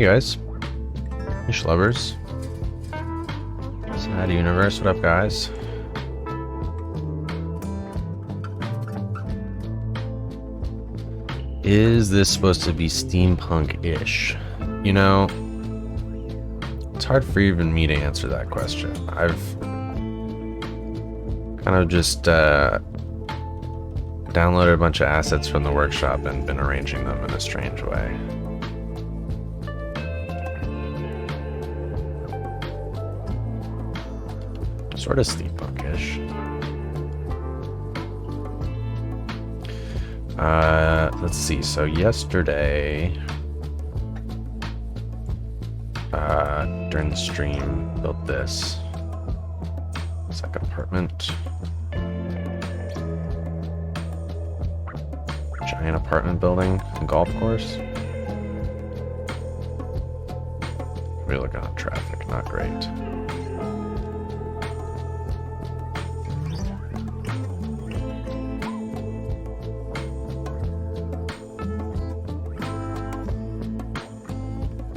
Hey guys, fish lovers, sad universe, what up guys? Is this supposed to be steampunk-ish? You know, it's hard for even me to answer that question. I've kind of just downloaded a bunch of assets from the workshop and been arranging them in a strange way. Sort of steampunk-ish. Let's see. So yesterday, during the stream, built this. It's like apartment. Giant apartment building and golf course. We're looking at traffic, not great.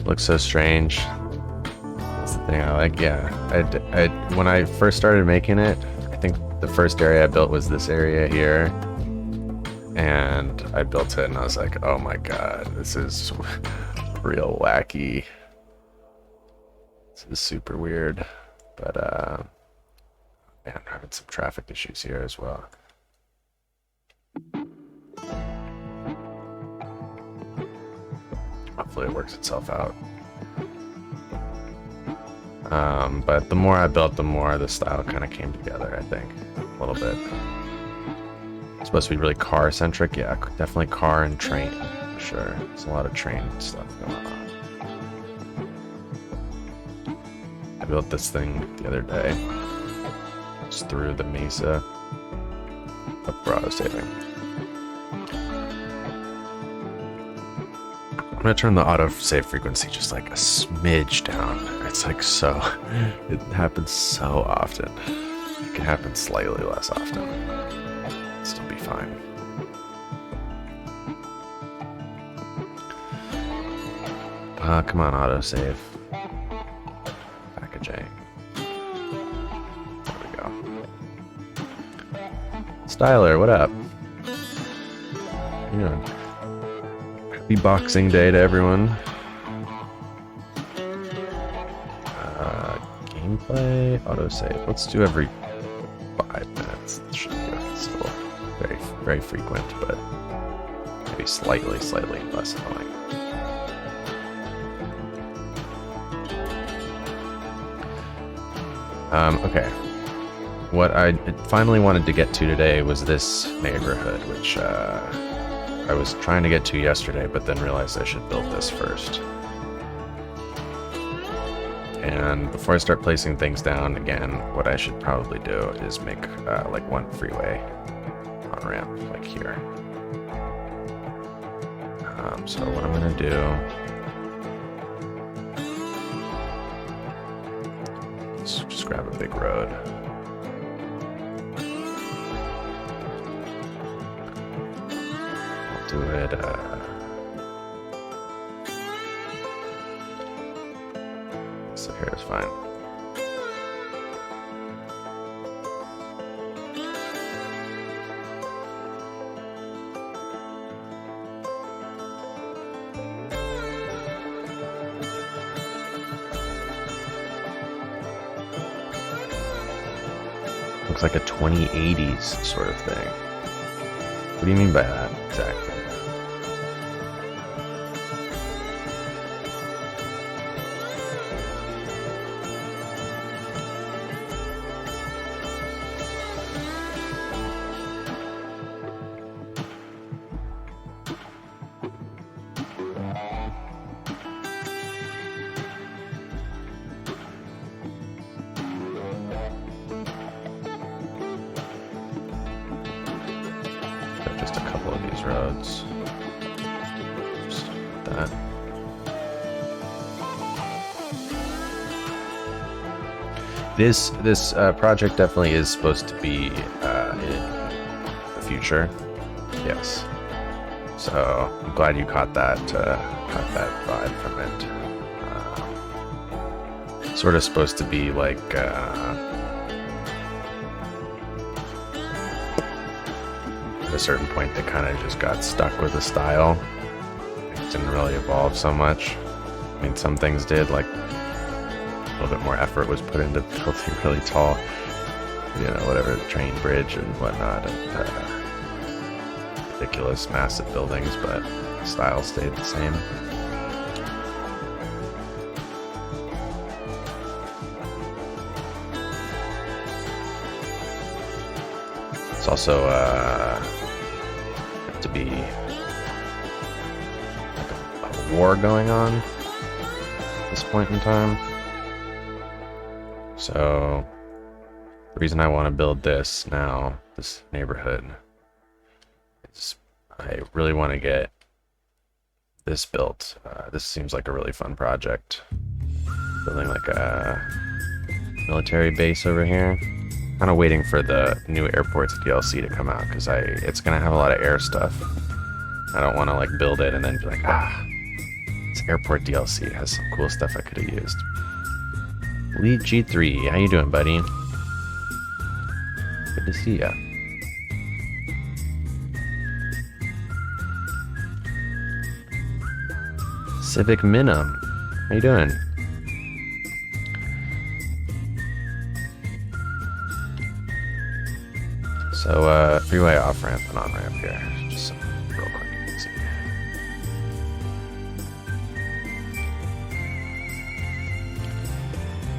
Looks so strange. That's the thing I like. Yeah, I when I first started making it, I think the first area I built was this area here, and I built it and I was like, oh my god, this is real wacky. This is super weird, but man, I'm having some traffic issues here as well. Hopefully it works itself out. But the more I built, the more the style kind of came together, I think, a little bit. It's supposed to be really car-centric. Yeah, definitely car and train, for sure. There's a lot of train stuff going on. I built this thing the other day. Just through the mesa. Up for auto-saving. I'm gonna turn the auto-save frequency just like a smidge down. It's like so... It happens so often. It can happen slightly less often. It'll still be fine. Come on, auto-save. Packaging. There we go. Styler, what up? How you doing? Happy Boxing Day to everyone. Gameplay, autosave. Let's do every 5 minutes. It should be still very, very frequent, but maybe slightly less annoying. Okay. What I finally wanted to get to today was this neighborhood, which I was trying to get to yesterday, but then realized I should build this first. And before I start placing things down again, what I should probably do is make like one freeway on-ramp, like here. So what I'm gonna do... Let's just grab a big road. Do it, so here is fine. Looks like a 2080s sort of thing. What do you mean by that exactly? Just a couple of these roads. Just like that. This project definitely is supposed to be in the future. Yes. So I'm glad you caught that vibe from it. sort of supposed to be like at a certain point they kind of just got stuck with the style. It didn't really evolve so much. I mean, some things did, like a little bit more effort was put into building really tall, you know, whatever, the train bridge and whatnot, and ridiculous massive buildings, but the style stayed the same. It's also to be like a war going on at this point in time. So the reason I want to build this now, this neighborhood, is I really want to get this built. This seems like a really fun project. Building like a military base over here. Kind of waiting for the new airports DLC to come out because it's gonna have a lot of air stuff. I don't want to like build it and then be like, this airport DLC has some cool stuff I could have used. Elite G3, how you doing, buddy? Good to see ya. Civic Minim, how you doing? So, freeway off-ramp and on-ramp here. Just some real quick and easy.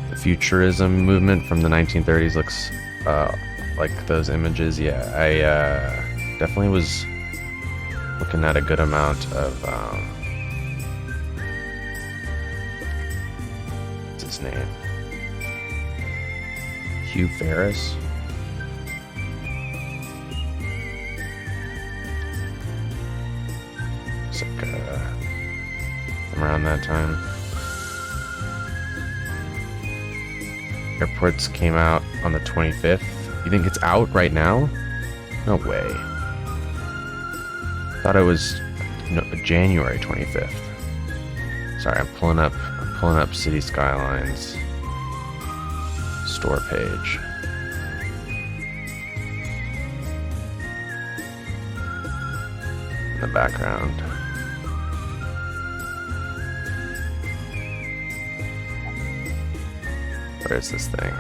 The futurism movement from the 1930s looks like those images. Yeah, I definitely was looking at a good amount of... what's his name? Hugh Ferris? From around that time. Airports came out on the 25th. You think it's out right now? No way. Thought it was January 25th. Sorry, I'm pulling up City Skylines store page. In the background. Where is this thing?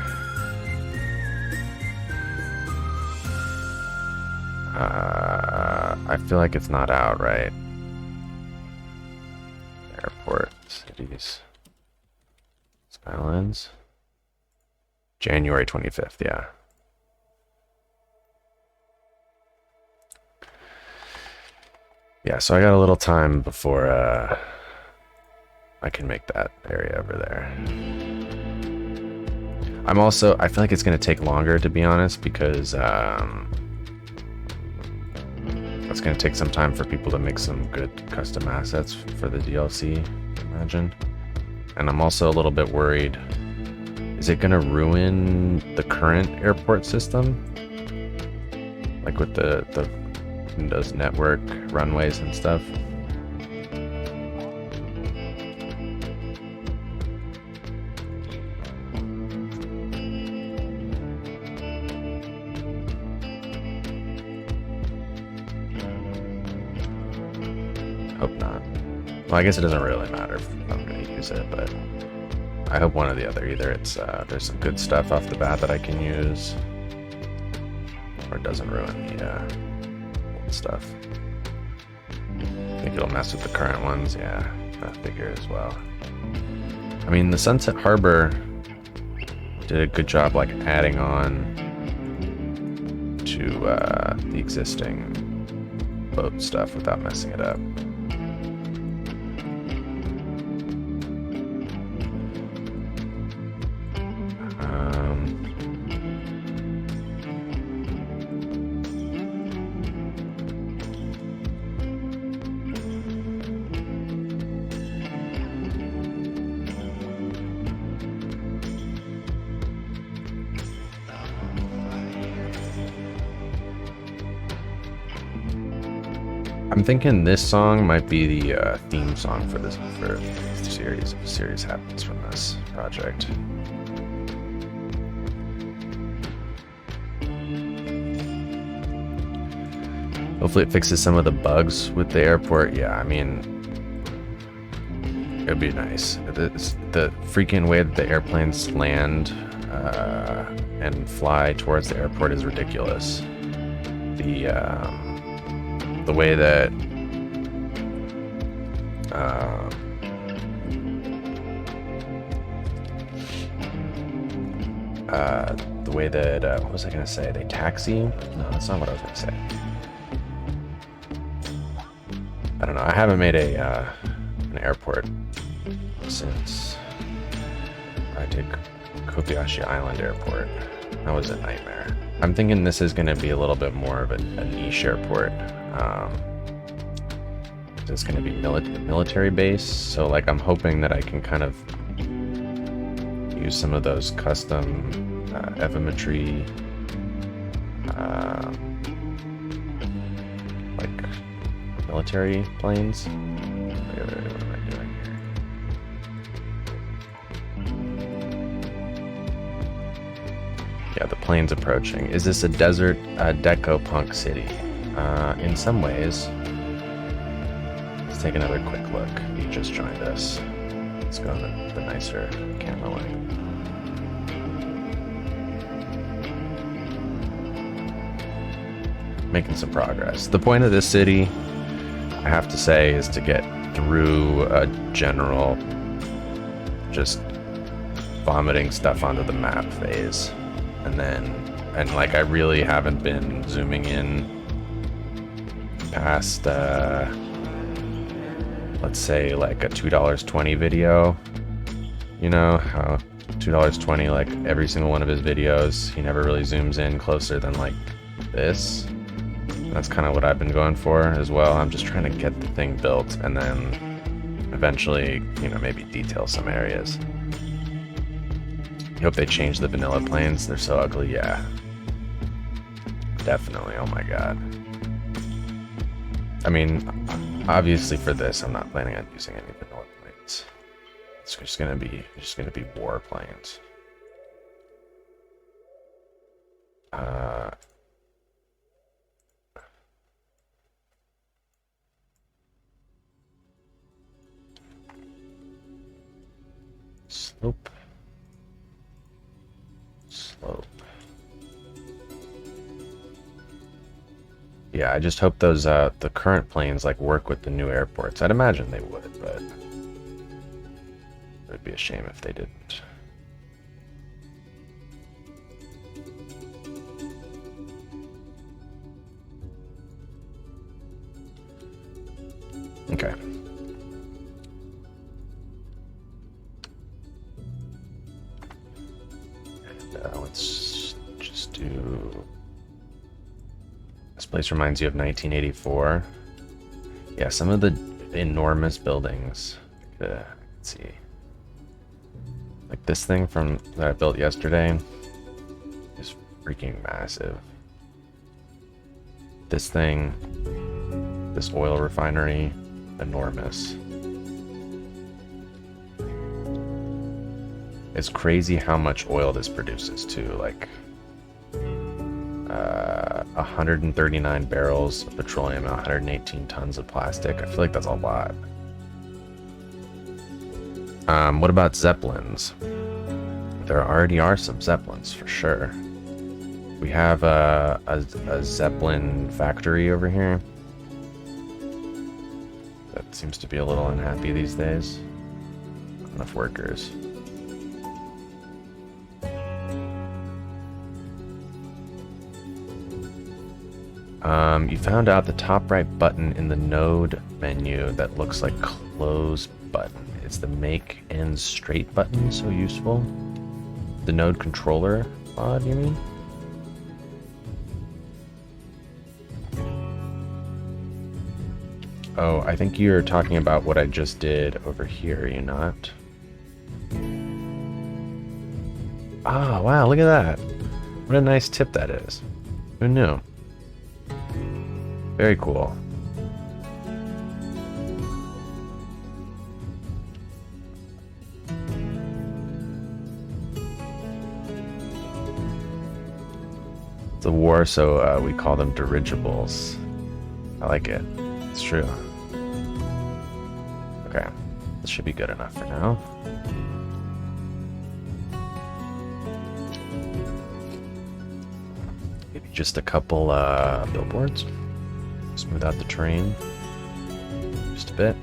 I feel like it's not out, right? Airport, cities, Skylines. January 25th, yeah. Yeah, so I got a little time before I can make that area over there. I feel like it's going to take longer, to be honest, because it's going to take some time for people to make some good custom assets for the DLC, I imagine. And I'm also a little bit worried, is it going to ruin the current airport system? Like with the Windows network runways and stuff? Hope not. Well, I guess it doesn't really matter if I'm going to use it, but I hope one or the other. Either it's there's some good stuff off the bat that I can use, or it doesn't ruin the old stuff. I think it'll mess with the current ones. Yeah, I figure as well. I mean, the Sunset Harbor did a good job, like adding on to the existing boat stuff without messing it up. I'm thinking this song might be the theme song for this series. If a series happens from this project. Hopefully it fixes some of the bugs with the airport. Yeah, I mean, it'd be nice. The freaking way that the airplanes land and fly towards the airport is ridiculous. The way that what was I gonna say? They taxi? No, that's not what I was gonna say. I don't know. I haven't made an airport since I did Kobayashi Island Airport. That was a nightmare. I'm thinking this is going to be a little bit more of a niche airport. It's going to be military base, so like I'm hoping that I can kind of use some of those custom evometry like military planes. What am I doing here? Yeah, the plane's approaching. Is this a desert deco punk city? In some ways. Let's take another quick look. You just joined us. Let's go on the nicer camera line. Making some progress. The point of this city, I have to say, is to get through a general just vomiting stuff onto the map phase. And like I really haven't been zooming in past let's say like a $2.20 video. You know how $2.20, like every single one of his videos, he never really zooms in closer than like this. That's kind of what I've been going for as well. I'm just trying to get the thing built and then eventually, you know, maybe detail some areas. I hope they change the vanilla planes. They're so ugly. Yeah, definitely. Oh my god. I mean, obviously for this, I'm not planning on using any vanilla planes. It's just gonna be war planes. Slope. Yeah, I just hope those the current planes like work with the new airports. I'd imagine they would, but it would be a shame if they didn't. Okay. And, let's just do... This place reminds you of 1984. Yeah, some of the enormous buildings. Let's see. Like this thing that I built yesterday is freaking massive. This thing, this oil refinery, enormous. It's crazy how much oil this produces too. Like 139 barrels of petroleum and 118 tons of plastic. I feel like that's a lot. What about Zeppelins? There already are some Zeppelins for sure. We have a Zeppelin factory over here that seems to be a little unhappy these days. Not enough workers. You found out the top right button in the node menu that looks like close button. It's the make ends straight button, so useful. The node controller mod, you mean? Oh, I think you're talking about what I just did over here, are you not? Ah, wow, look at that. What a nice tip that is. Who knew? Very cool. the war, so we call them dirigibles. I like it. It's true. Okay, this should be good enough for now. Maybe just a couple billboards. Smooth out the terrain just a bit.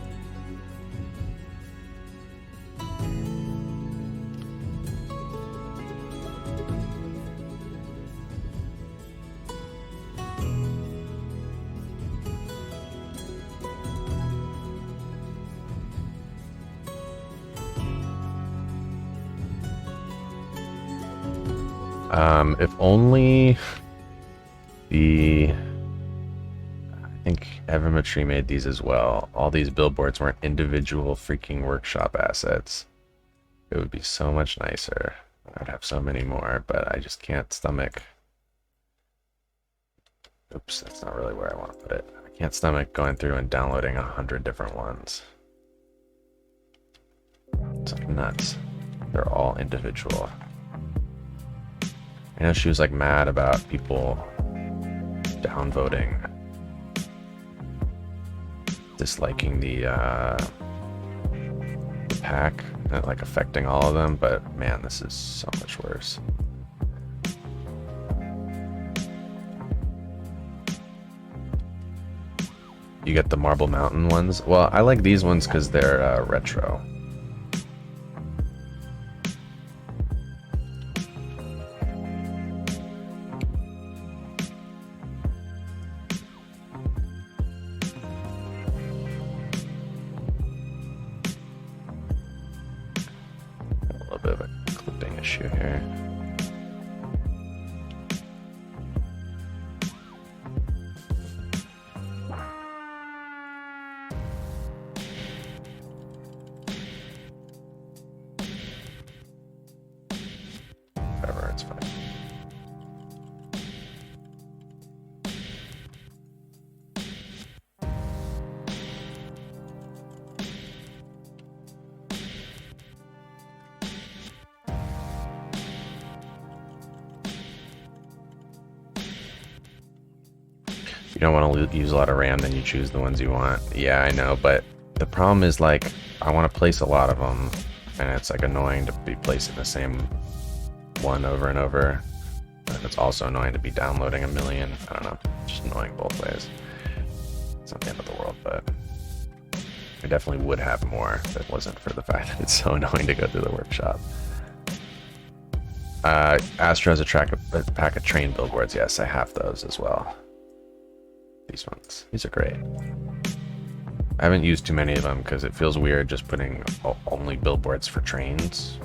If only I think Evametry made these as well. All these billboards weren't individual freaking workshop assets. It would be so much nicer. I'd have so many more, but I just can't stomach. Oops, that's not really where I want to put it. I can't stomach going through and downloading 100 different ones. It's like nuts. They're all individual. I know she was like mad about people downvoting, disliking the pack, and like affecting all of them, but man, this is so much worse. You get the Marble Mountain ones. Well, I like these ones because they're retro. You don't want to use a lot of RAM, then you choose the ones you want. Yeah, I know, but the problem is, like, I want to place a lot of them, and it's like annoying to be placing the same one over and over. And it's also annoying to be downloading a million. I don't know, just annoying both ways. It's not the end of the world, but I definitely would have more if it wasn't for the fact that it's so annoying to go through the workshop. Astro has a pack of train billboards. Yes, I have those as well. These ones. These are great. I haven't used too many of them because it feels weird just putting only billboards for trains.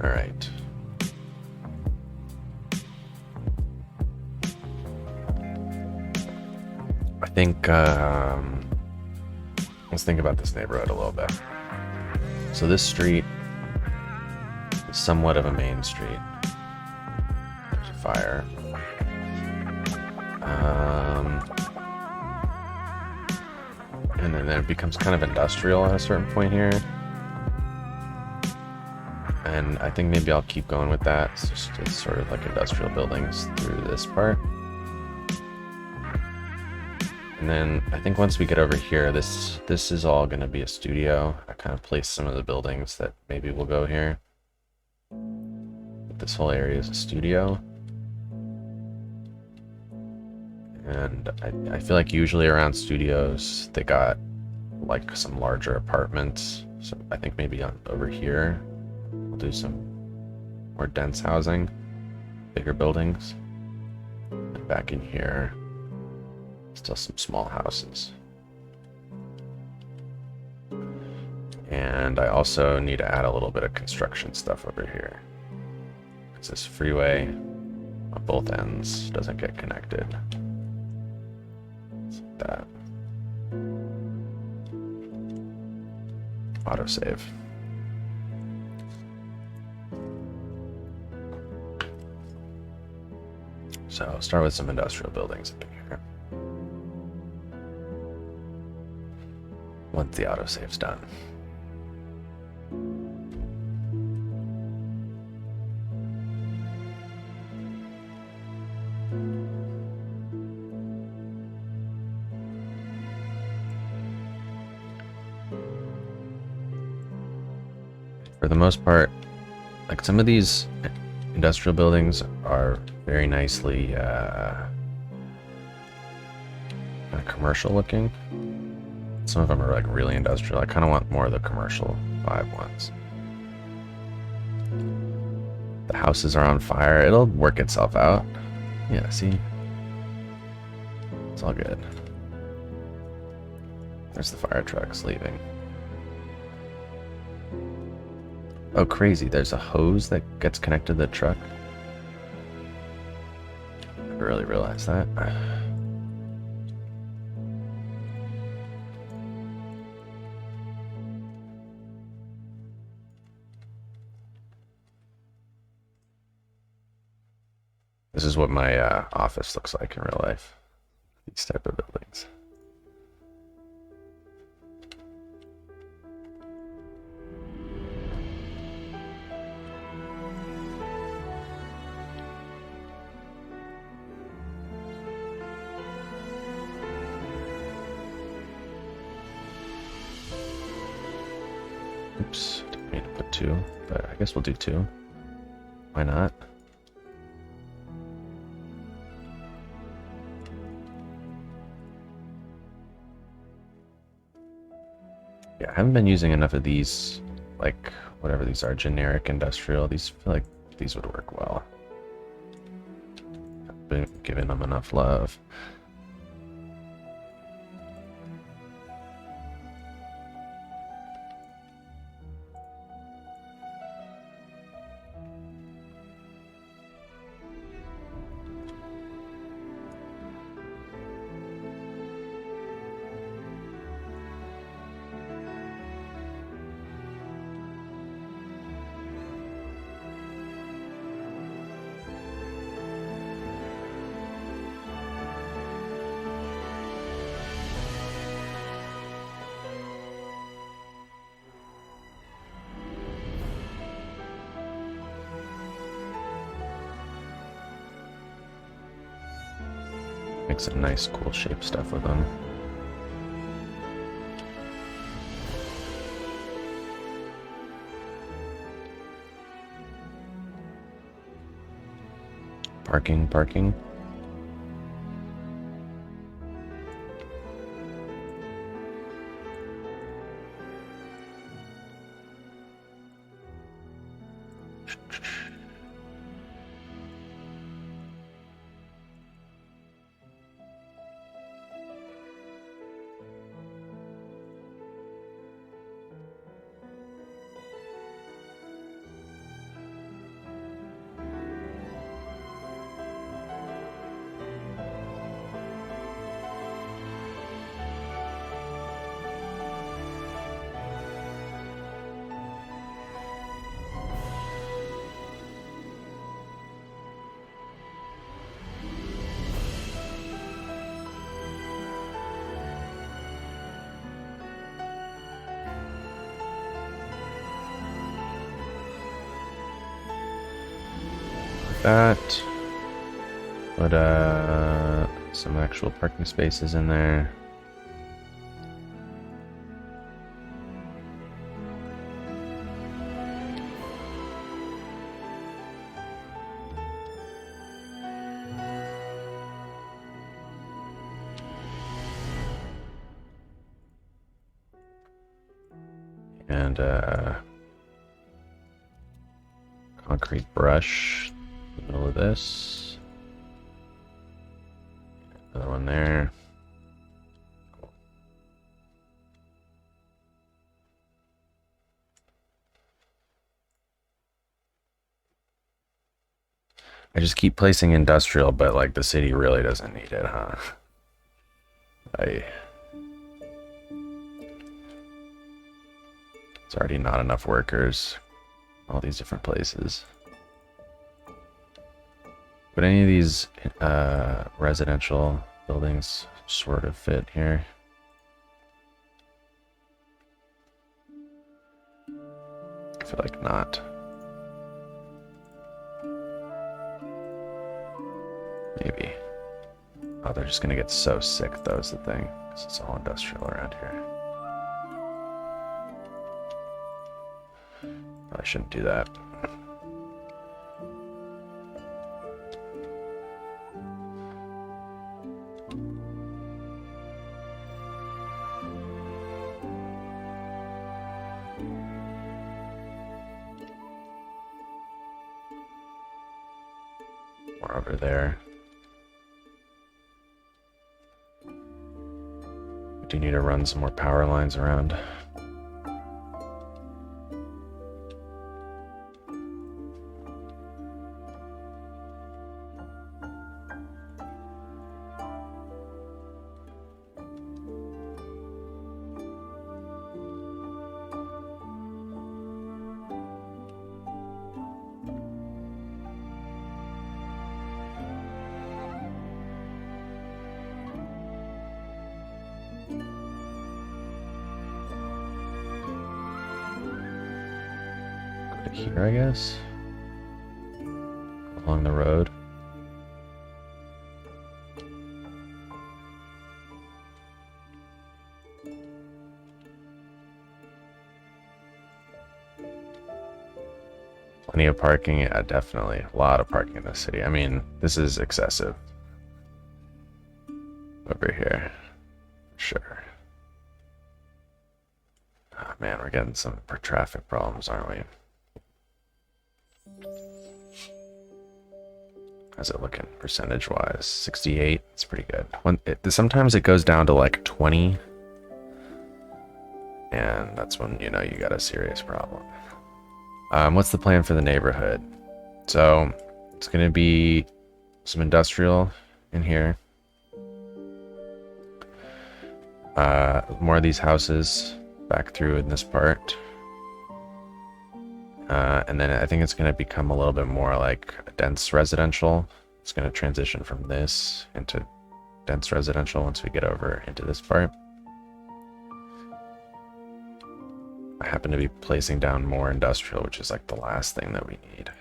All right. I think let's think about this neighborhood a little bit. So this street is somewhat of a main street. There's a fire. And then it becomes kind of industrial at a certain point here. And I think maybe I'll keep going with that. It's sort of like industrial buildings through this part. And then I think once we get over here, this is all going to be a studio. I kind of placed some of the buildings that maybe will go here. But this whole area is a studio. And I feel like usually around studios, they got like some larger apartments. So I think maybe over here, we'll do some more dense housing, bigger buildings. And back in here, still some small houses. And I also need to add a little bit of construction stuff over here, because this freeway on both ends doesn't get connected. It's like that. Autosave. So I'll start with some industrial buildings up in here. once the autosave's done. For the most part, like some of these industrial buildings are very nicely kind of commercial looking. Some of them are like really industrial. I kind of want more of the commercial vibe ones. The houses are on fire. It'll work itself out. Yeah, see? It's all good. There's the fire trucks leaving. Oh, crazy. There's a hose that gets connected to the truck. I didn't really realize that. This is what my office looks like in real life. These type of buildings. Oops, didn't mean to put 2, but I guess we'll do 2. Why not? Yeah, I haven't been using enough of these, like, whatever these are, generic industrial. These feel like these would work well. I've been giving them enough love. Make some nice, cool shape stuff with them. Parking. That. Put some actual parking spaces in there. And concrete brush in the middle of this. Another one there. Cool. I just keep placing industrial, but like the city really doesn't need it, huh? There's already not enough workers. All these different places. But any of these residential buildings sort of fit here. I feel like not. Maybe. Oh, they're just gonna get so sick, though, is the thing. Because it's all industrial around here. Probably shouldn't do that. More over there. We do need to run some more power lines around. Here, I guess. Along the road. Plenty of parking, yeah, definitely. A lot of parking in the city. I mean, this is excessive. Over here. Sure. Oh man, we're getting some traffic problems, aren't we? How's it looking percentage-wise? 68. It's pretty good. Sometimes it goes down to like 20, and that's when you know you got a serious problem. What's the plan for the neighborhood? So it's going to be some industrial in here. More of these houses back through in this part. And then I think it's going to become a little bit more like a dense residential. It's going to transition from this into dense residential once we get over into this part. I happen to be placing down more industrial, which is like the last thing that we need.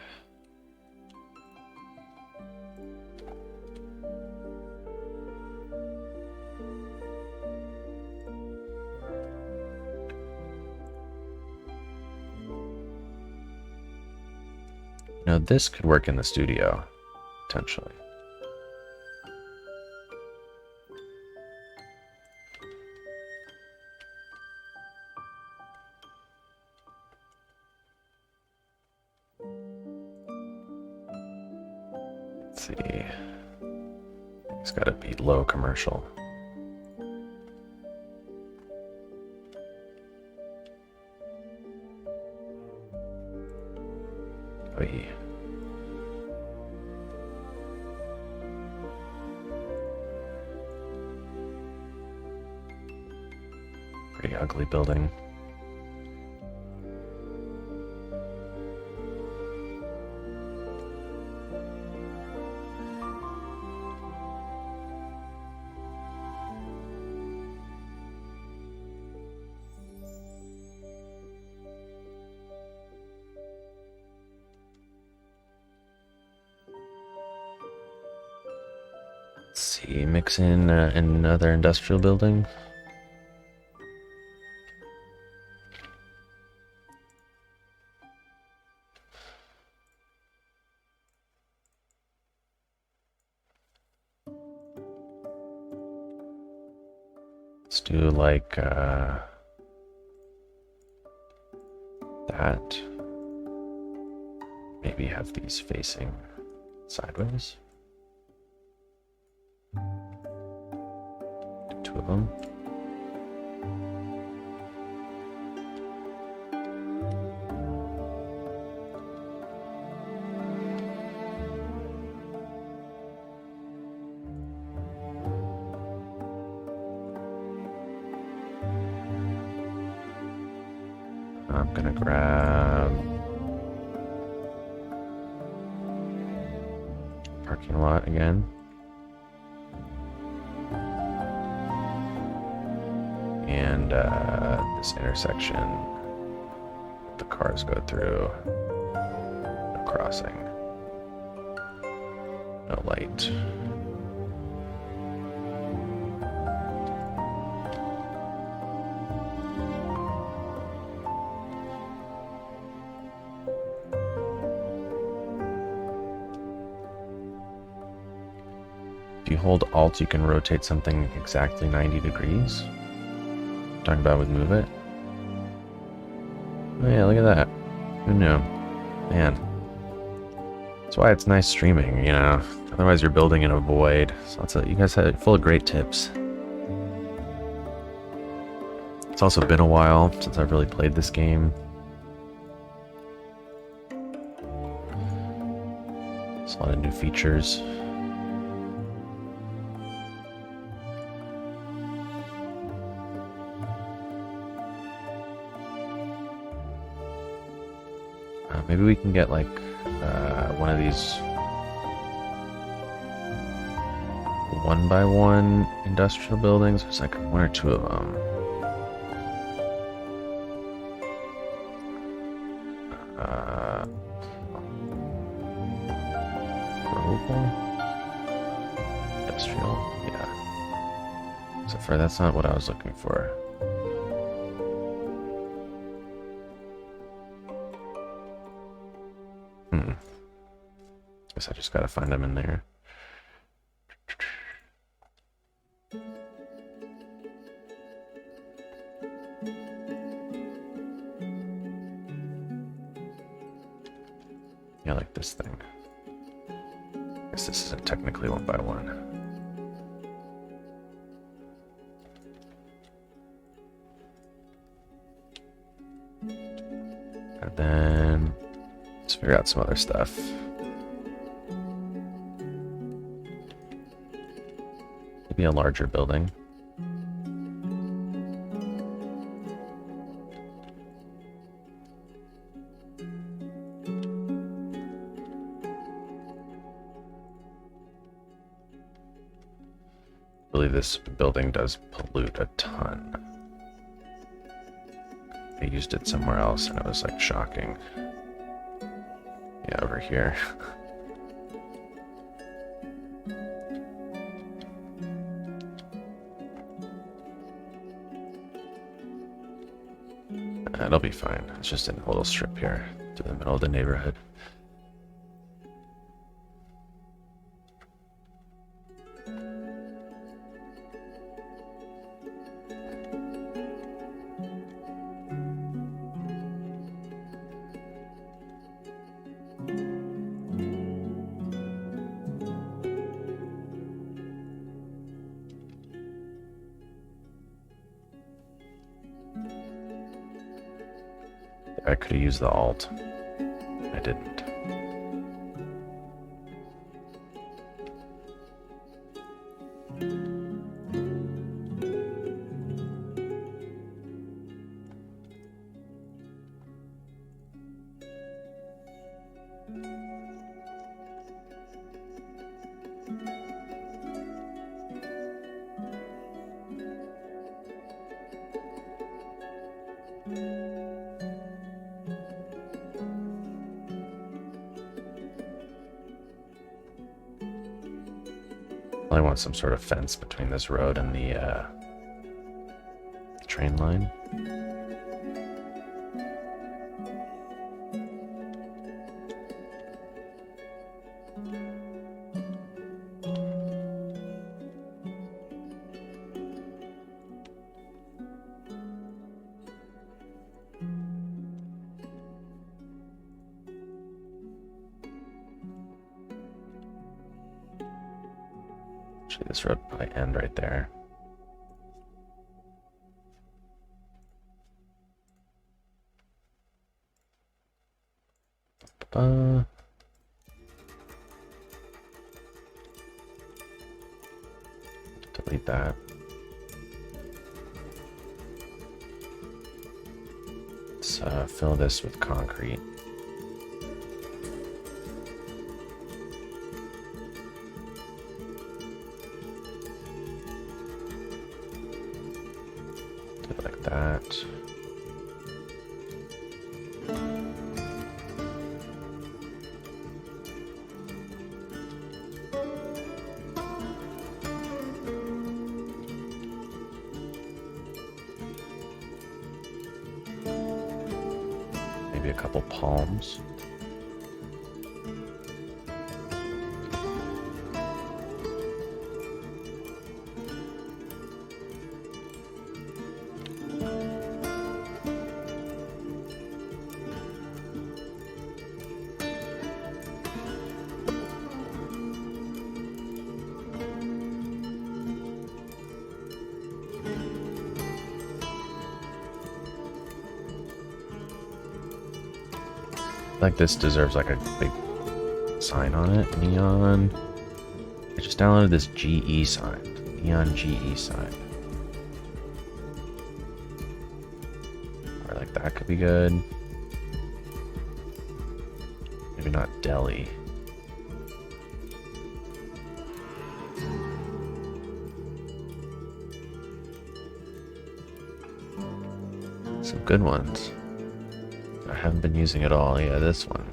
Now this could work in the studio, potentially. Let's see. It's got to be low commercial. Oy. Pretty ugly building. Let's see, mix in another industrial building. Let's do like that. Maybe have these facing sideways. Two of them. I'm gonna grab parking lot again. And this intersection the cars go through. No crossing. No light. If you hold Alt, you can rotate something exactly 90 degrees. Talking about with Move It. Oh yeah, look at that. Who knew? Man. That's why it's nice streaming, you know. Otherwise you're building in a void. So you guys had full of great tips. It's also been a while since I've really played this game. There's a lot of new features. Maybe we can get like one of these 1x1 industrial buildings. There's like one or two of them. Industrial, yeah. Except for that's not what I was looking for. Guess I just gotta find them in there. Yeah, like this thing. Guess this isn't technically 1x1. And then let's figure out some other stuff. Maybe a larger building. I believe this building does pollute a ton. I used it somewhere else and it was like shocking. Yeah, over here. It'll be fine. It's just in a little strip here to the middle of the neighborhood. I could have used the Alt. I didn't. I want some sort of fence between this road and the train line. Actually, this road probably end right there. Delete that. Let's fill this with concrete. Do it like that. maybe a couple palms. Like this deserves like a big sign on it. Neon. I just downloaded this GE sign. Neon GE sign. Or like that could be good. Maybe not deli. Some good ones. I haven't been using it all. Yeah, this one.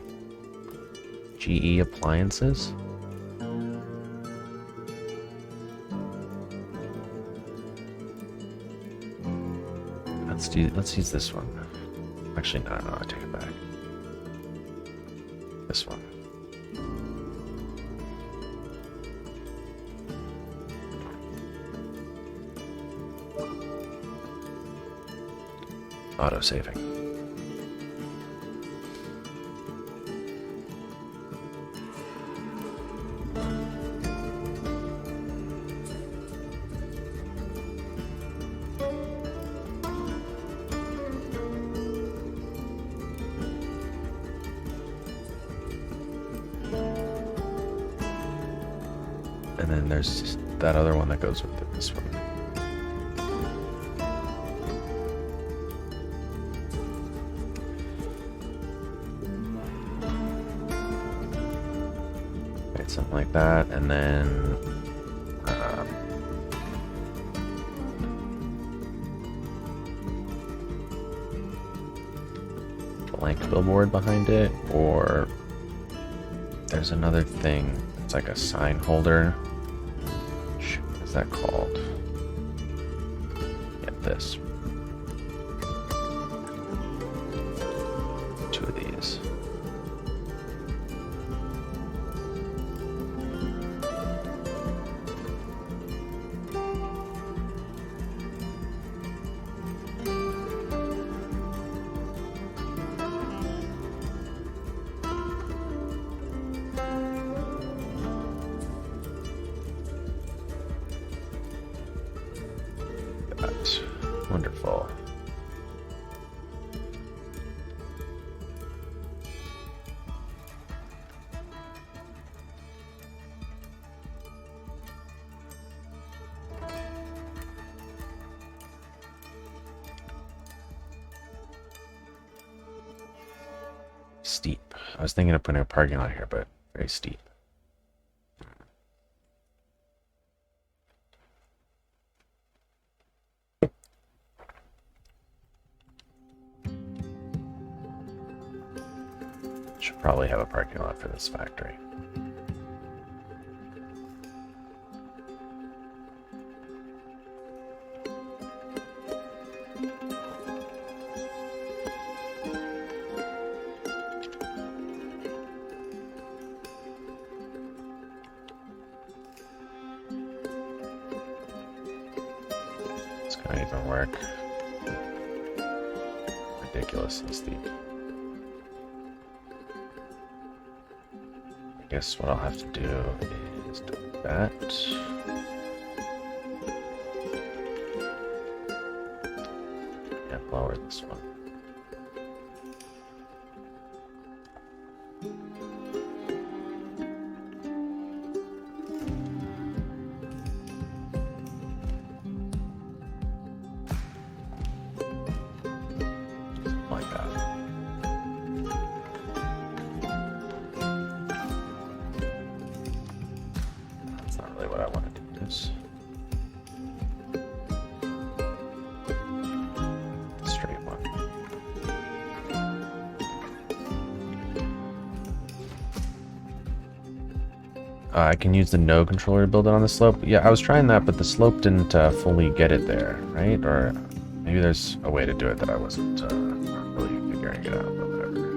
GE appliances. Let's use this one. Actually, no, I take it back. This one. Auto-saving. And then there's that other one that goes with it, this one. Right, something like that, and then blank billboard behind it, or there's another thing. It's like a sign holder. What is that called? Yeah, this. Two of these. Wonderful. Steep. I was thinking of putting a parking lot here, but very steep. Should probably have a parking lot for this factory. It's gonna even work. Ridiculously steep. I guess what I'll have to do is do that. Yeah, lower this one. Like that. What I want to do is straight one. I can use the node controller to build it on the slope. Yeah, I was trying that, but the slope didn't fully get it there, right? Or maybe there's a way to do it that I wasn't really figuring it out, but whatever.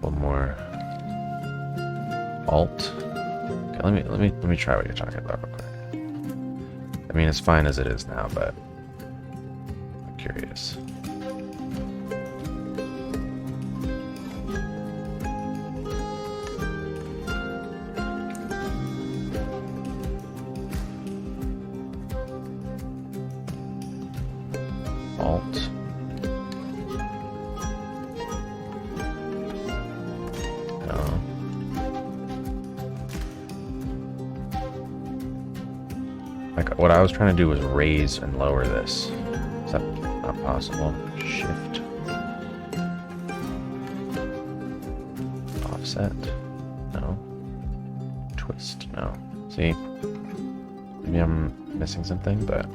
couple more. Alt. Okay, let me try what you're talking about real quick. I mean, it's fine as it is now, but I'm curious. Alt. No. Like, what I was trying to do was raise and lower this. Is that not possible? Shift. Offset. No. Twist. No. See? Maybe I'm missing something, but...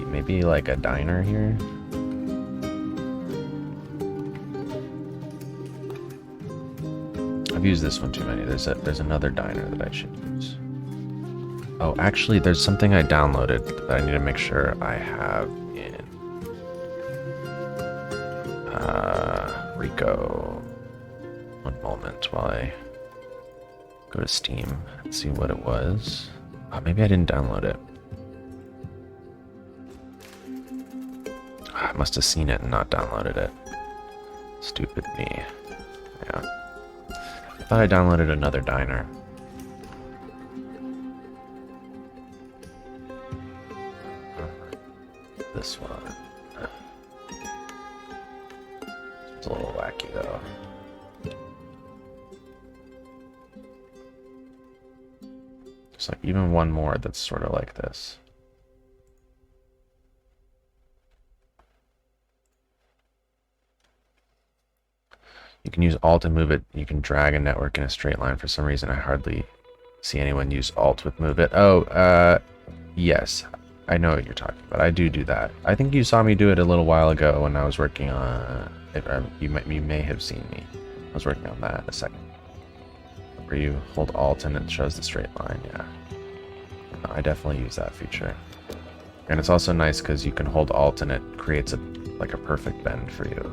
Maybe like a diner here. I've used this one too many. There's another diner that I should use. Oh, actually, there's something I downloaded that I need to make sure I have in Rico. One moment while I go to Steam and see what it was. Oh, maybe I didn't download it. I must have seen it and not downloaded it. Stupid me. Yeah. I thought I downloaded another diner. This one. It's a little wacky though. There's like even one more that's sort of like this. You can use Alt and move it. You can drag a network in a straight line. For some reason, I hardly see anyone use Alt with move it. Oh, yes. I know what you're talking about. I do that. I think you saw me do it a little while ago when I was working on... You may have seen me. I was working on that a second. Where you hold Alt and it shows the straight line, yeah. I definitely use that feature. And it's also nice because you can hold Alt and it creates a perfect bend for you.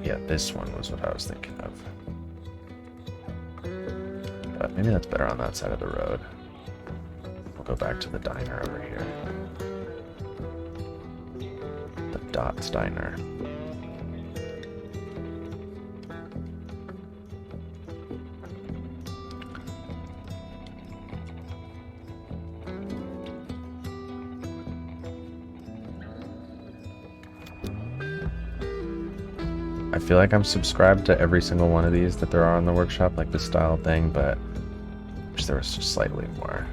Yeah, this one was what I was thinking of. But maybe that's better on that side of the road. We'll go back to the diner over here. The Dots Diner. I feel like I'm subscribed to every single one of these that there are in the workshop, like this style thing, but I wish there was just slightly more.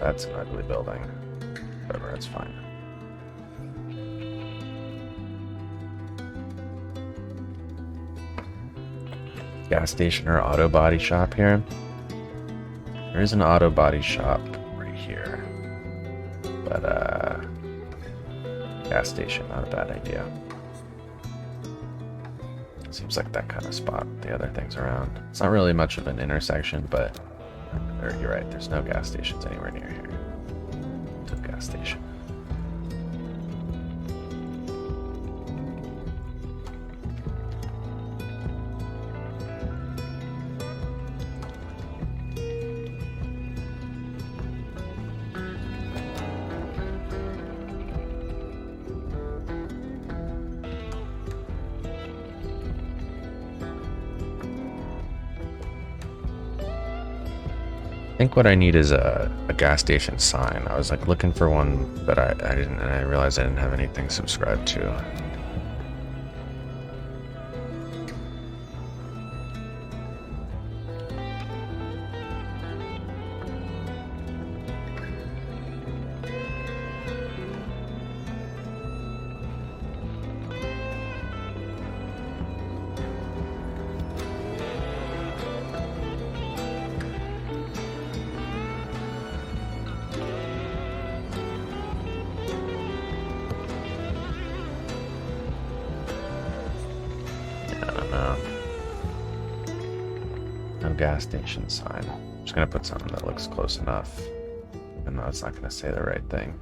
That's an ugly building. Whatever, it's fine. Gas station or auto body shop here? There is an auto body shop right here. But, gas station, not a bad idea. Seems like that kind of spot with the other things around. It's not really much of an intersection, but you're right, there's no gas stations anywhere near here. To the gas station. think what I need is a gas station sign. I was like looking for one, but I didn't, and I realized I didn't have anything subscribed to. Gas station sign. I'm just gonna put something that looks close enough, even though it's not gonna say the right thing.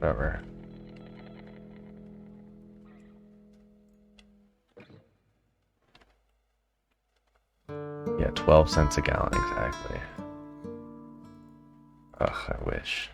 Whatever. Yeah, 12 cents a gallon, exactly. Ugh, I wish.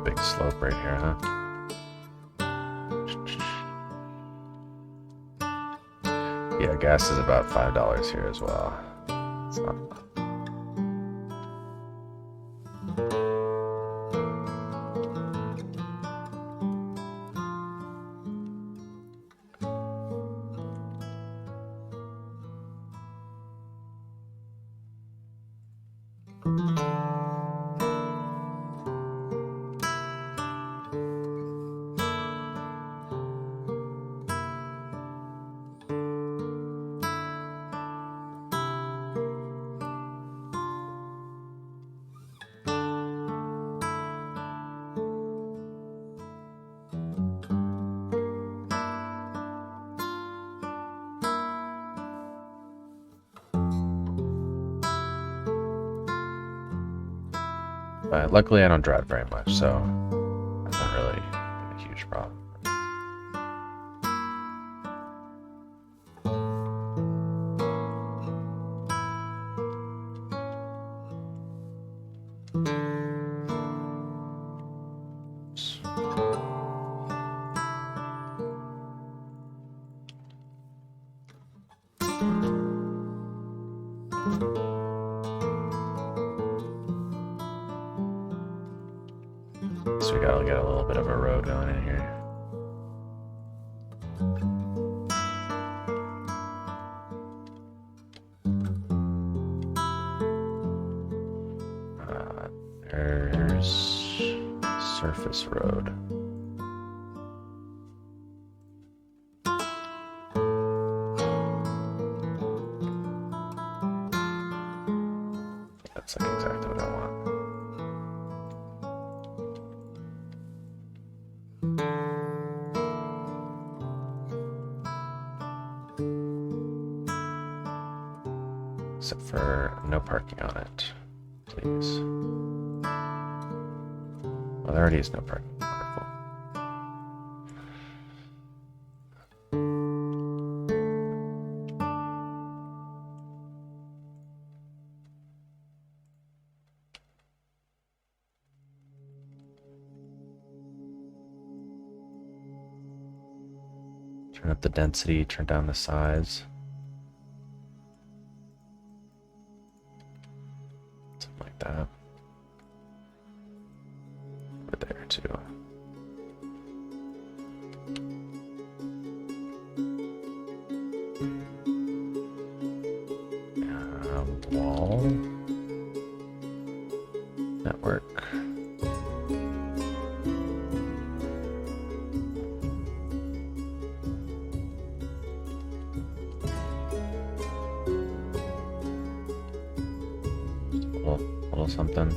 Big slope right here, huh? Yeah, gas is about $5 here as well. It's not... But luckily I don't drive very much, so that's not really a huge problem. So we gotta get a little bit of a road going in here. There's surface road. That's like exactly what I want. Except for no parking on it, please. Well, there already is no parking. Wonderful. Turn up the density, turn down the size. Something like that. Over there too. Wall. Network. little something.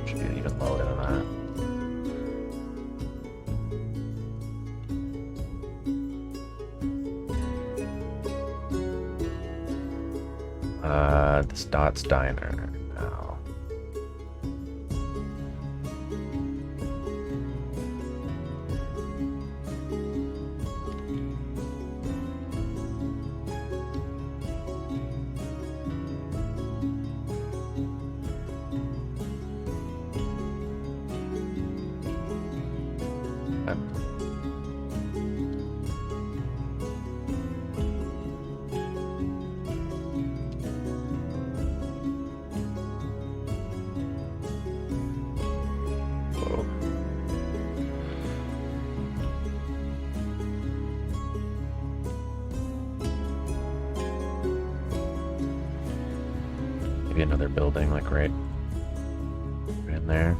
Should be even lower than that. This Dot's Diner. Now. Maybe another building, like right in there.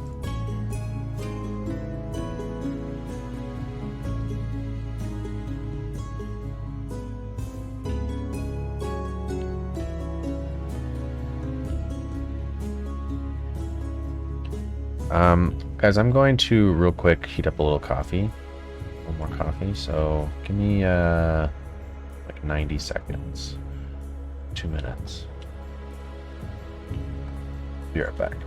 Guys, I'm going to real quick heat up a little coffee. One more coffee, so give me like 90 seconds. 2 minutes. Be right back.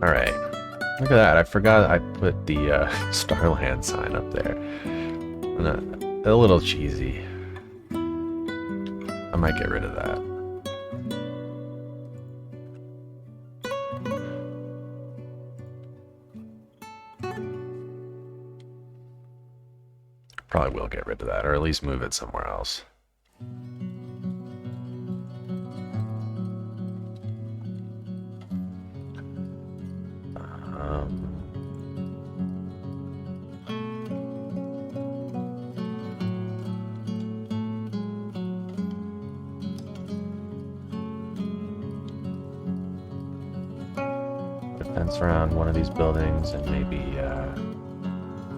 Alright. Look at that. I forgot I put the Starland sign up there. A little cheesy. I might get rid of that. Probably will get rid of that, or at least move it somewhere else. Fence around one of these buildings and maybe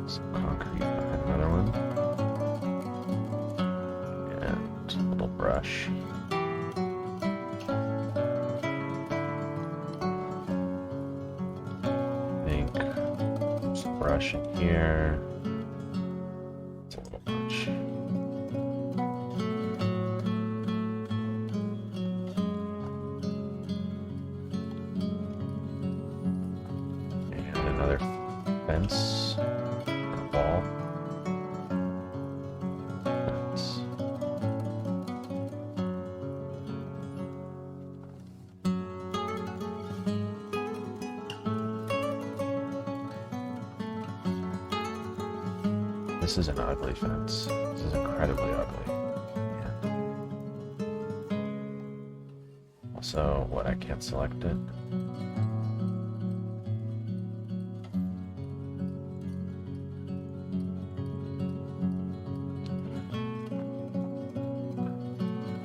some concrete behind another one. And a little brush. I think some brush in here. It's a little much. Fence, a wall. Fence. This is an ugly fence. This is incredibly ugly. Yeah. Also, what, I can't select it?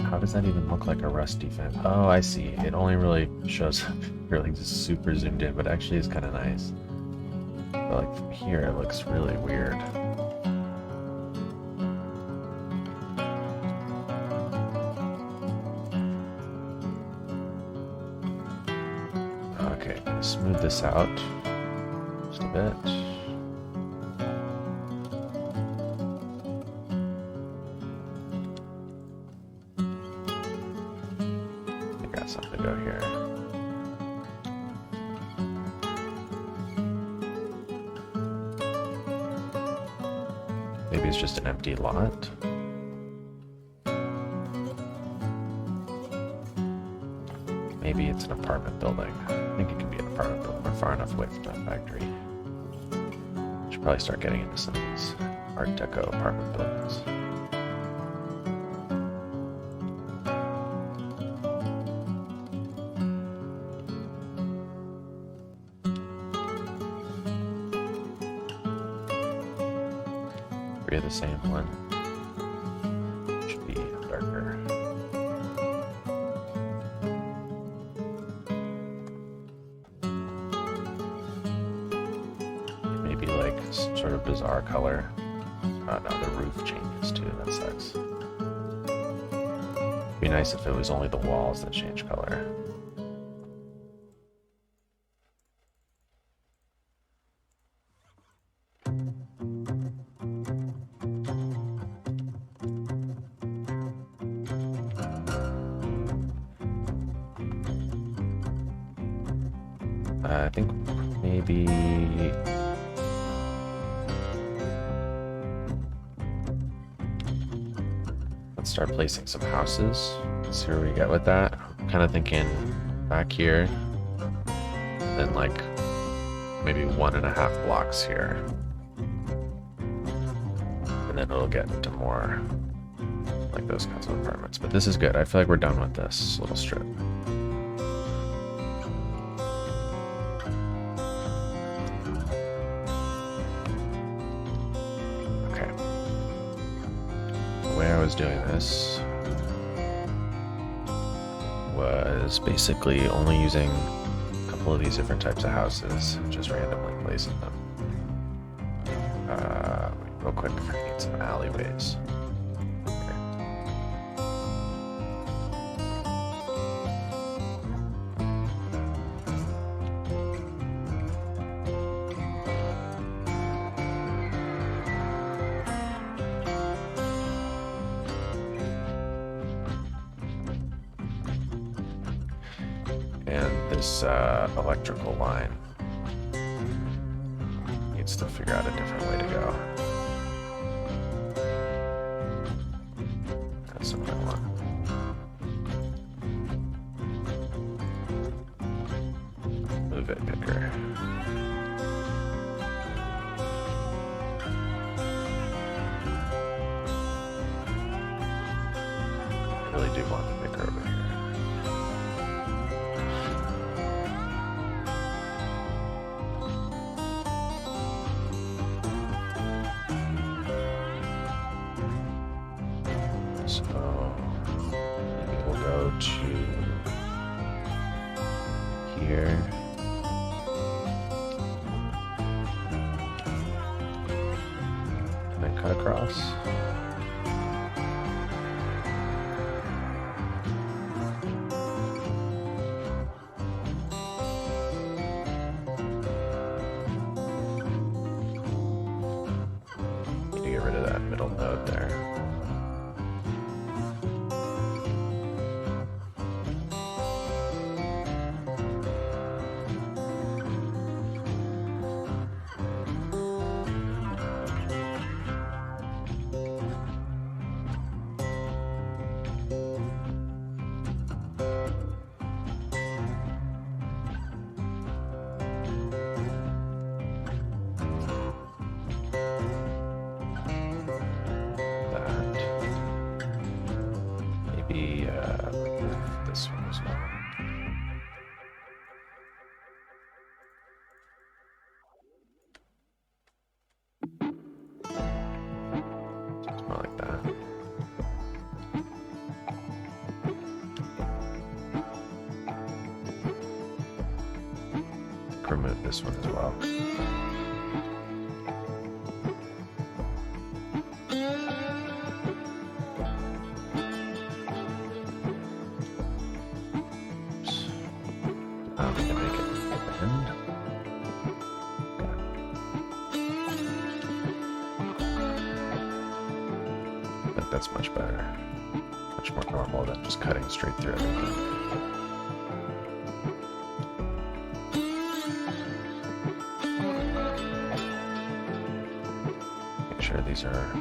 How does that even look like a rusty fence? Oh, I see. It only really shows really just super zoomed in, but actually it's kind of nice. But like from here, it looks really weird. Okay, smooth this out just a bit. Something to go here. Maybe it's just an empty lot. Maybe it's an apartment building. I think it can be an apartment building. We're far enough away from that factory. Should probably start getting into some of these Art Deco apartment buildings. The same one. Should be darker. Maybe like some sort of bizarre color. Oh no, the roof changes too. That sucks. It'd be nice if it was only the walls that change color. I think maybe let's start placing some houses. See where we get with that. I'm kind of thinking back here, and then like maybe 1.5 blocks here, and then it'll get into more like those kinds of apartments. But this is good. I feel like we're done with this little strip. Doing this was basically only using a couple of these different types of houses, just randomly placing them. Real quick, I need some alleyways. And this electrical line wants to figure out a different way to go. That's what I want. Move it, picker. I really do want the picker over here. So maybe we'll go to here. And then cut across. Need to get rid of that middle node there. This one as well. It's more like that. Remove this one as well. That's much better. Much more normal than just cutting straight through everything. Make sure these are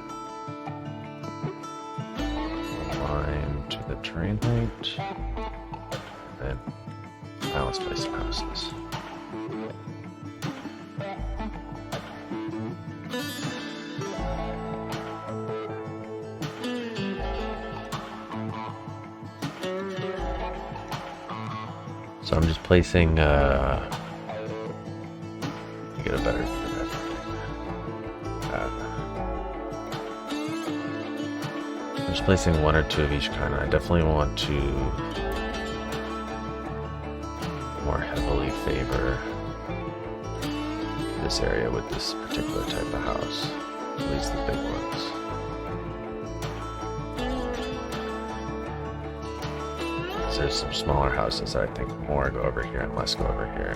aligned to the terrain height. And now let's place some houses. So I'm just placing, get a better I'm just placing one or two of each kind. I definitely want to more heavily favor this area with this particular type of house, at least the big ones. There's some smaller houses that I think more go over here and less go over here.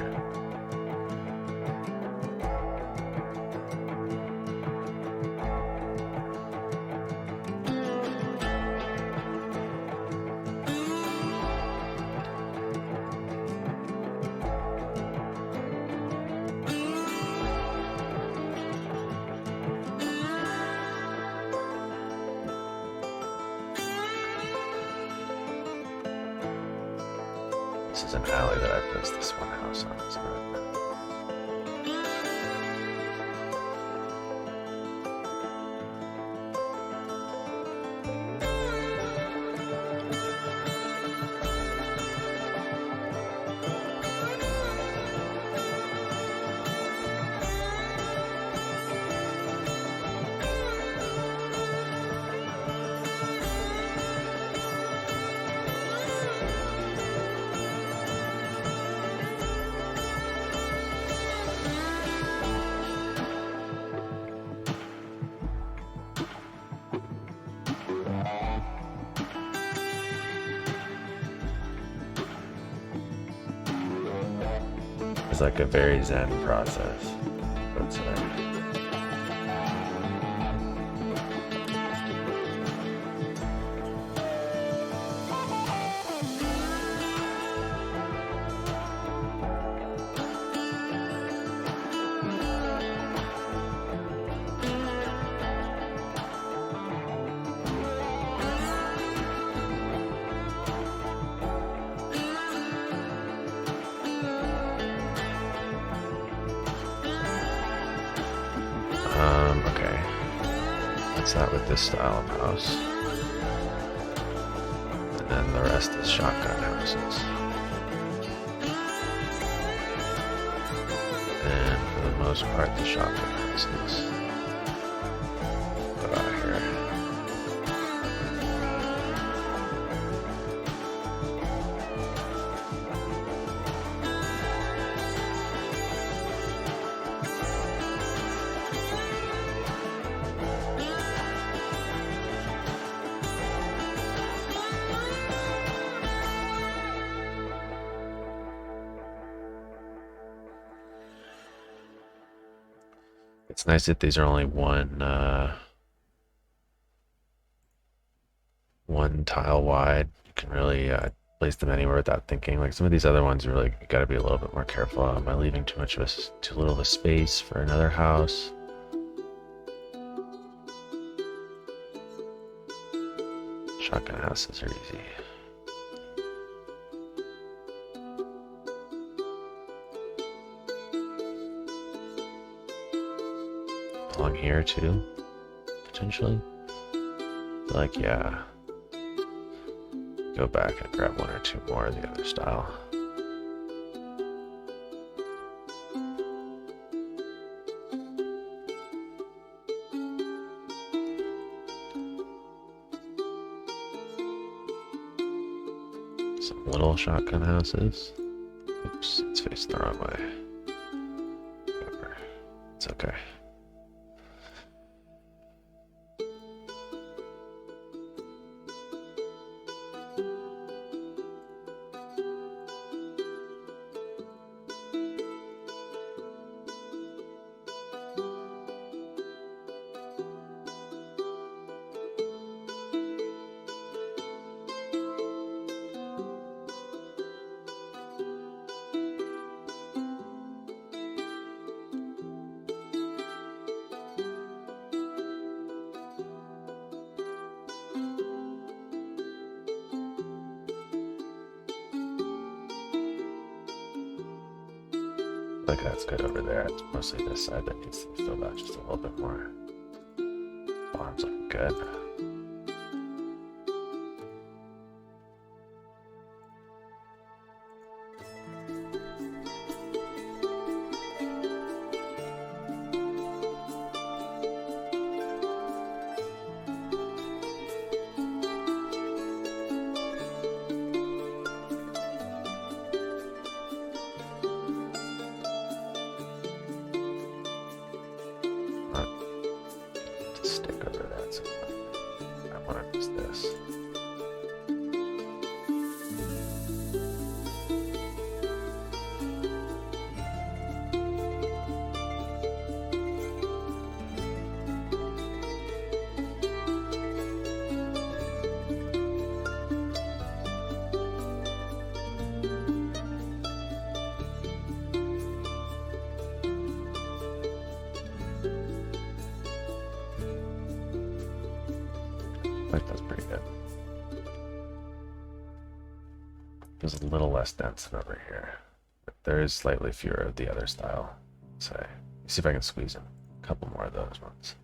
This is an alley that I placed this one house on, isn't it? It's like a very zen process, let's say. replace that with this style of house. And then the rest is shotgun houses. And for the most part, the shotgun houses. Get out of here. It's nice that these are only one tile wide. You can really place them anywhere without thinking. Like some of these other ones, really got to be a little bit more careful. Am I leaving too little of a space for another house? Shotgun houses are easy. Along here too, potentially. Like, yeah. Go back and grab one or two more of the other style. Some little shotgun houses. Oops, it's facing the wrong way. Whatever. It's okay. Like that's good over there. It's mostly this side that needs to be filled out just a little bit more. Farm's looking good. Stick over that, so I want to use this. I think that's pretty good. Feels a little less dense than over here. But there is slightly fewer of the other style. So, see if I can squeeze in a couple more of those ones.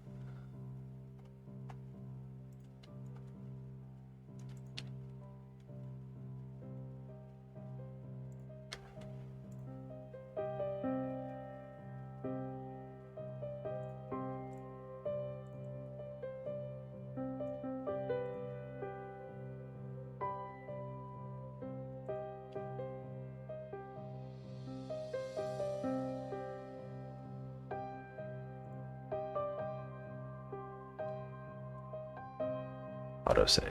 Autosave.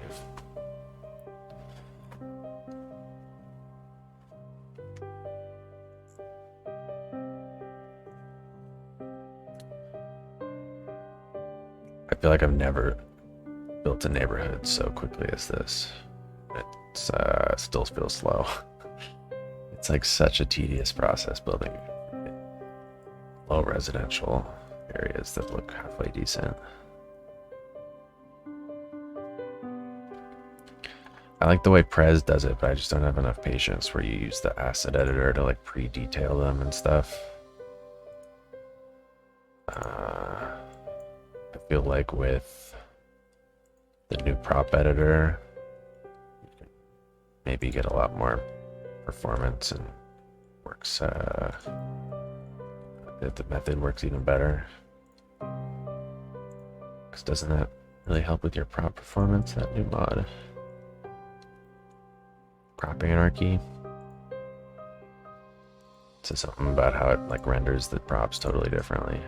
I feel like I've never built a neighborhood so quickly as this. It still feels slow. It's like such a tedious process building low residential areas that look halfway decent. I like the way Prez does it, but I just don't have enough patience where you use the asset editor to like pre-detail them and stuff. I feel like with the new prop editor, you can maybe get a lot more performance and works. The method works even better. Because doesn't that really help with your prop performance? That new mod, Prop Anarchy. It says something about how it like renders the props totally differently.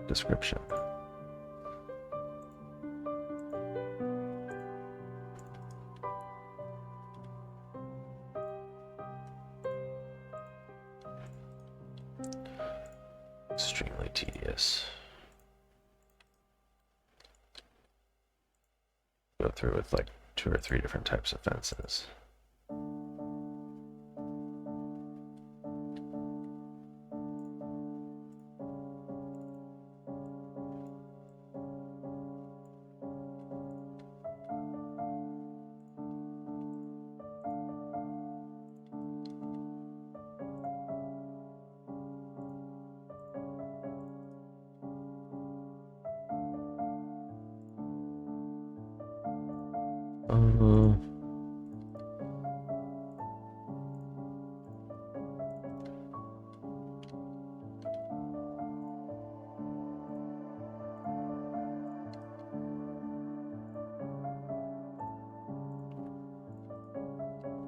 Description. Extremely tedious. Go through with like 2 or 3 different types of fences.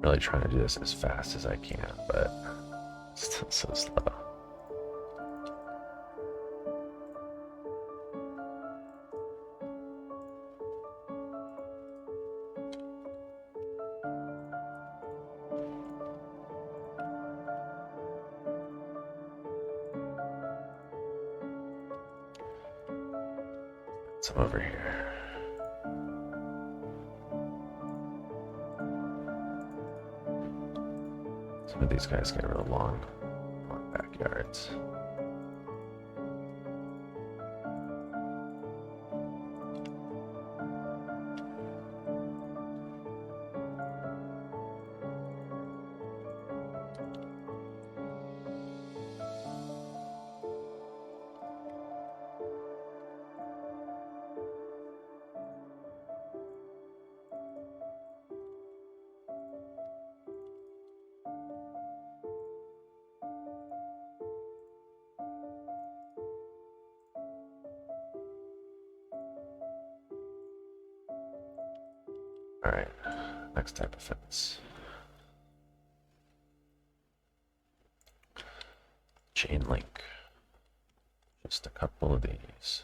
Really trying to do this as fast as I can, but it's still so slow. Some over here. Some of these guys get real long backyards. All right, next type of fence. Chain link. Just a couple of these.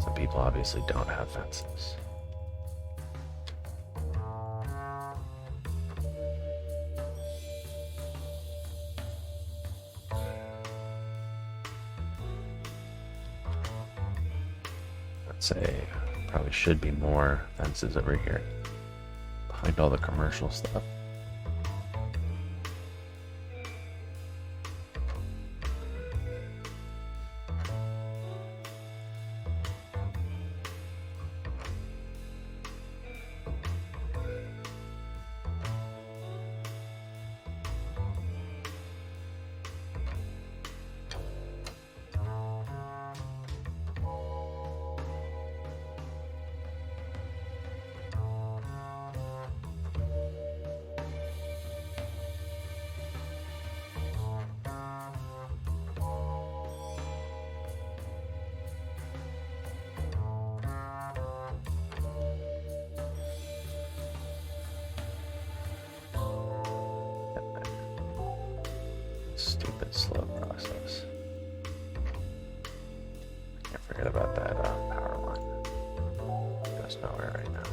Some people obviously don't have fences. Say probably should be more fences over here behind all the commercial stuff. Stupid slow process. Can't forget about that power line. Goes nowhere right now.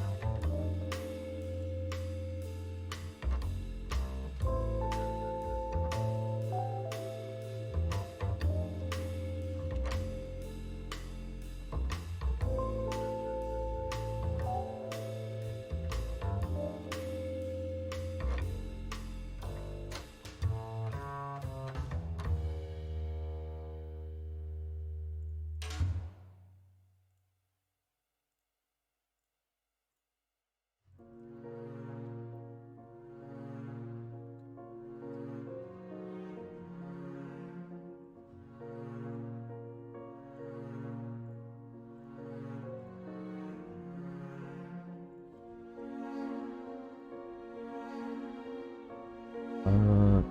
Uh,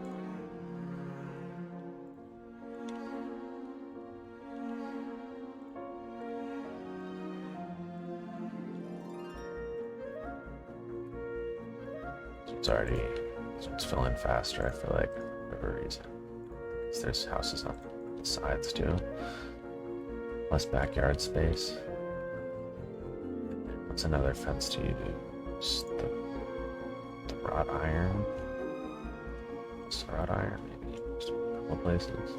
it's filling faster, I feel like, for whatever reason. There's houses on the sides too. Less backyard space. What's another fence to use? The wrought iron? It's wrought iron, maybe. Just a couple places.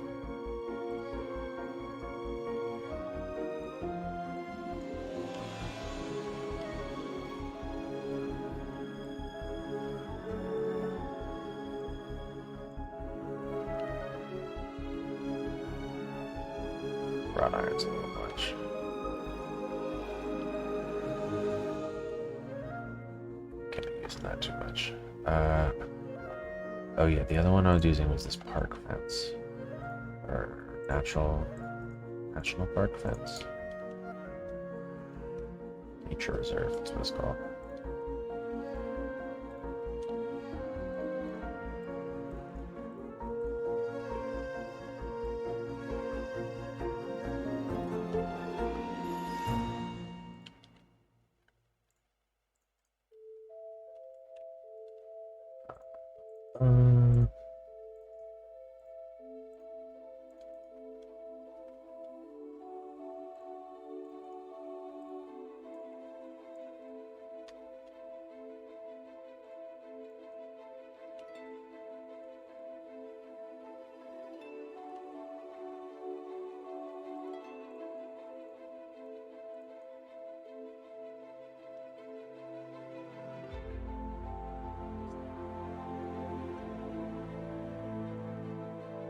Wrought iron's a little much. Can't be using that too much. Oh yeah, the other one I was using was this park fence. Or national park fence. Nature reserve, that's what it's called.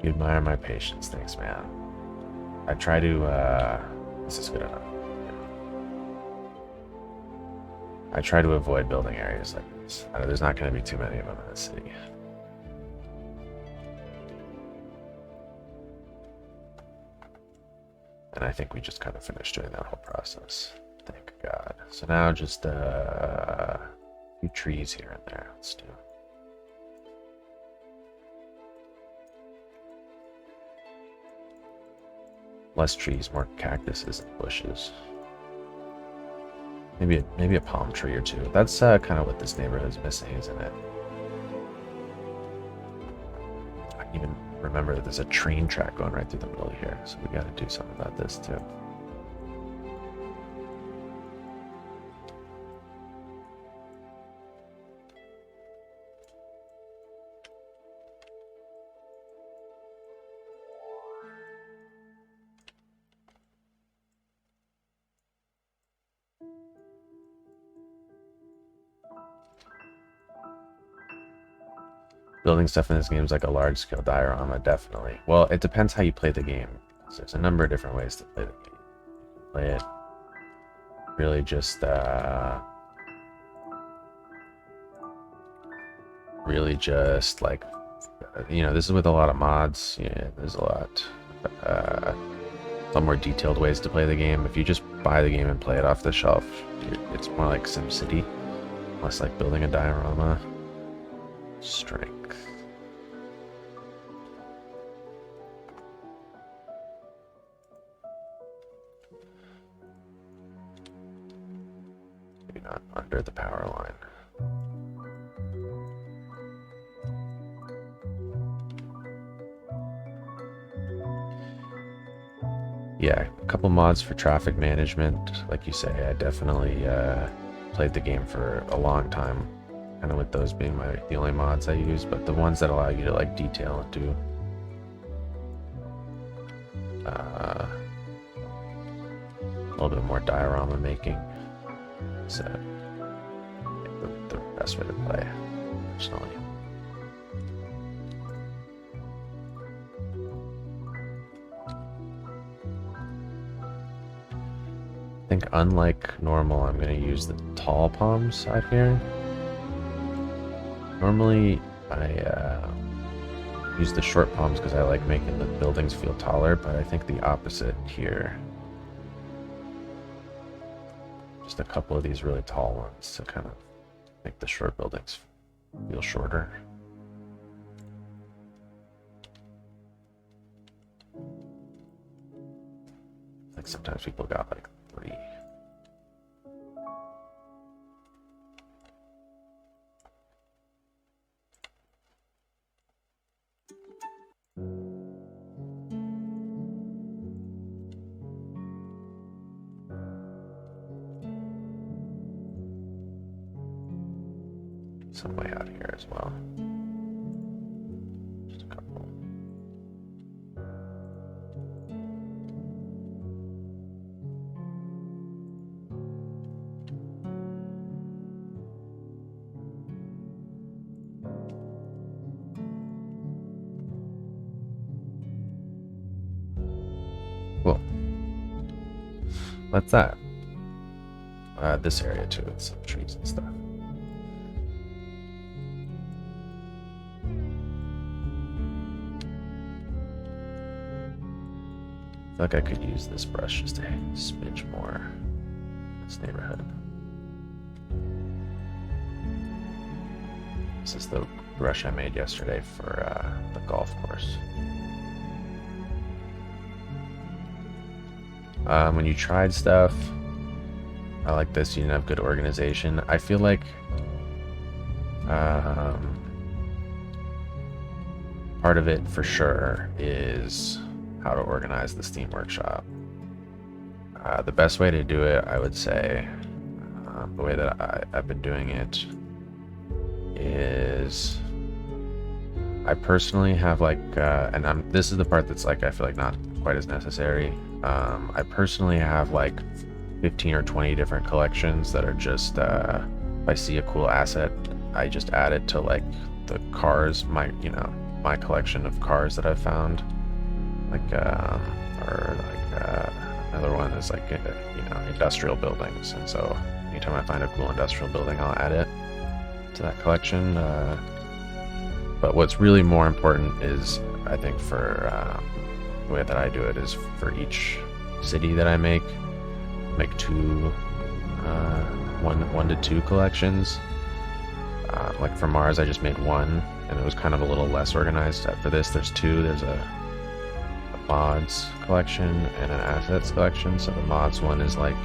You admire my patience, thanks, man. I try to, this is good enough. I try to avoid building areas like this. I know there's not going to be too many of them in the city. And I think we just kind of finished doing that whole process. Thank God. So now just a few trees here and there. Let's do. Less trees, more cactuses and bushes. Maybe a palm tree or two. That's kind of what this neighborhood is missing, isn't it? I even remember that there's a train track going right through the middle here, so we got to do something about this too. Building stuff in this game is like a large-scale diorama, definitely. Well, it depends how you play the game. So there's a number of different ways to play the game. You can play it really just, like, you know, this is with a lot of mods. Yeah, there's a lot more detailed ways to play the game. If you just buy the game and play it off the shelf, it's more like SimCity, less like building a diorama. Strength. Maybe not under the power line. Yeah, a couple mods for traffic management. Like you say, I definitely played the game for a long time. Kind of with those being the only mods I use, but the ones that allow you to like detail and do a little bit more diorama making. So the best way to play, personally. I think unlike normal, I'm going to use the tall palms out here. Normally, I use the short palms because I like making the buildings feel taller, but I think the opposite here. Just a couple of these really tall ones to kind of make the short buildings feel shorter. sometimes people got like 3. Some way out here as well. Just a couple. Cool. What's that? This area too, with some trees and stuff. I feel like I could use this brush just a smidge more in this neighborhood. This is the brush I made yesterday for the golf course. When you tried stuff, I like this, you didn't have good organization. I feel like part of it for sure is how to organize the Steam Workshop. The best way to do it, I would say, the way that I've been doing it is I personally have like, and this is the part that's like, I feel like not quite as necessary. I personally have like 15 or 20 different collections that are just, if I see a cool asset, I just add it to like the cars, my collection of cars that I've found. Another one is like, industrial buildings. And so anytime I find a cool industrial building, I'll add it to that collection. But what's really more important is, I think for the way that I do it is for each city that I make 2, 1 to 2 collections. Like for Mars, I just made 1, and it was kind of a little less organized. For this, there's 2. There's a mods collection and an assets collection. So the mods one is like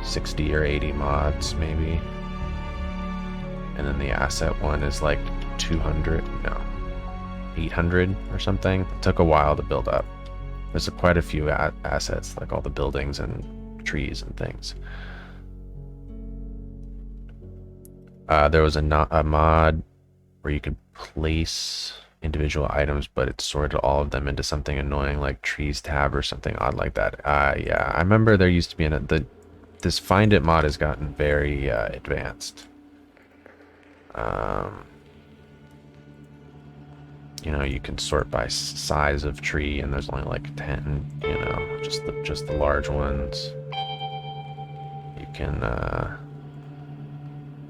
60 or 80 mods maybe, and then the asset one is like 800 or something. It took a while to build up. There's quite a few assets, like all the buildings and trees and things. There was a mod where you could place individual items, but it sorted all of them into something annoying like trees tab or something odd like that. Yeah, I remember there used to be this find it mod has gotten very advanced. You can sort by size of tree, and there's only like 10, just the large ones. You can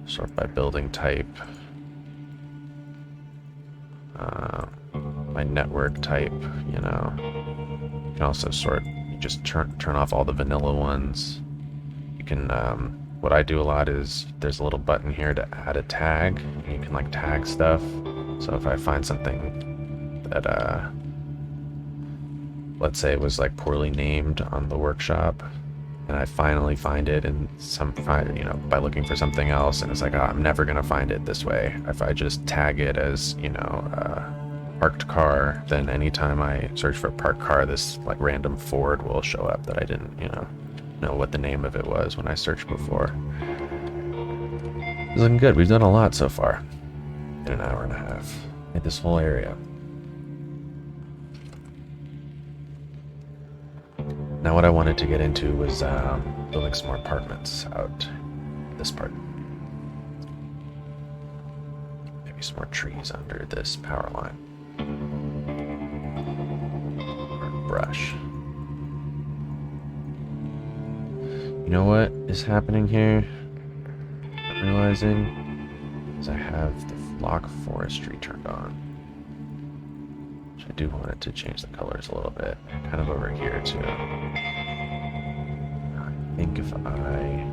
sort by building type. My network type, you can also sort, you just turn off all the vanilla ones. You can, what I do a lot is there's a little button here to add a tag, and you can like tag stuff. So if I find something that, let's say it was like poorly named on the workshop, and I finally find it in by looking for something else, and it's like, I'm never gonna find it this way. If I just tag it as, parked car, then anytime I search for parked car, this like random Ford will show up that I didn't, know what the name of it was when I searched before. It's looking good. We've done a lot so far in an hour and a half. Made this whole area. Now what I wanted to get into was building some more apartments out this part. Maybe some more trees under this power line. Or brush. You know what is happening here? I'm realizing is I have the flock forestry turned on. Which I do want it to change the colors a little bit. Kind of over here too. I think if I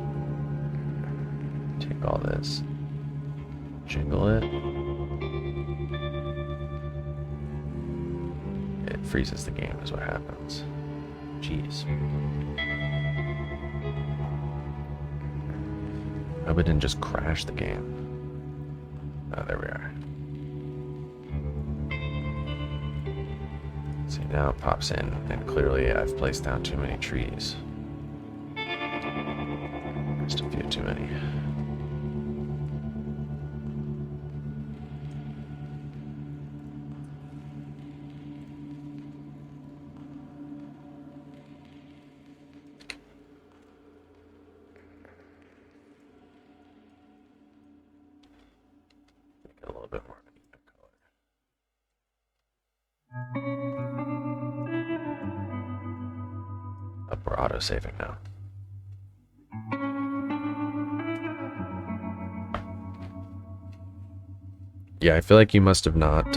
take all this, jiggle it, it freezes the game is what happens. Jeez. I hope it didn't just crash the game. Oh, there we are. See, now it pops in, and clearly I've placed down too many trees. Just a few too many. Make it a little bit more color. Up, we're auto-saving now. Yeah, I feel like you must have not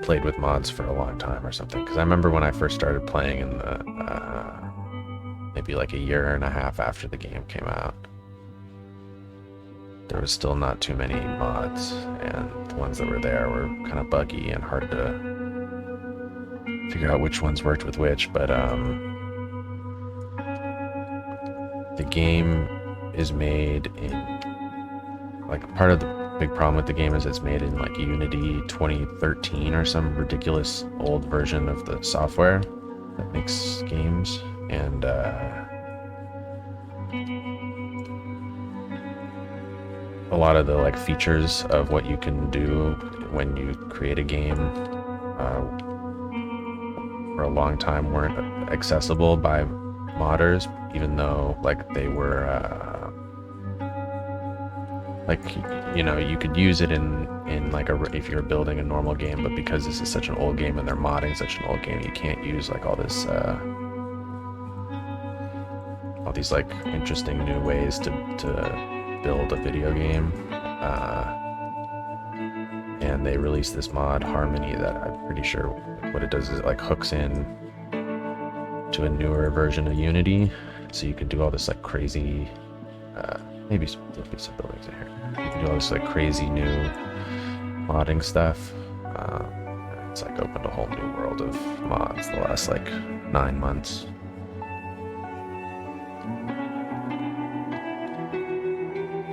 played with mods for a long time or something, because I remember when I first started playing in the maybe like a year and a half after the game came out, there was still not too many mods, and the ones that were there were kind of buggy and hard to figure out which ones worked with which. But the game is made in, like, part of the big problem with the game is it's made in like Unity 2013 or some ridiculous old version of the software that makes games, and a lot of the like features of what you can do when you create a game for a long time weren't accessible by modders, even though like they were like, you know, you could use it in like if you're building a normal game, but because this is such an old game and they're modding such an old game, you can't use like all this all these like interesting new ways to build a video game. And they released this mod Harmony that I'm pretty sure what it does is it like hooks in to a newer version of Unity, so you can do all this like crazy maybe there'll be some buildings in here. You can do all this like crazy new modding stuff. It's like opened a whole new world of mods the last like 9 months.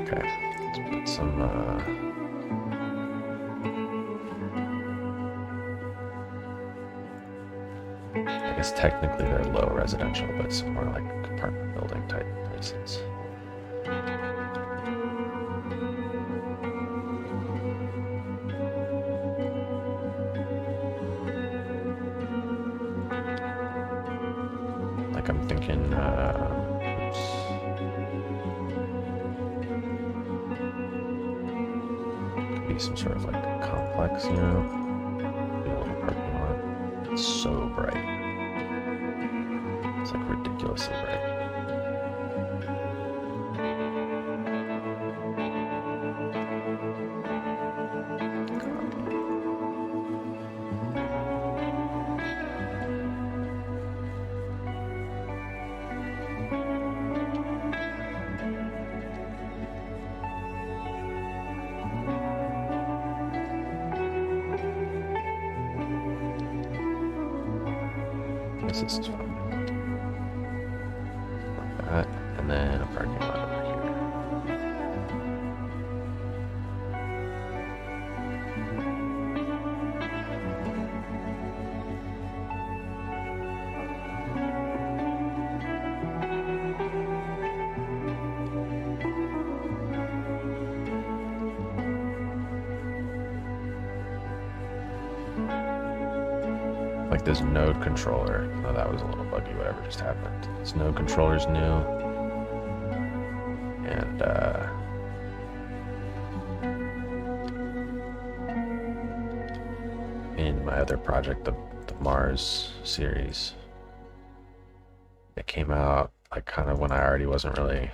Okay, let's put some I guess technically they're low residential, but some more like apartment building type places. Like I'm thinking, oops. Could be some sort of like complex, you know? Be a little parking lot. It's so bright. It's like ridiculously bright. This is fun. Like that, and then a parking lot over here. Like this node controller. Oh, that was a little buggy, whatever just happened. This node controller's new. And in my other project, the Mars series, it came out like kind of when I already wasn't really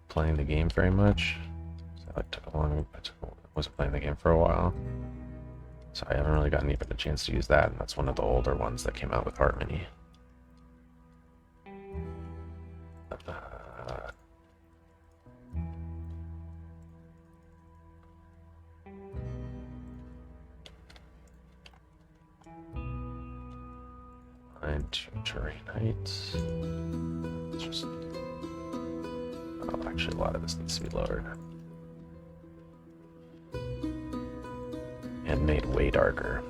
playing the game very much. So I wasn't playing the game for a while, so I haven't really gotten even a chance to use that, and that's one of the older ones that came out with Harmony. into terrain heights. It's just... Oh, actually a lot of this needs to be lowered. And made way darker.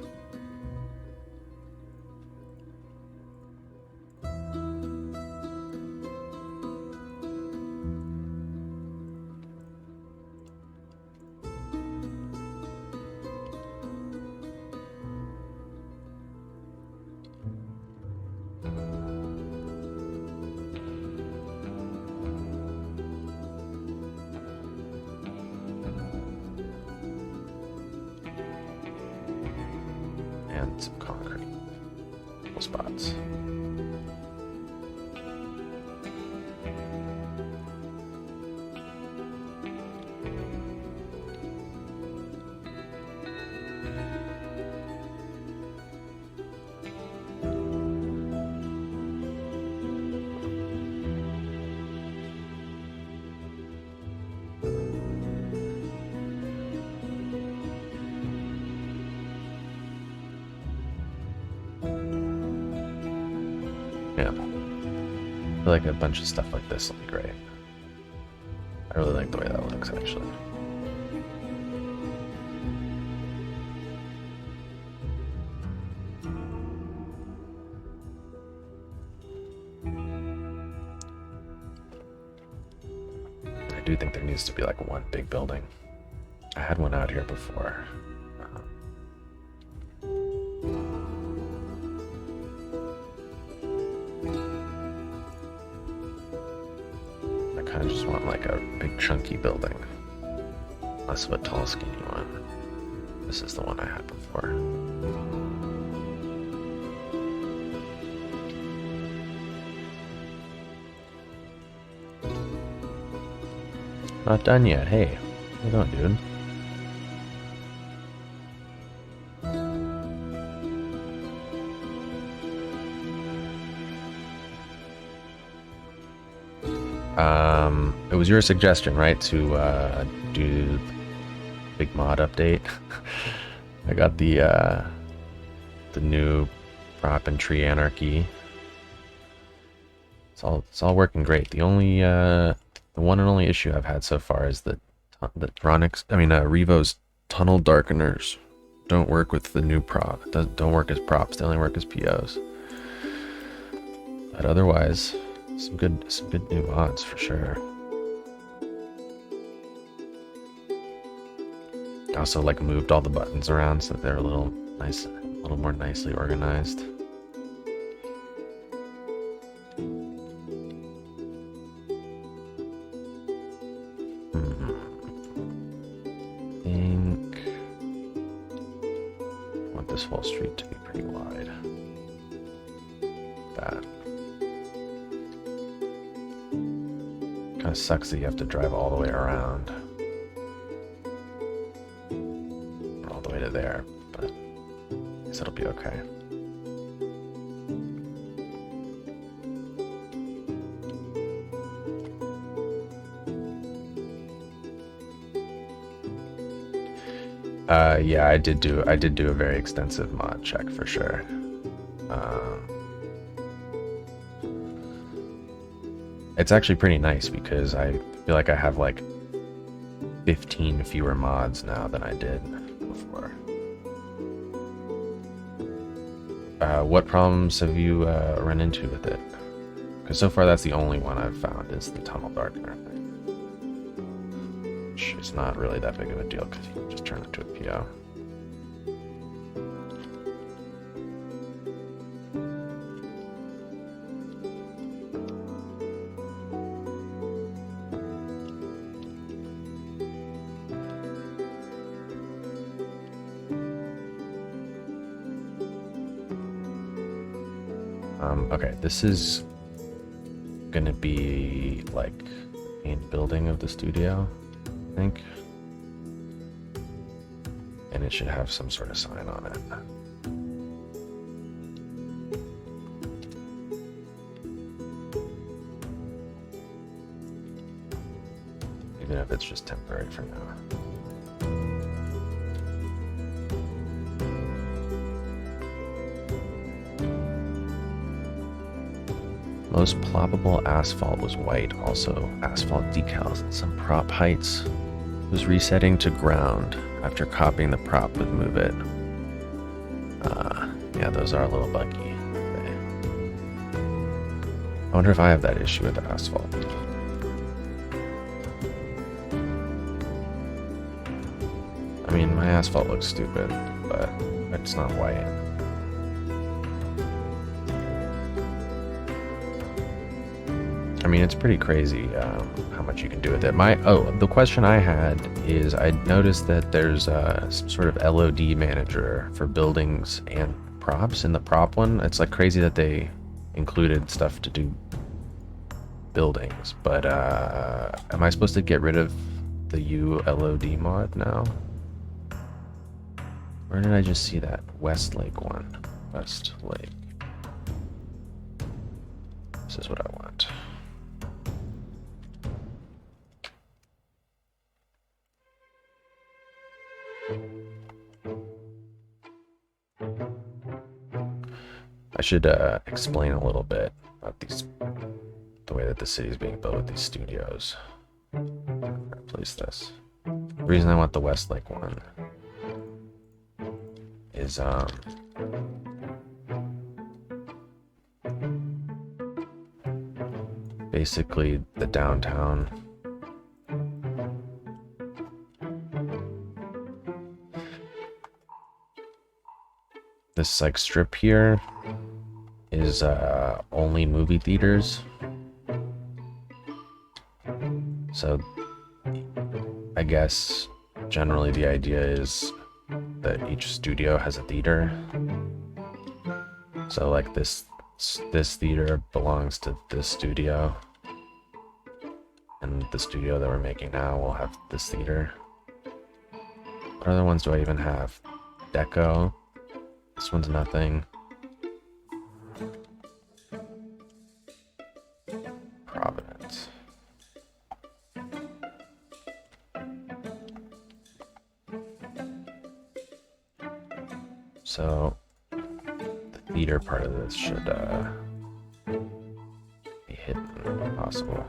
And some concrete spots. Yeah. I feel like a bunch of stuff like this will be great. I really like the way that looks, actually. I do think there needs to be like one big building. I had one out here before. I just want like a big chunky building, less of a tall skinny one. This is the one I had before. Not done yet. Hey, how you doing, dude? It was your suggestion, right, to do the big mod update. I got the new prop and tree anarchy. It's all working great. The only the one and only issue I've had so far is that Revo's tunnel darkeners don't work with the new prop. Don't work as props. They only work as POs. But otherwise, some good new mods for sure. I also like moved all the buttons around so that they're a little more nicely organized. I think I want this whole street to be pretty wide. That kind of sucks that you have to drive all the way around. To there, but I guess it'll be okay. Yeah, I did do a very extensive mod check for sure. It's actually pretty nice because I feel like I have like 15 fewer mods now than I did before. What problems have you run into with it? Because so far that's the only one I've found is the tunnel darkener thing. Which is not really that big of a deal because you can just turn it to a PO. Okay, this is gonna be like the main building of the studio, I think. And it should have some sort of sign on it. Even if it's just temporary for now. Most ploppable asphalt was white. Also, asphalt decals and some prop heights. It was resetting to ground. After copying the prop would move it. Yeah, those are a little buggy. Okay. I wonder if I have that issue with the asphalt. I mean, my asphalt looks stupid, but it's not white. I mean, it's pretty crazy how much you can do with it. The question I had is I noticed that there's some sort of LOD manager for buildings and props in the prop one. It's like crazy that they included stuff to do buildings, but am I supposed to get rid of the ULOD mod now? Where did I just see that? Westlake one. Westlake. This is what I want. I should explain a little bit about the way that the city is being built with these studios. Replace this. The reason I want the Westlake one is basically the downtown. This like strip here is only movie theaters. So I guess generally the idea is that each studio has a theater. So like this theater belongs to this studio, and the studio that we're making now will have this theater. What other ones do I even have? Deco. This one's nothing. Providence. So the theater part of this should be hidden if possible.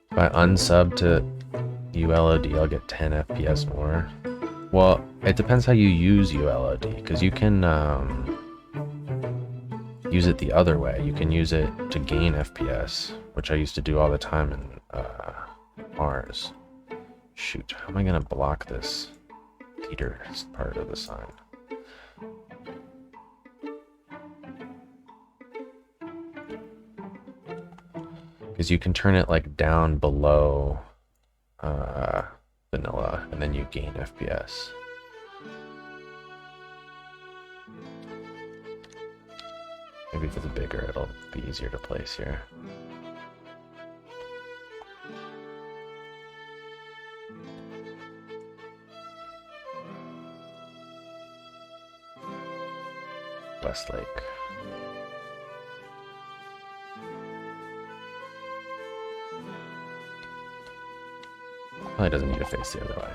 If I unsub to ULOD, I'll get 10 FPS more. Well, it depends how you use ULOD, because you can use it the other way. You can use it to gain FPS, which I used to do all the time in Mars. Shoot, how am I gonna block this theater part of the sign? Because you can turn it like down below vanilla, and then you gain FPS. Maybe if it's bigger, it'll be easier to place here. Westlake. Probably doesn't need to face the other way.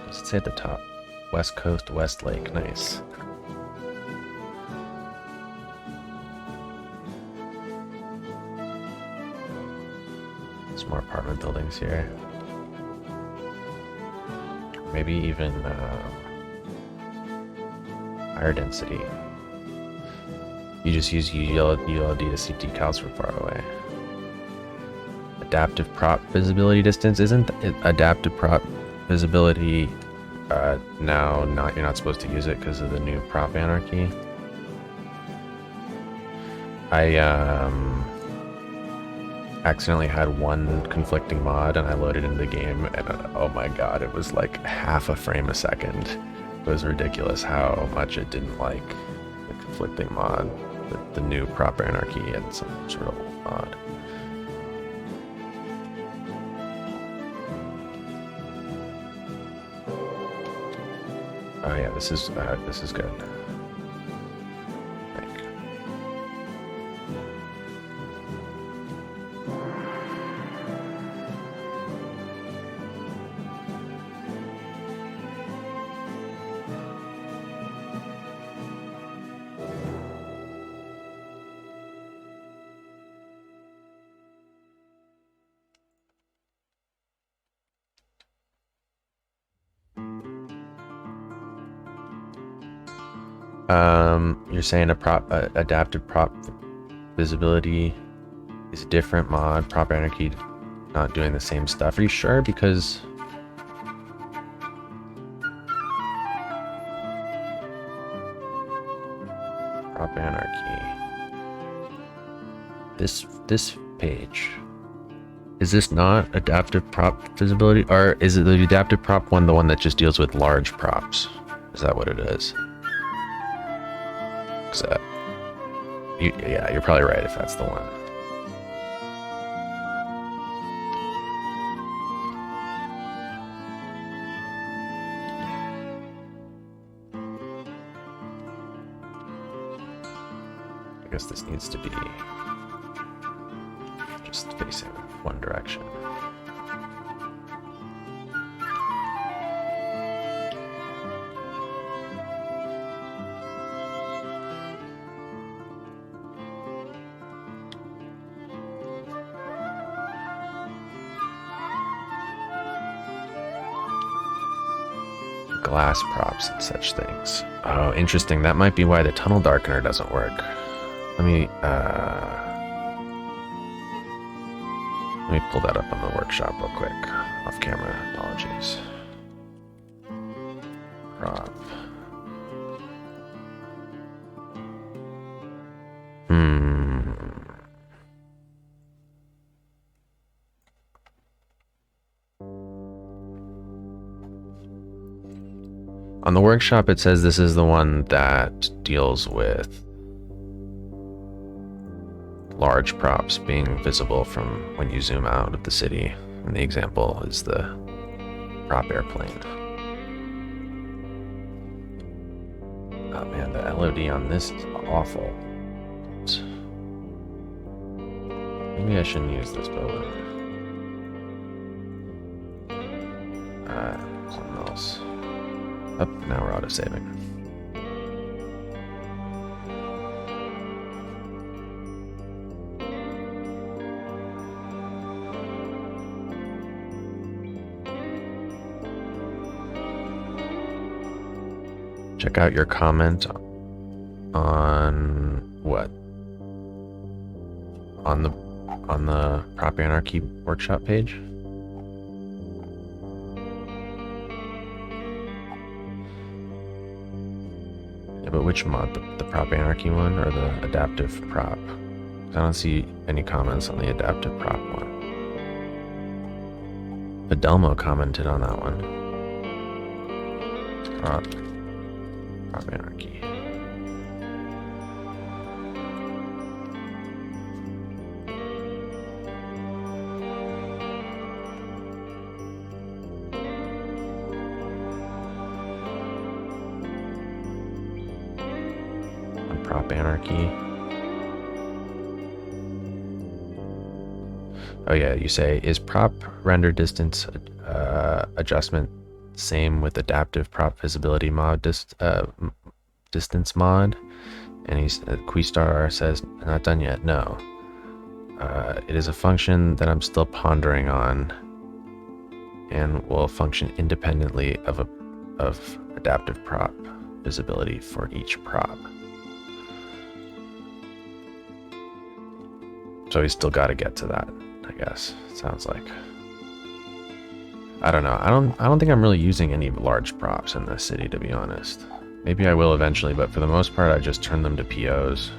Let's say at the top. West Coast, Westlake. Nice. Some more apartment buildings here. Maybe even higher density. You just use ULD to see decals from far away. Adaptive prop visibility distance. Isn't adaptive prop visibility now you're not supposed to use it because of the new prop anarchy? I accidentally had one conflicting mod and I loaded into the game, and oh my god, it was like half a frame a second. It was ridiculous how much it didn't like the conflicting mod. The new prop anarchy and some sort of mod. Oh yeah, this is good. You're saying adaptive prop visibility is a different mod. Prop anarchy not doing the same stuff. Are you sure? Because prop anarchy. This page. Is this not adaptive prop visibility? Or is it the adaptive prop one, the one that just deals with large props? Is that what it is? Yeah, you're probably right if that's the one. I guess this needs to be just facing one direction. Glass props and such things. Oh, interesting. That might be why the tunnel darkener doesn't work. Let me pull that up on the workshop real quick. Off camera. Apologies. Prop. On the workshop, it says this is the one that deals with large props being visible from when you zoom out of the city. And the example is the prop airplane. Oh man, the LOD on this is awful. Maybe I shouldn't use this building. Something else. Up, now we're auto-saving. Check out your comment on what? On the Prop Anarchy workshop page? Yeah, but which mod? The Prop Anarchy one or the Adaptive Prop? I don't see any comments on the Adaptive Prop one. Fidelmo commented on that one. Prop Anarchy. Prop Anarchy. Oh yeah, you say, is prop render distance adjustment same with adaptive prop visibility mod distance mod? And he's Quistar says, not done yet. No. It is a function that I'm still pondering on and will function independently of adaptive prop visibility for each prop. So he's still got to get to that, I guess. It sounds like. I don't know. I don't think I'm really using any large props in this city, to be honest. Maybe I will eventually, but for the most part, I just turn them to POs.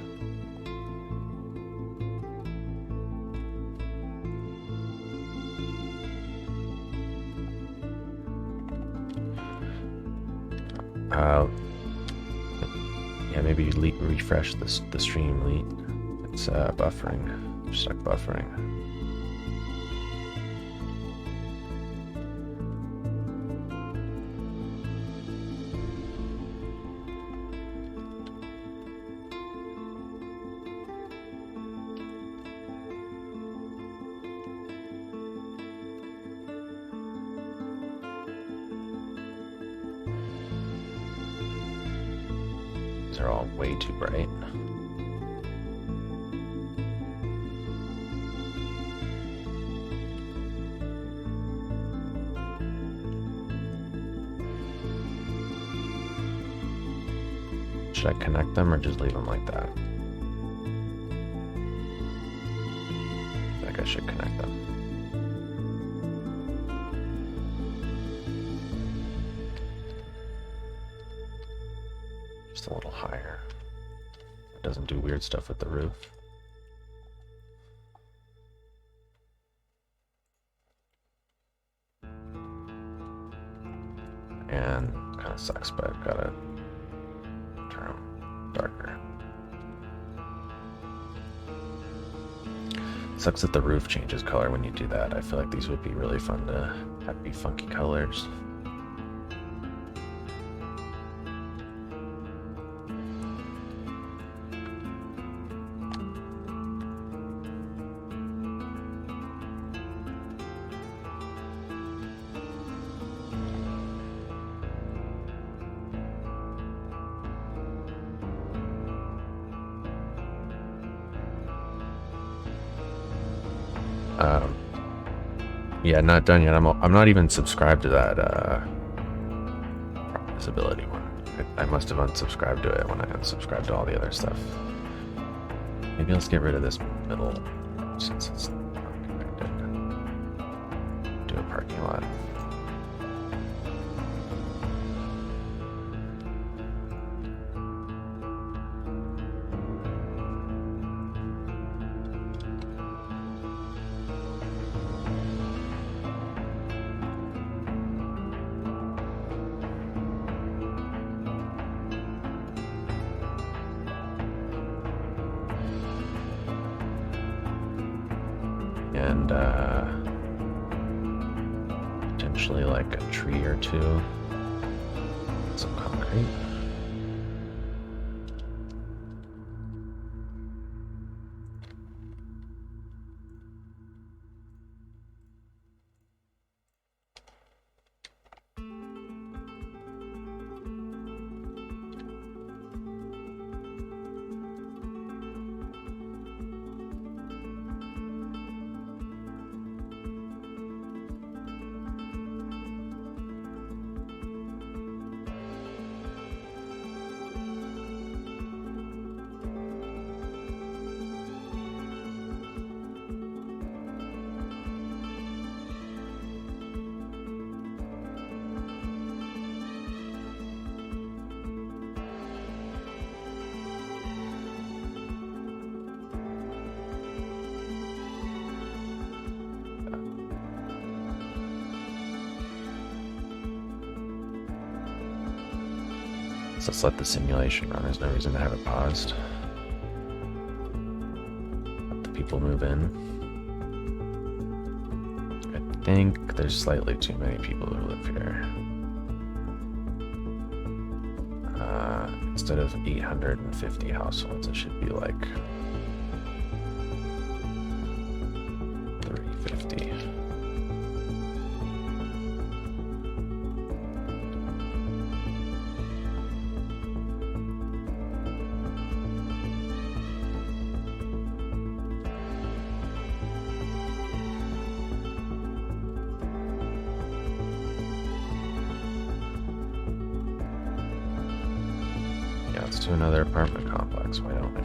Yeah, maybe refresh the stream lead. It's buffering. Stuck buffering. These are all way too bright. Should I connect them or just leave them like that? I think I should connect them. Just a little higher. It doesn't do weird stuff with the roof. And kind of sucks, but I've got to turn them darker. Sucks that the roof changes color when you do that. I feel like these would be really fun to have be funky colors. Yeah, not done yet. I'm not even subscribed to that visibility one. I must have unsubscribed to it when I unsubscribed to all the other stuff. Maybe let's get rid of this middle since it's not connected. Do a parking lot. And potentially like a tree or two, some concrete. So let's let the simulation run. There's no reason to have it paused. Let the people move in. I think there's slightly too many people who live here. Instead of 850 households, it should be like 350. Let's do another apartment complex, why don't we?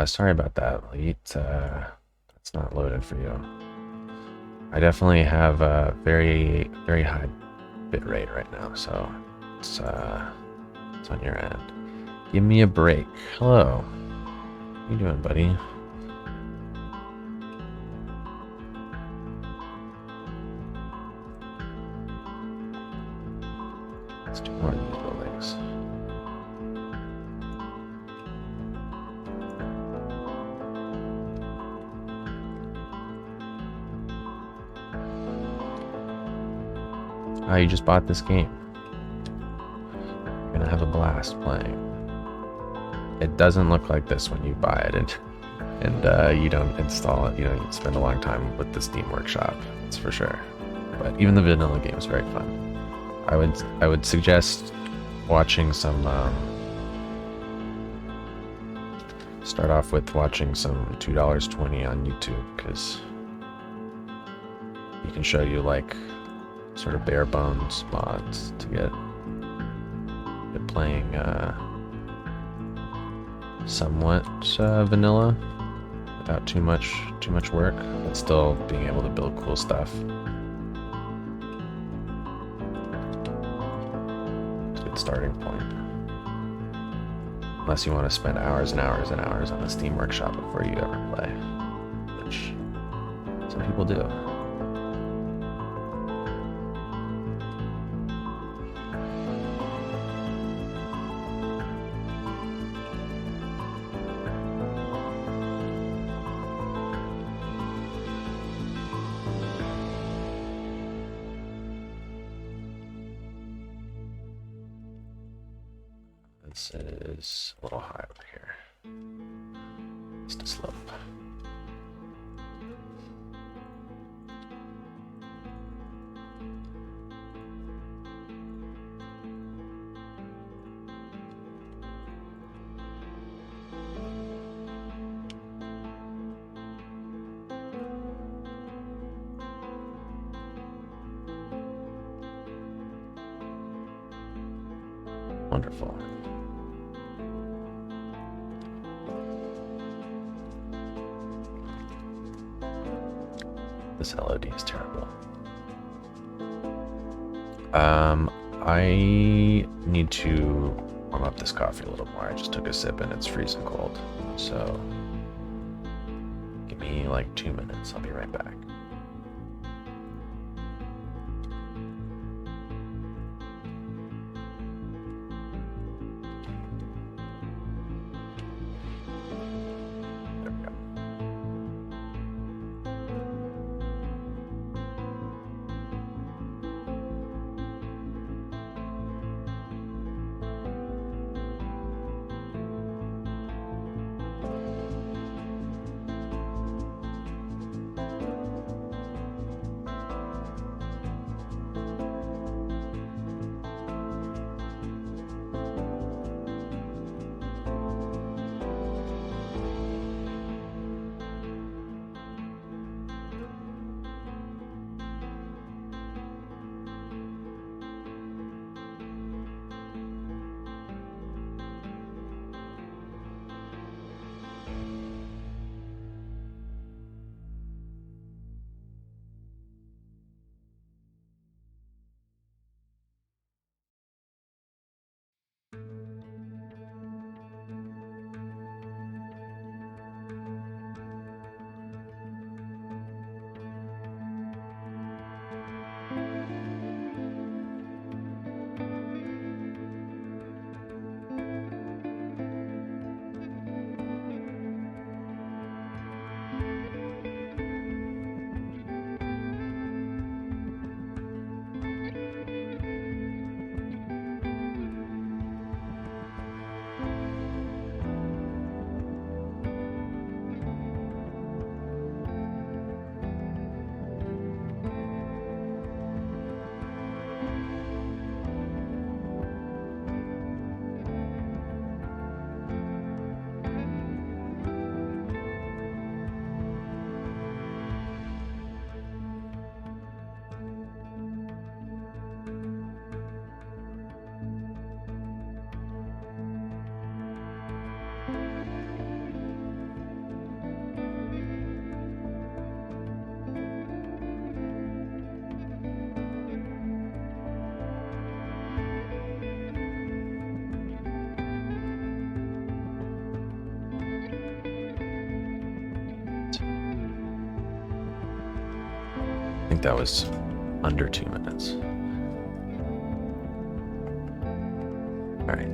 Sorry about that, Elite. It's not loaded for you. I definitely have a very, very high bit rate right now, so it's on your end. Give me a break. Hello. How you doing, buddy? Let's do more of these buildings. Oh, you just bought this game. You're gonna have a blast playing. It doesn't look like this when you buy it, and you don't install it. You know, you spend a long time with the Steam Workshop. That's for sure. But even the vanilla game is very fun. I would suggest watching some Start off with watching some $2.20 on YouTube, because he can show you like sort of bare bones mods to get playing somewhat vanilla without too much work, but still being able to build cool stuff. It's a good starting point. Unless you want to spend hours and hours and hours on the Steam Workshop before you ever play, which some people do. This is a little high over here. Just a slope. Wonderful. This LOD is terrible. I need to warm up this coffee a little more. I just took a sip and it's freezing cold. So give me like 2 minutes. I'll be right back. I think that was under 2 minutes. All right,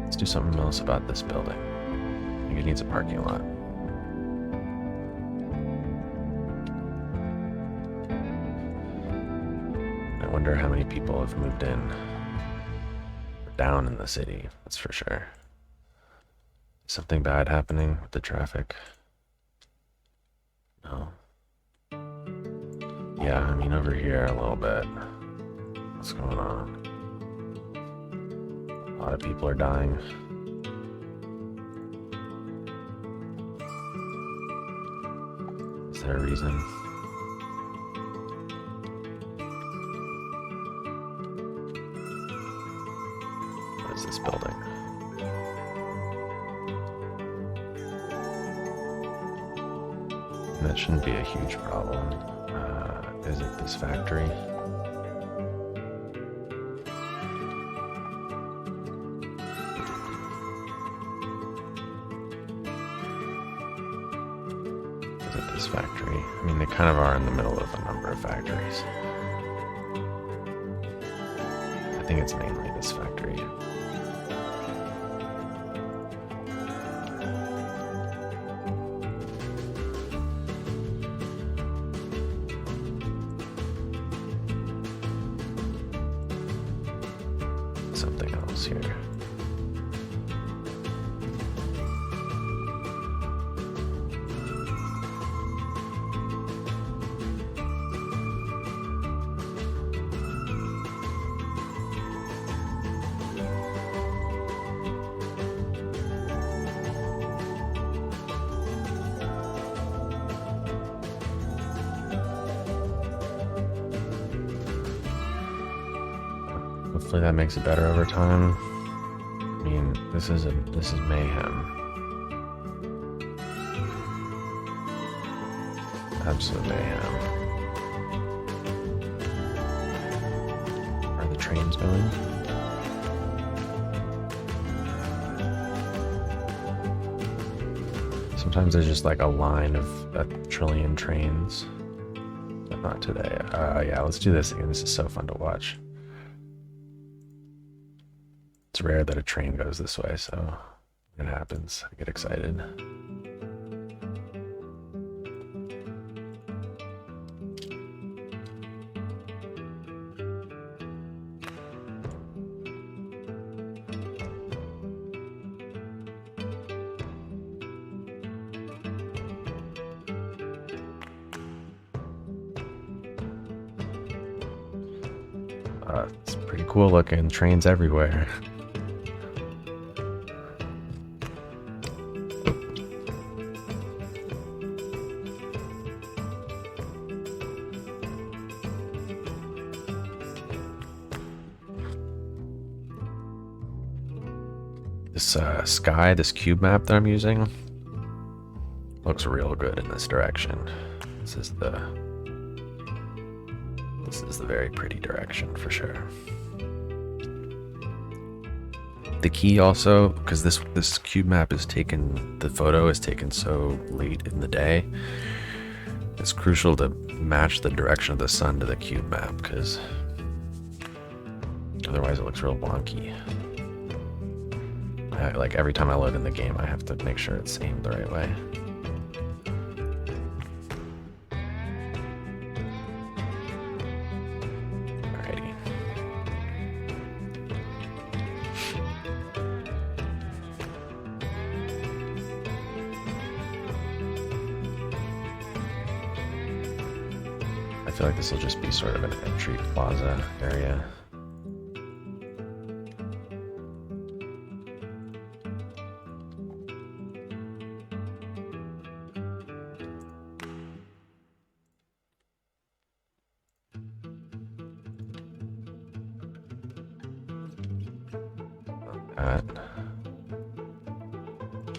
let's do something else about this building. I think it needs a parking lot. I wonder how many people have moved in or down in the city, that's for sure. Something bad happening with the traffic? No. Yeah, I mean over here a little bit. What's going on? A lot of people are dying. there a reason? What is this building? That shouldn't be a huge problem. Is it this factory? Is it this factory? I mean, they kind of are in the middle of a number of factories. I think it's mainly this factory. Something else here. Hopefully that makes it better over time. I mean, this is mayhem. Absolute mayhem. Are the trains going? Sometimes there's just like a line of a trillion trains. But not today. Yeah, let's do this again. This is so fun to watch. It's rare that a train goes this way, so when it happens, I get excited. It's pretty cool looking. Trains everywhere. This this cube map that I'm using looks real good in this direction. This is the very pretty direction for sure. The key also, because this cube map is taken, the photo is taken so late in the day, it's crucial to match the direction of the sun to the cube map, because otherwise it looks real wonky. Like every time I load in the game, I have to make sure it's aimed the right way. Alrighty. I feel like this will just be sort of an entry plaza area.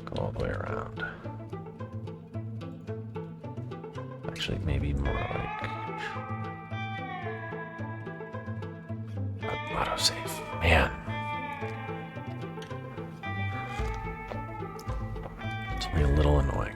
Go all the way around. Actually, maybe more like autosave. Man, it's me a little annoying.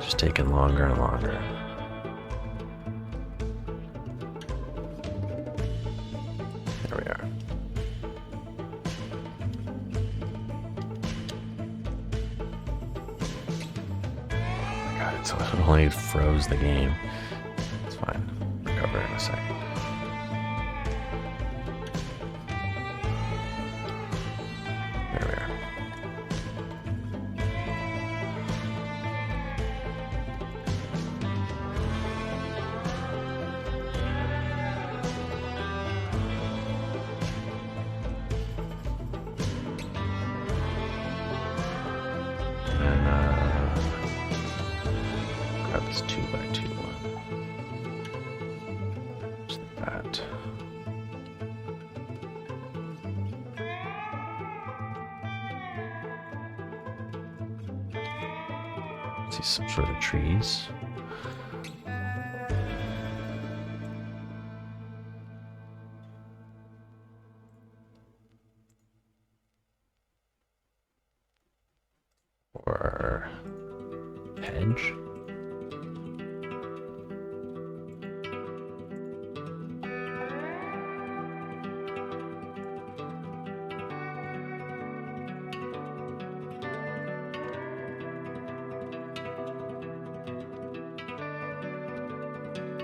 Just taking longer and longer. There we are. Oh my god, it only froze the game. It's fine. Recover in a second. There we are. Just like that. See some sort of trees. Or hedge.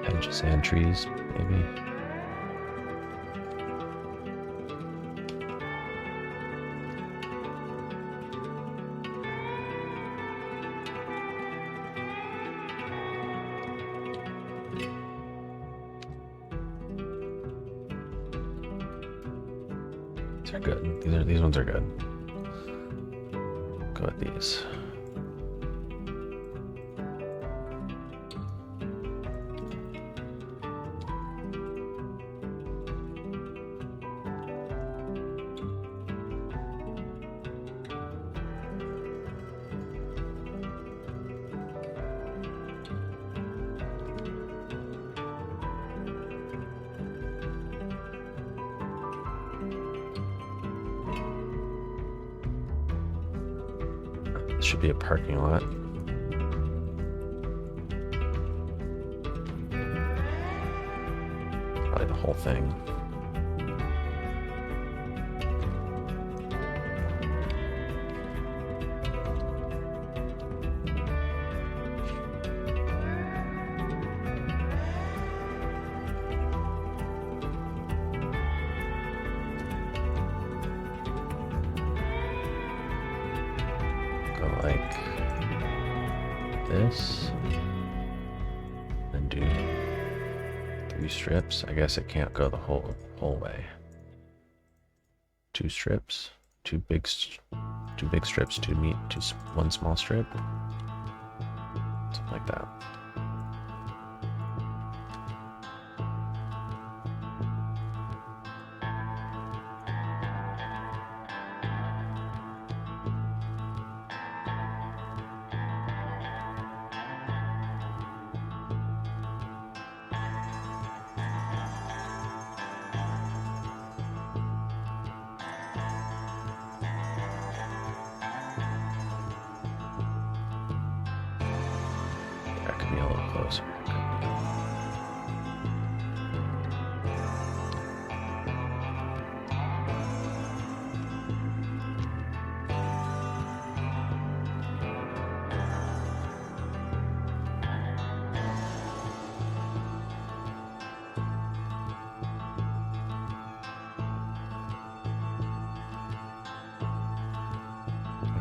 Hedges and trees, maybe. These are good. These ones are good. Go with these. This should be a parking lot. Probably the whole thing. Like this, and do 3 strips. I guess it can't go the whole way. 2 strips, 2 big strips, 1 small strip, something like that. That could be a little closer.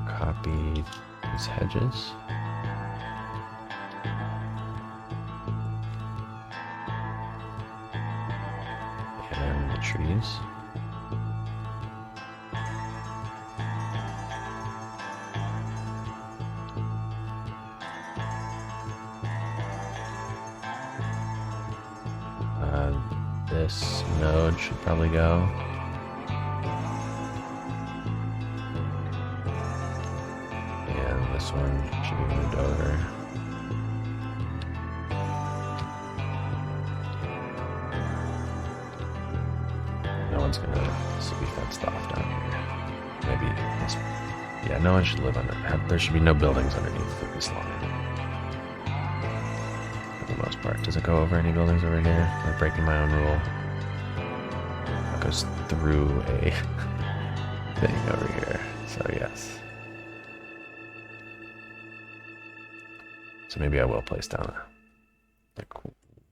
Copy these hedges. And the trees. This node should probably go. This one should be moved over. No one's gonna. This will be fenced off down here. Maybe this. Yeah, no one should live under. There should be no buildings underneath this line. For the most part. Does it go over any buildings over here? I'm breaking my own rule. It goes through a thing over here. So yes. So maybe I will place down like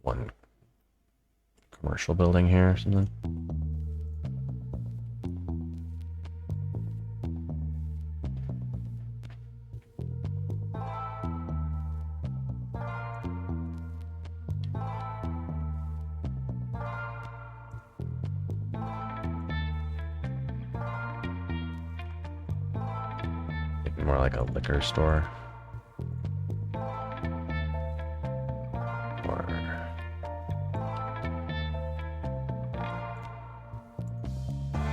1 commercial building here or something. Maybe more like a liquor store. Or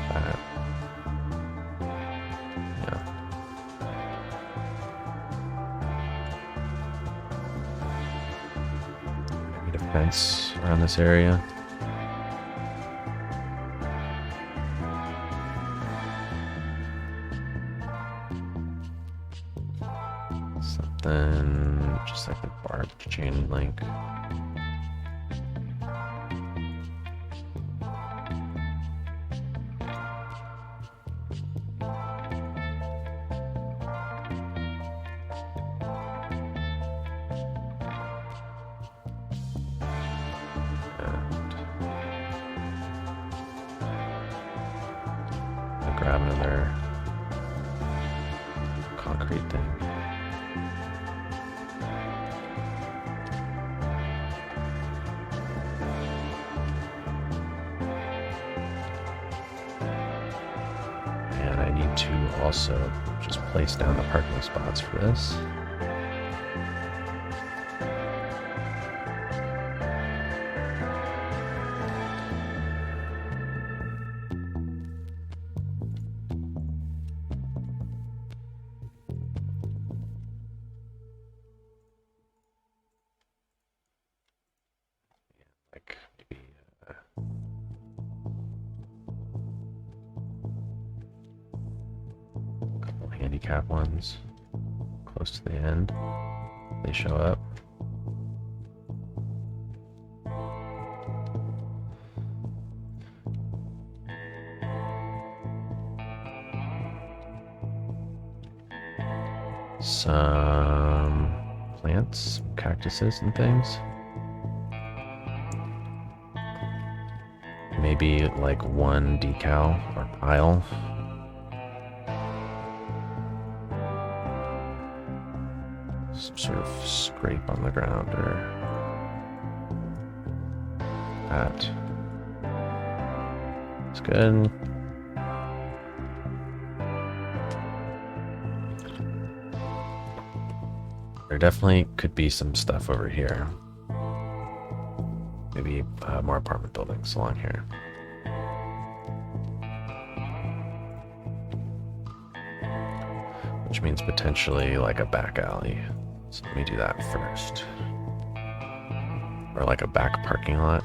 that. Yeah. Maybe a fence around this area. Something just like a barbed chain link. Grab another concrete thing. And I need to also just place down the parking spots for this. Like maybe a couple handicap ones close to the end. They show up. Some plants, cactuses and things. Maybe like one decal or pile. Some sort of scrape on the ground or that. It's good. There definitely could be some stuff over here. Maybe more apartment buildings along here. Which means potentially like a back alley. So let me do that first. Or like a back parking lot.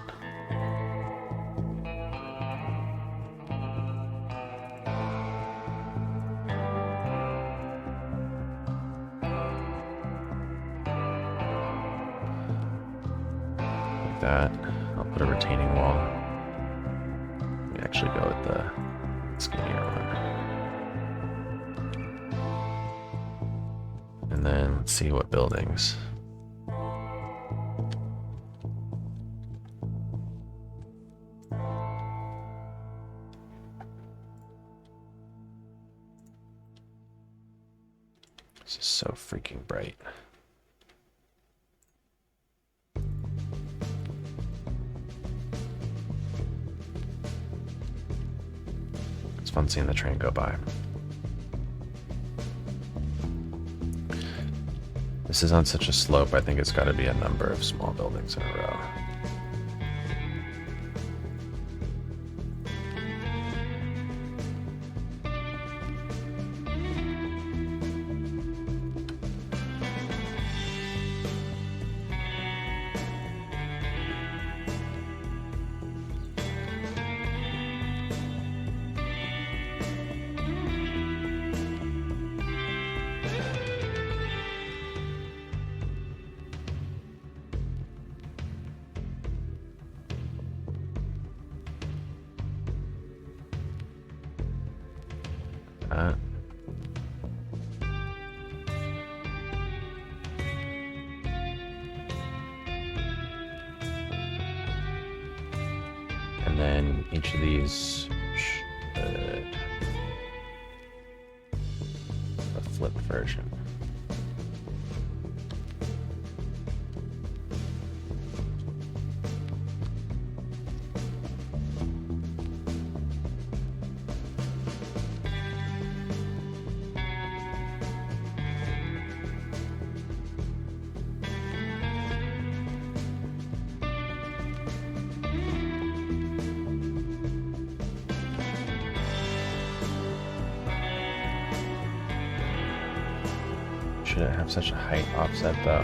Like that. I'll put a retaining wall. Let me actually go with the skinnier one. And then let's see what buildings. This is so freaking bright. It's fun seeing the train go by. This is on such a slope, I think it's got to be a number of small buildings in a row. And then each of these should a flipped version. should it have such a height offset though?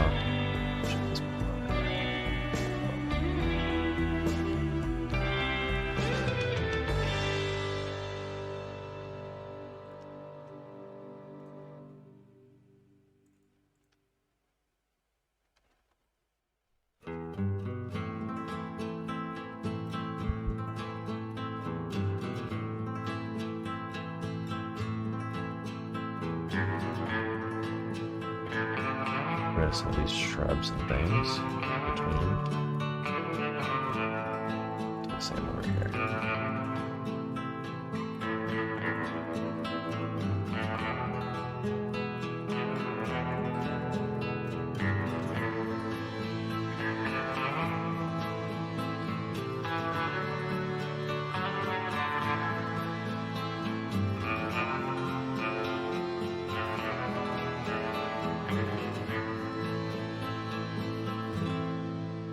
Some of these shrubs and things between. Same over here.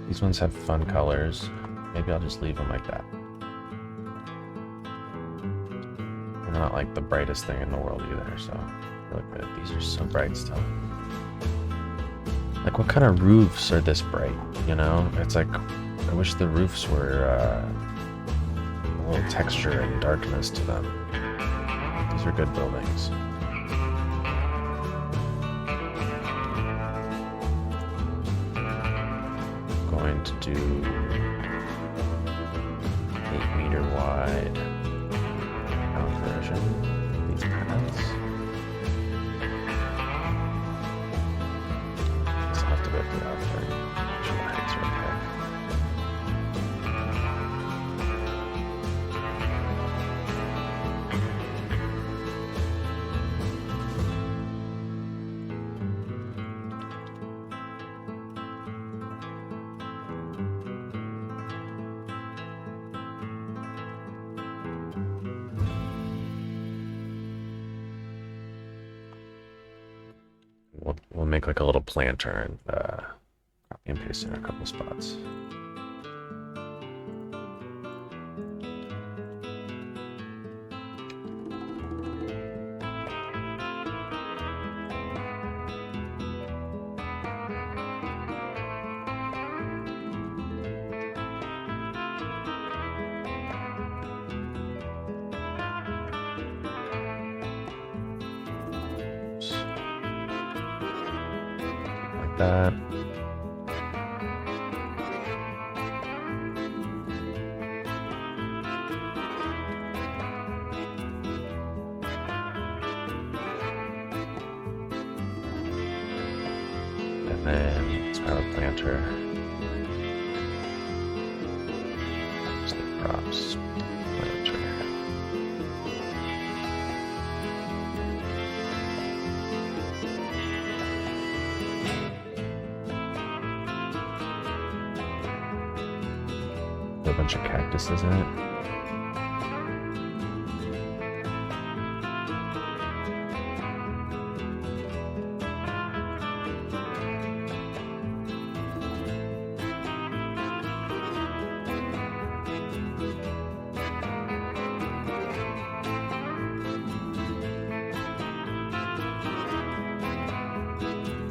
These ones have fun colors. Maybe I'll just leave them like that. They're not like the brightest thing in the world either, so look good. These are so bright still. Like, what kind of roofs are this bright? You know, it's like I wish the roofs were a little texture and darkness to them. These are good buildings. Going to do 8-meter wide version of these paths. So I'll have to go through that for make sure the heights are okay. We'll make like a little planter and copy and paste in a couple spots. That. And then let's grab a planter. Just the props. Planter. A bunch of cactuses in it.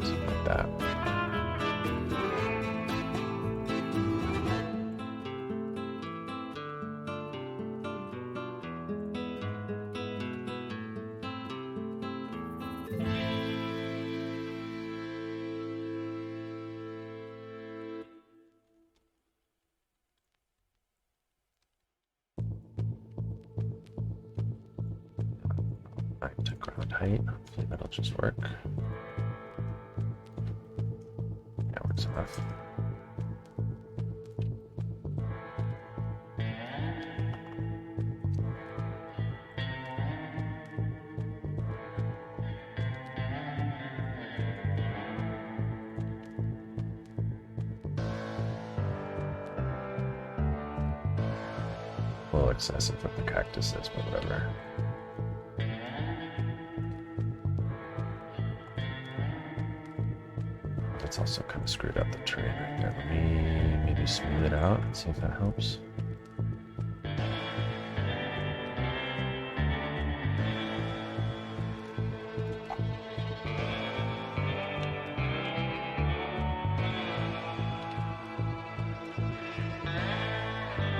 Something like that. Back to ground height. Hopefully that'll just work. Yeah, works enough. A little excessive with the cactuses, but whatever. It's also kind of screwed up the terrain right there. Let me maybe smooth it out and see if that helps.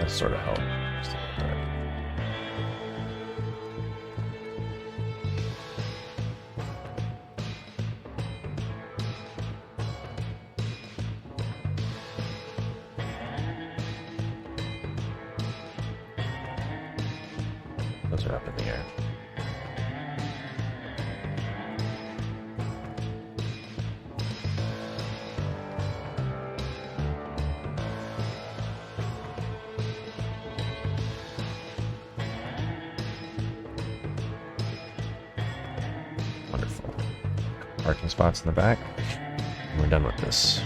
does sort of help. Just a little bit. Those are up in the air. Wonderful. Parking spots in the back. And we're done with this.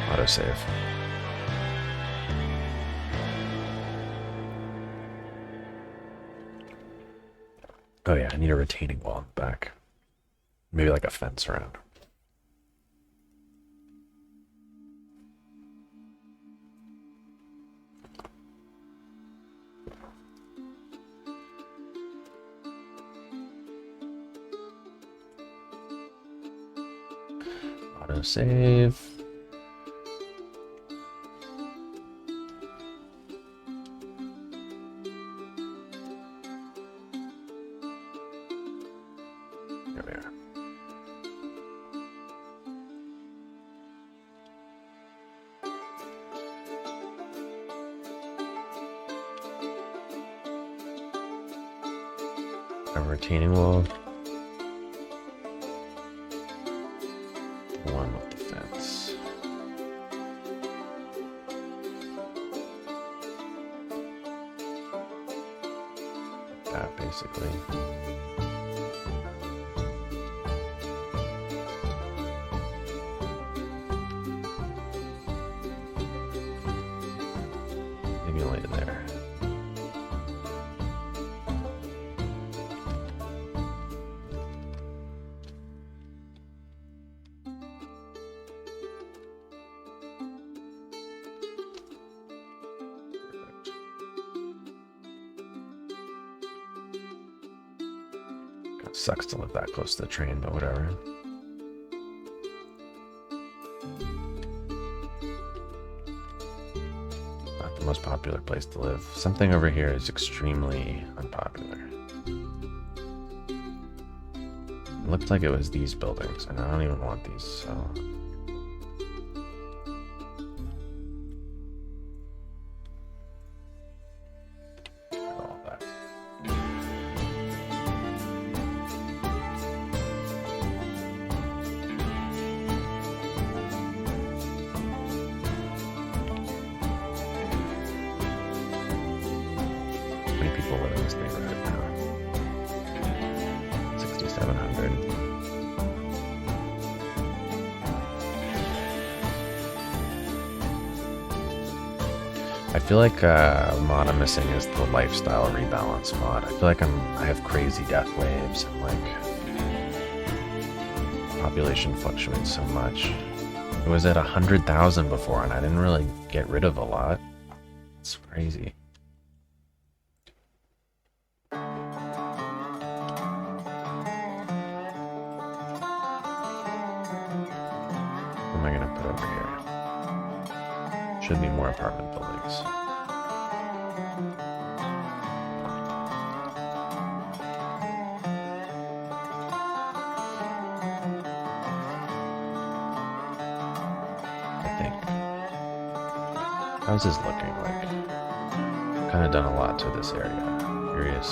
Autosave. Oh yeah, I need a retaining wall in the back. Maybe like a fence around. Autosave. There we are. A retaining wall. The one with the fence. That basically. Maybe only to there. Kind of sucks to live that close to the train, but whatever. Not the most popular place to live. Something over here is extremely unpopular. It looked like it was these buildings, and I don't even want these, so... all that. How many people live in this neighborhood now? 6,700. I feel like a mod I'm missing is the lifestyle rebalance mod. I feel like I have crazy death waves and like population fluctuates so much. It was at 100,000 before and I didn't really get rid of a lot. It's crazy. What am I gonna put over here? Should be more apartment buildings. I think. How's this looking like? Kind of done a lot to this area. Curious.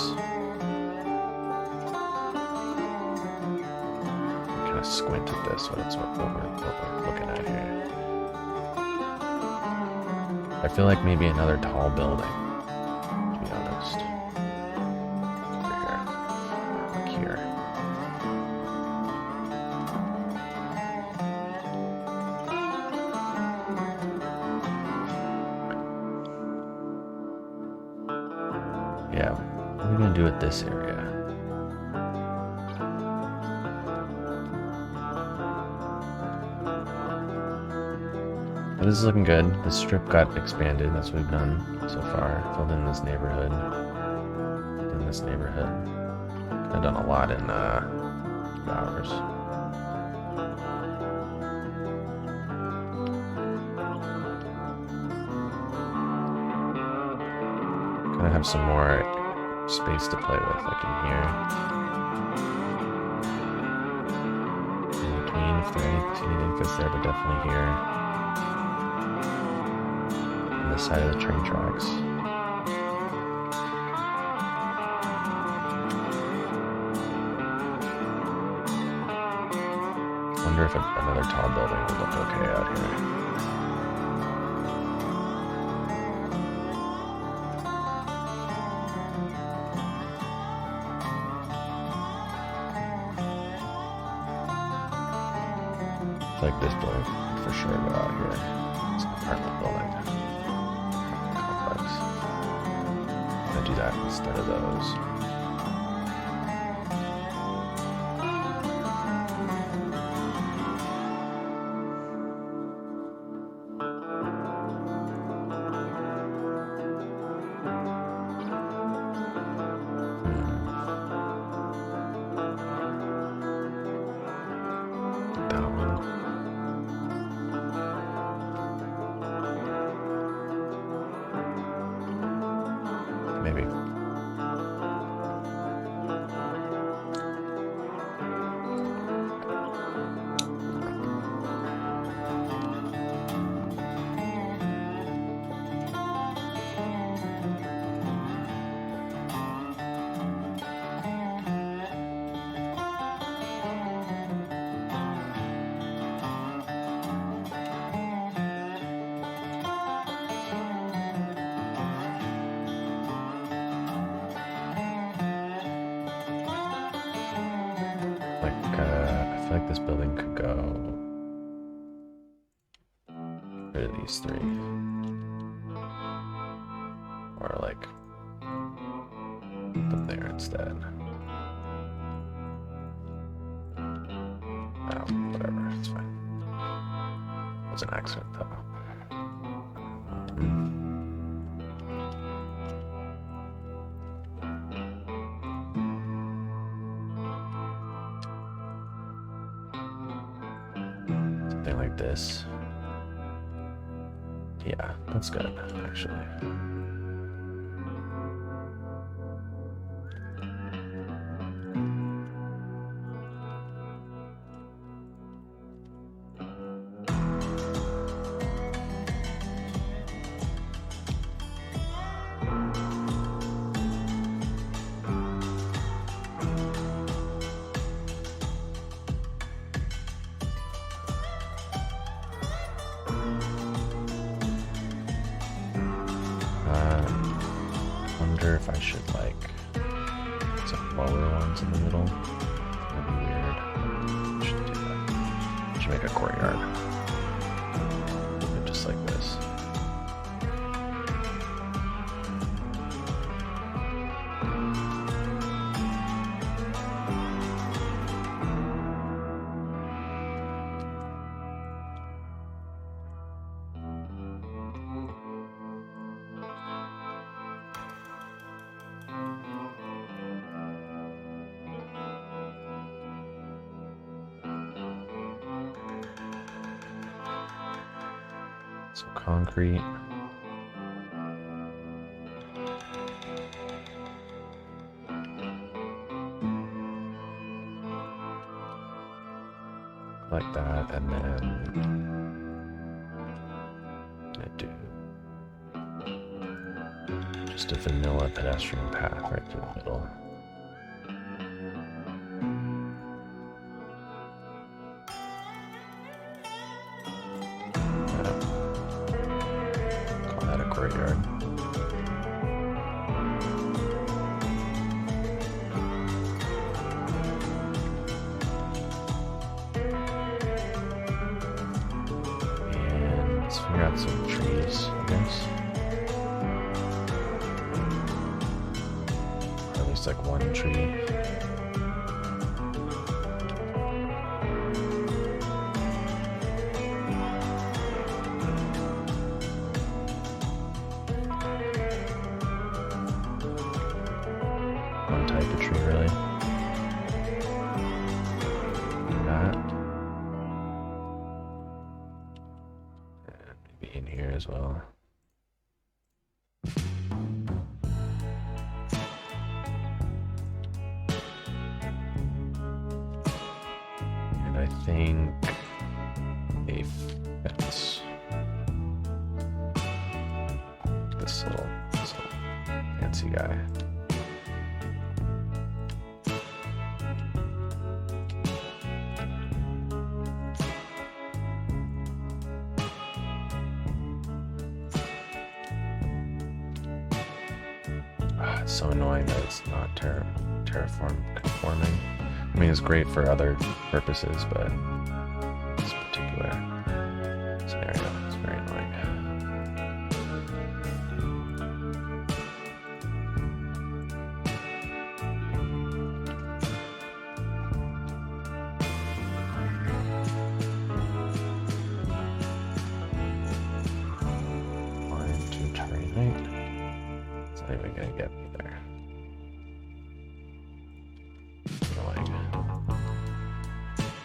Kind of squint at this, what we're looking at here. I feel like maybe another tall building, to be honest. Over here. Like here. Yeah, what are we gonna do with this area? I this is looking good. The strip got expanded. That's what we've done so far. Filled in this neighborhood. I've done a lot in 2 hours. Kind of have some more space to play with, like in here. In between, if anything fits there, but definitely here. On this side of the train tracks. I wonder if another tall building would look okay out here. Like this building for sure go out here. It's an apartment building complex. I'm gonna do that instead of those. Maybe. I feel like this building could go rid of these 3. Or like put them there instead. Oh, whatever, it's fine. It was an accident though. Like this. Yeah, that's good, actually. If I should like some lower ones in the middle. That'd be weird. Should do that. Should make a courtyard. Just like this. Some concrete. Like that, and then I do just a vanilla pedestrian path right through the middle. Courtyard. And let's figure out some trees, I guess. Or at least like one tree. in here as well. And I think a fence. This little fancy guy. It's so annoying that it's not terraform conforming. I mean, it's great for other purposes, but this particular scenario is very annoying. Line to terrain height. It's not even gonna get me there. Annoying.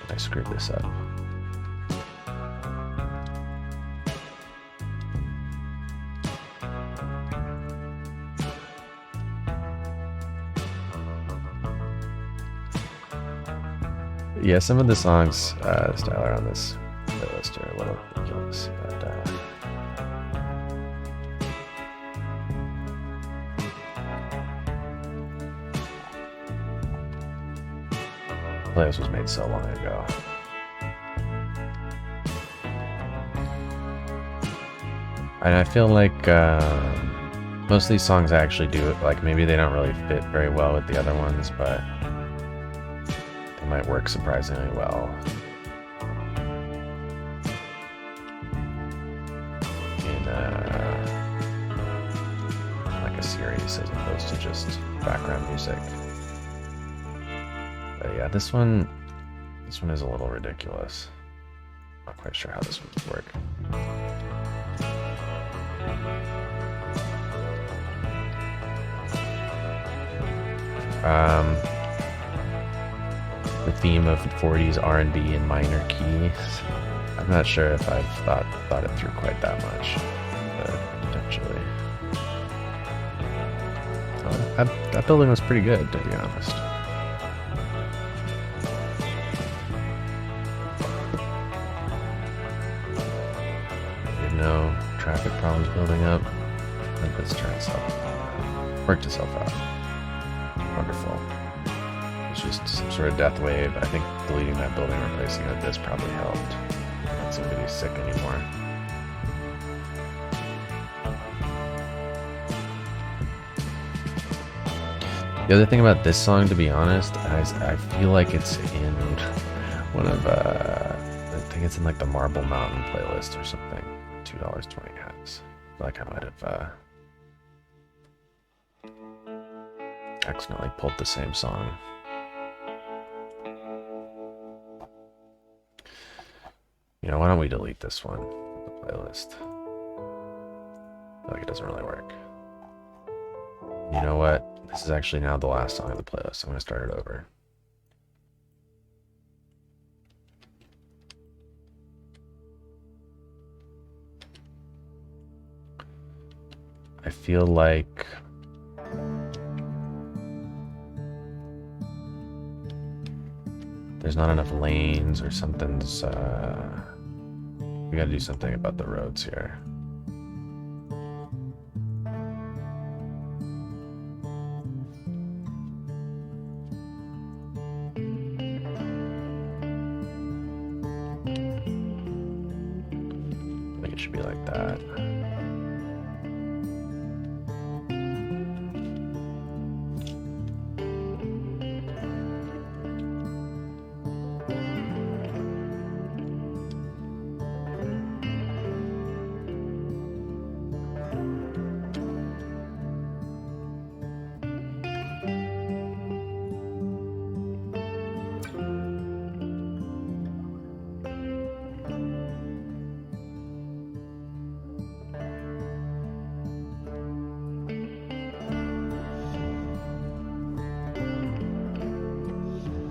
I screwed this up. Yeah, some of the songs style on this playlist are a little ridiculous, but the playlist was made so long ago. And I feel like most of these songs I actually do, like maybe they don't really fit very well with the other ones, but they might work surprisingly well in like a series as opposed to just background music. But yeah, this one is a little ridiculous. Not quite sure how this one would work. The theme of 40s R&B and minor keys. I'm not sure if I've thought it through quite that much, but potentially. That building was pretty good, to be honest. No traffic problems building up. I think this worked itself out. Wonderful. It's just some sort of death wave. I think deleting that building and replacing it with this probably helped. Not somebody sick anymore. The other thing about this song, to be honest, I feel like it's in one of I think it's in like the Marble Mountain playlist or something. $2.20 hats. I feel like I might have accidentally pulled the same song. You know, why don't we delete this one from the playlist? I feel like it doesn't really work. You know what? This is actually now the last song of the playlist. I'm going to start it over. I feel like there's not enough lanes or something's we gotta do something about the roads here. I think it should be like that.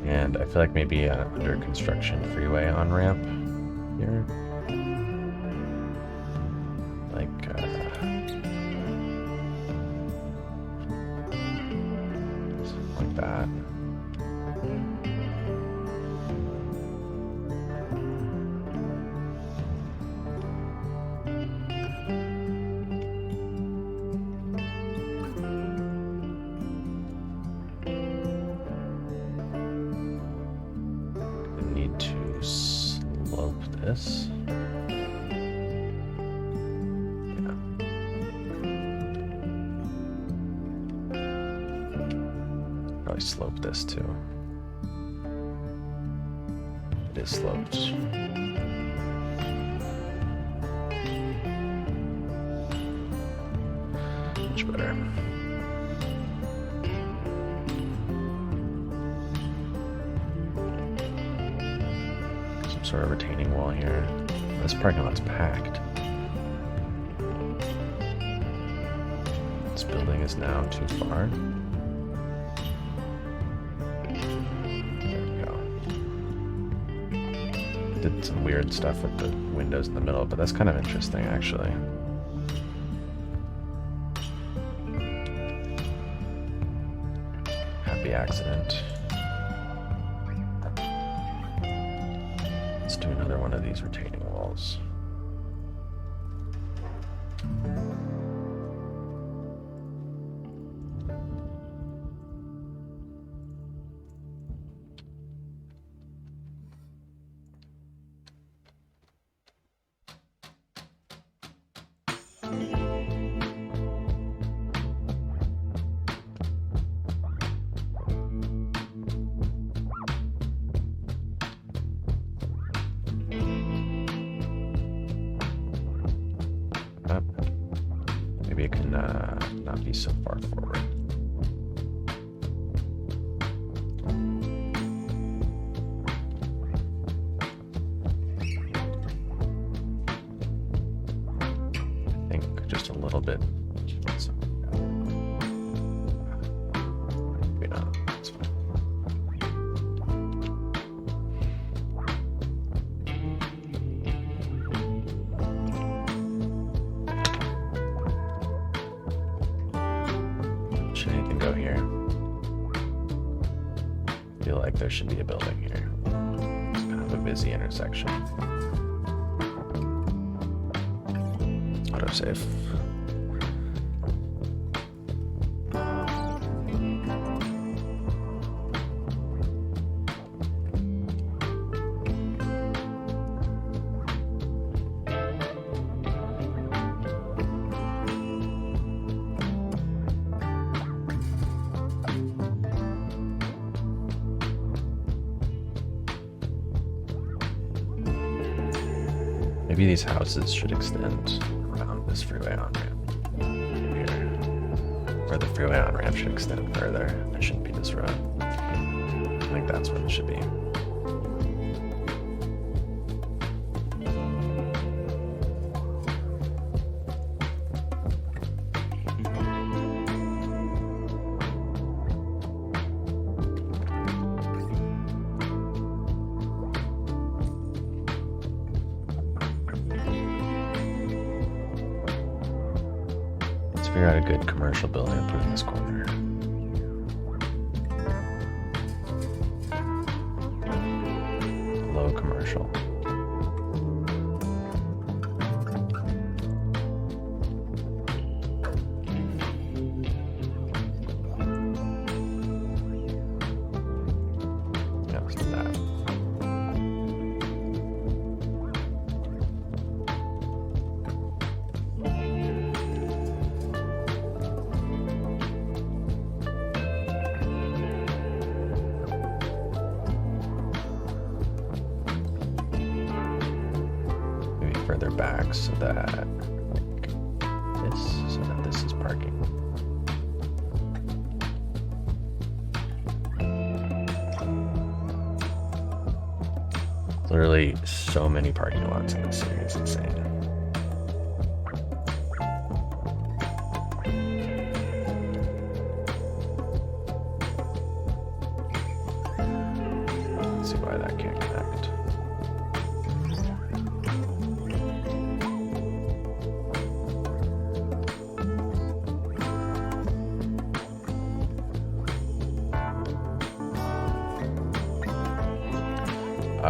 And I feel like maybe an under construction freeway on ramp here. probably slope this too. It is sloped. Much better. Some sort of retaining wall here. This parking lot's packed. This building is now too far. There we go. Did some weird stuff with the windows in the middle, but that's kind of interesting actually. Happy accident. Let's do another one of these retaining walls. Maybe it can not be so far forward. I think just a little bit. Maybe not. That's fine. Should anything go here? I feel like there should be a building here. It's kind of a busy intersection. Autosave. Maybe these houses should extend around this freeway on-ramp here. Or the freeway on-ramp should extend further. It shouldn't be this road. I think that's what it should be. Figure out a good commercial building and put it in this corner. Low commercial. Yeah, let's do that. Further back so that this is parking. Literally so many parking lots in this city, it's insane. Let's see why that can't connect.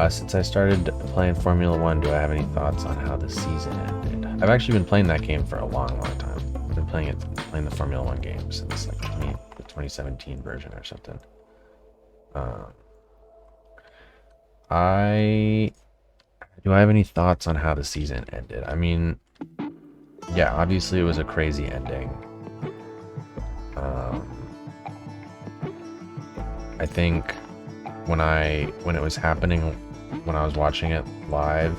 Since I started playing Formula 1, do I have any thoughts on how the season ended? I've actually been playing that game for a long time. I've been playing the Formula 1 game since like the 2017 version or something. Do I have any thoughts on how the season ended? I mean, yeah, obviously it was a crazy ending. I think when it was happening, when I was watching it live,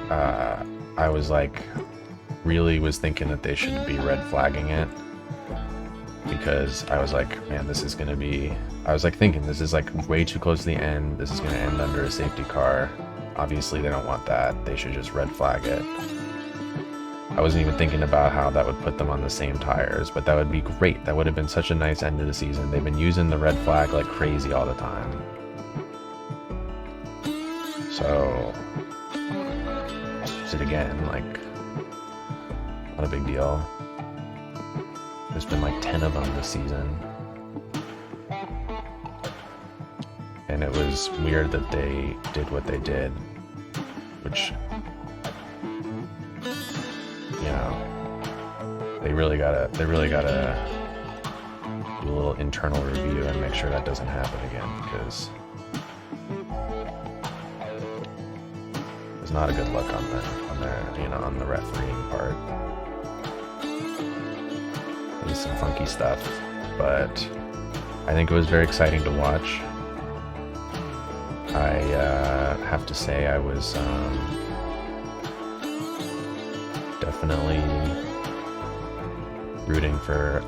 I was like, really was thinking that they should be red flagging it, because I was like, man, this is gonna be, I was like thinking this is like way too close to the end. This is gonna end under a safety car. Obviously they don't want that. They should just red flag it. I wasn't even thinking about how that would put them on the same tires, but that would be great. That would have been such a nice end to the season. They've been using the red flag like crazy all the time. So, let's use it again, like, not a big deal. There's been like 10 of them this season. And it was weird that they did what they did, which, you know, they really gotta do a little internal review and make sure that doesn't happen again, because it's not a good look on the refereeing part. There's some funky stuff, but I think it was very exciting to watch. I have to say I was definitely rooting for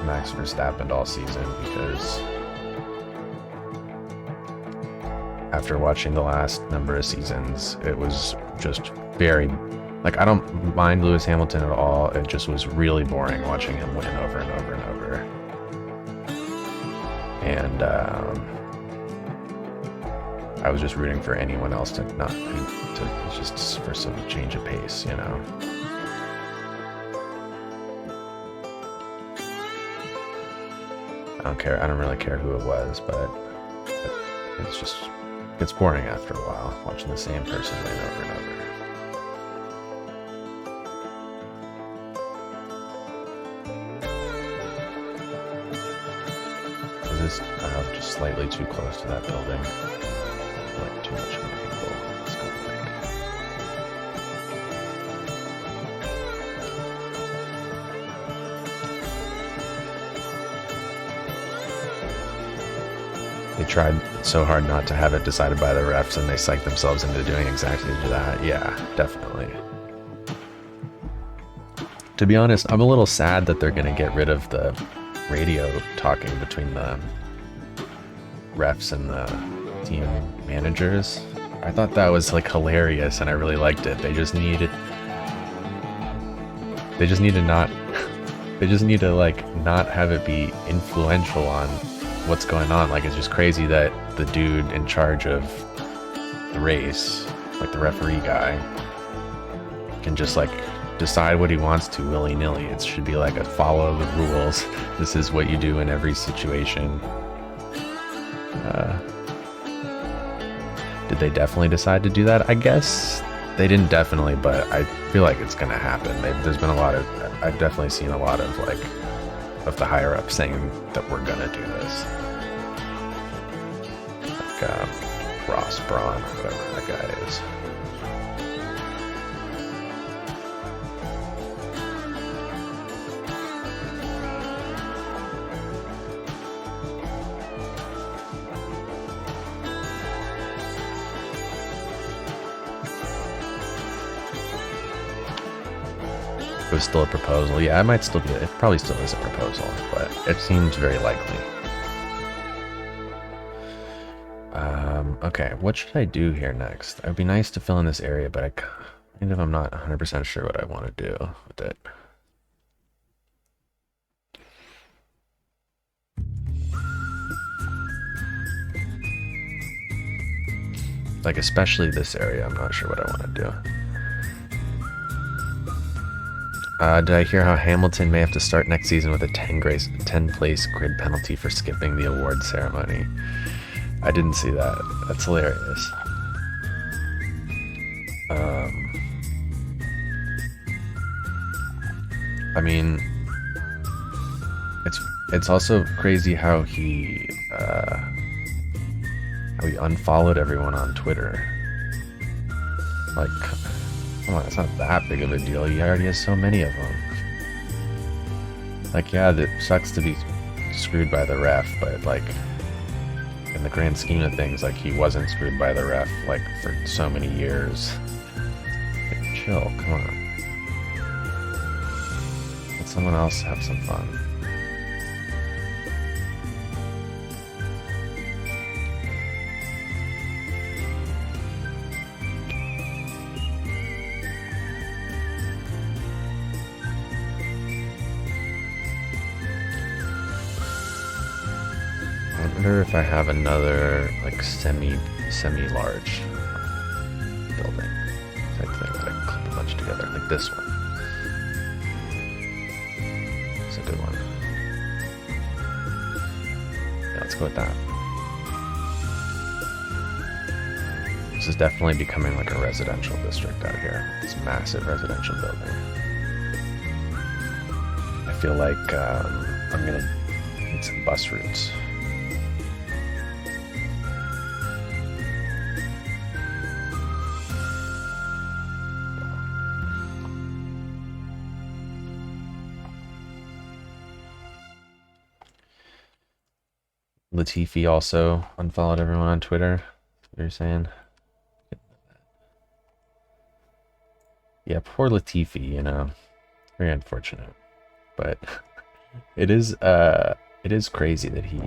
Max Verstappen all season, because after watching the last number of seasons, it was just very, like, I don't mind Lewis Hamilton at all. It just was really boring watching him win over and over and over. And I was just rooting for anyone else to just for some change of pace, you know. I don't really care who it was, but it's boring after a while, watching the same person win over and over. Is this just slightly too close to that building? Like too much of an angle. Let's go back. They tried so hard not to have it decided by the refs, and they psyched themselves into doing exactly that. Yeah, definitely. To be honest, I'm a little sad that they're going to get rid of the radio talking between the refs and the team managers. I thought that was like hilarious, and I really liked it. They just need to like not have it be influential on what's going on. Like, it's just crazy that the dude in charge of the race, like the referee guy, can just like decide what he wants to willy-nilly. It should be like a follow the rules. This is what you do in every situation. Did they definitely decide to do that? I guess they didn't definitely, but I feel like it's gonna happen. There's been a lot of, I've definitely seen a lot of like of the higher ups saying that we're gonna do this. Like Ross Braun or whatever that guy is. It was still a proposal. Yeah, it might still be. It probably still is a proposal, but it seems very likely. Okay, what should I do here next? It would be nice to fill in this area, but I'm not 100% sure what I want to do with it. Like, especially this area, I'm not sure what I want to do. Did I hear how Hamilton may have to start next season with a 10-place grid penalty for skipping the award ceremony? I didn't see that. That's hilarious. I mean, it's also crazy how he unfollowed everyone on Twitter. Like, come on, it's not that big of a deal. He already has so many of them. Like, yeah, that sucks to be screwed by the ref, but like in the grand scheme of things, like he wasn't screwed by the ref like for so many years. Like, chill, come on. Let someone else have some fun. I wonder if I have another like semi-large building type thing that I can clip a bunch together, like this one. It's a good one. Yeah, let's go with that. This is definitely becoming like a residential district out here. This massive residential building. I feel like I'm gonna need some bus routes. Latifi also unfollowed everyone on Twitter. What you're saying? Yeah, poor Latifi, you know. Very unfortunate. But it is crazy that he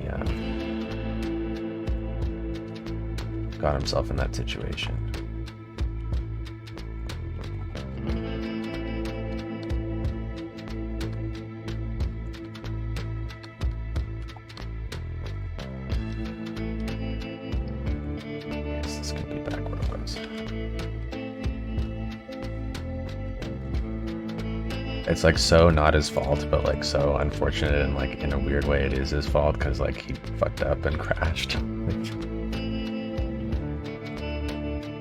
got himself in that situation. It's like so not his fault, but like so unfortunate, and like in a weird way it is his fault because like he fucked up and crashed.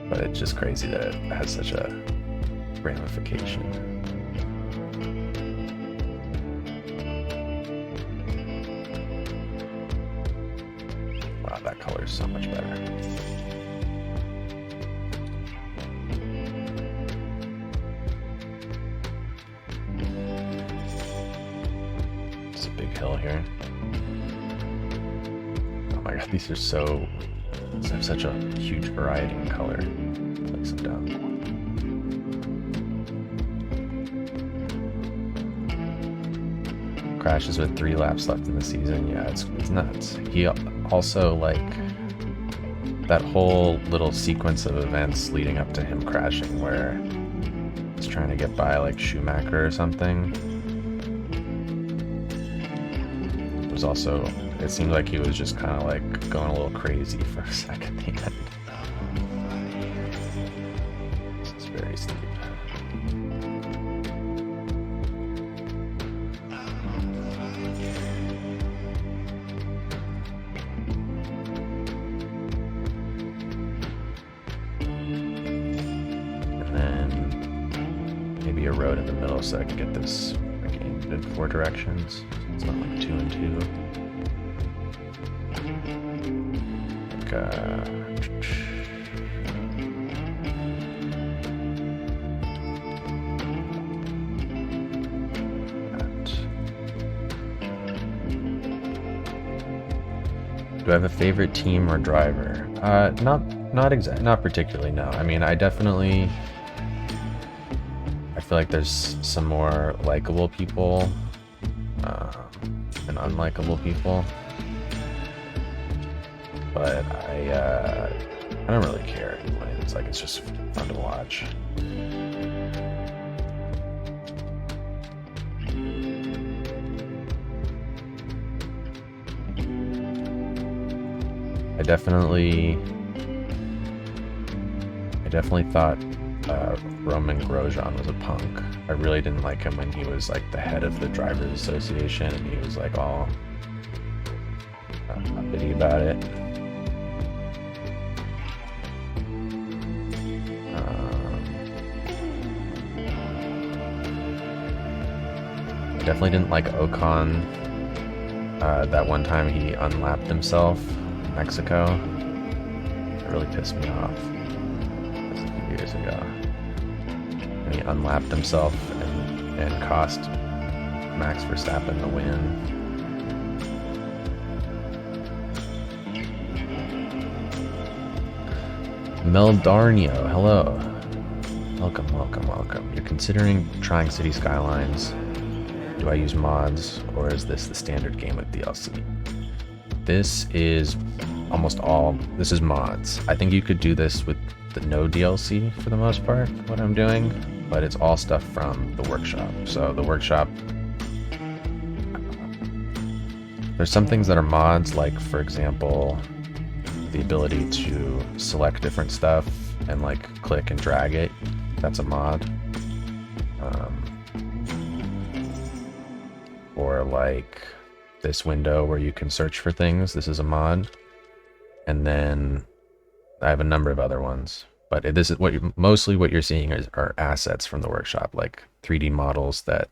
But it's just crazy that it has such a ramification. Wow, that color is so much better. Hill here. Oh my god, these are so... These have such a huge variety in color. Place them down. Crashes with 3 laps left in the season. Yeah, it's nuts. He also, like, that whole little sequence of events leading up to him crashing where he's trying to get by, like, Schumacher or something. Also, it seemed like he was just kind of like going a little crazy for a second at the end. This is very steep. And then maybe a road in the middle so I can get this like aimed in 4 directions. It's not like 2 and 2. Like, do I have a favorite team or driver? Not particularly, no. I mean, I feel like there's some more likable people and unlikable people, but I don't really care anyway. It's like it's just fun to watch. I definitely thought Roman Grosjean was a punk. I really didn't like him when he was like the head of the Drivers Association and he was like all uppity about it. I definitely didn't like Ocon. That one time he unlapped himself in Mexico. It really pissed me off. That was a few years ago. And he unlapped himself and cost Max Verstappen the win. Meldarnio, hello. Welcome, welcome, welcome. You're considering trying City Skylines. Do I use mods, or is this the standard game with DLC? This is almost all, this is mods. I think you could do this with the no DLC for the most part, what I'm doing, but it's all stuff from the workshop. So the workshop, there's some things that are mods, like for example, the ability to select different stuff and like click and drag it. That's a mod. Or like this window where you can search for things. This is a mod. And then I have a number of other ones, but this is mostly what you're seeing are assets from the workshop, like 3D models that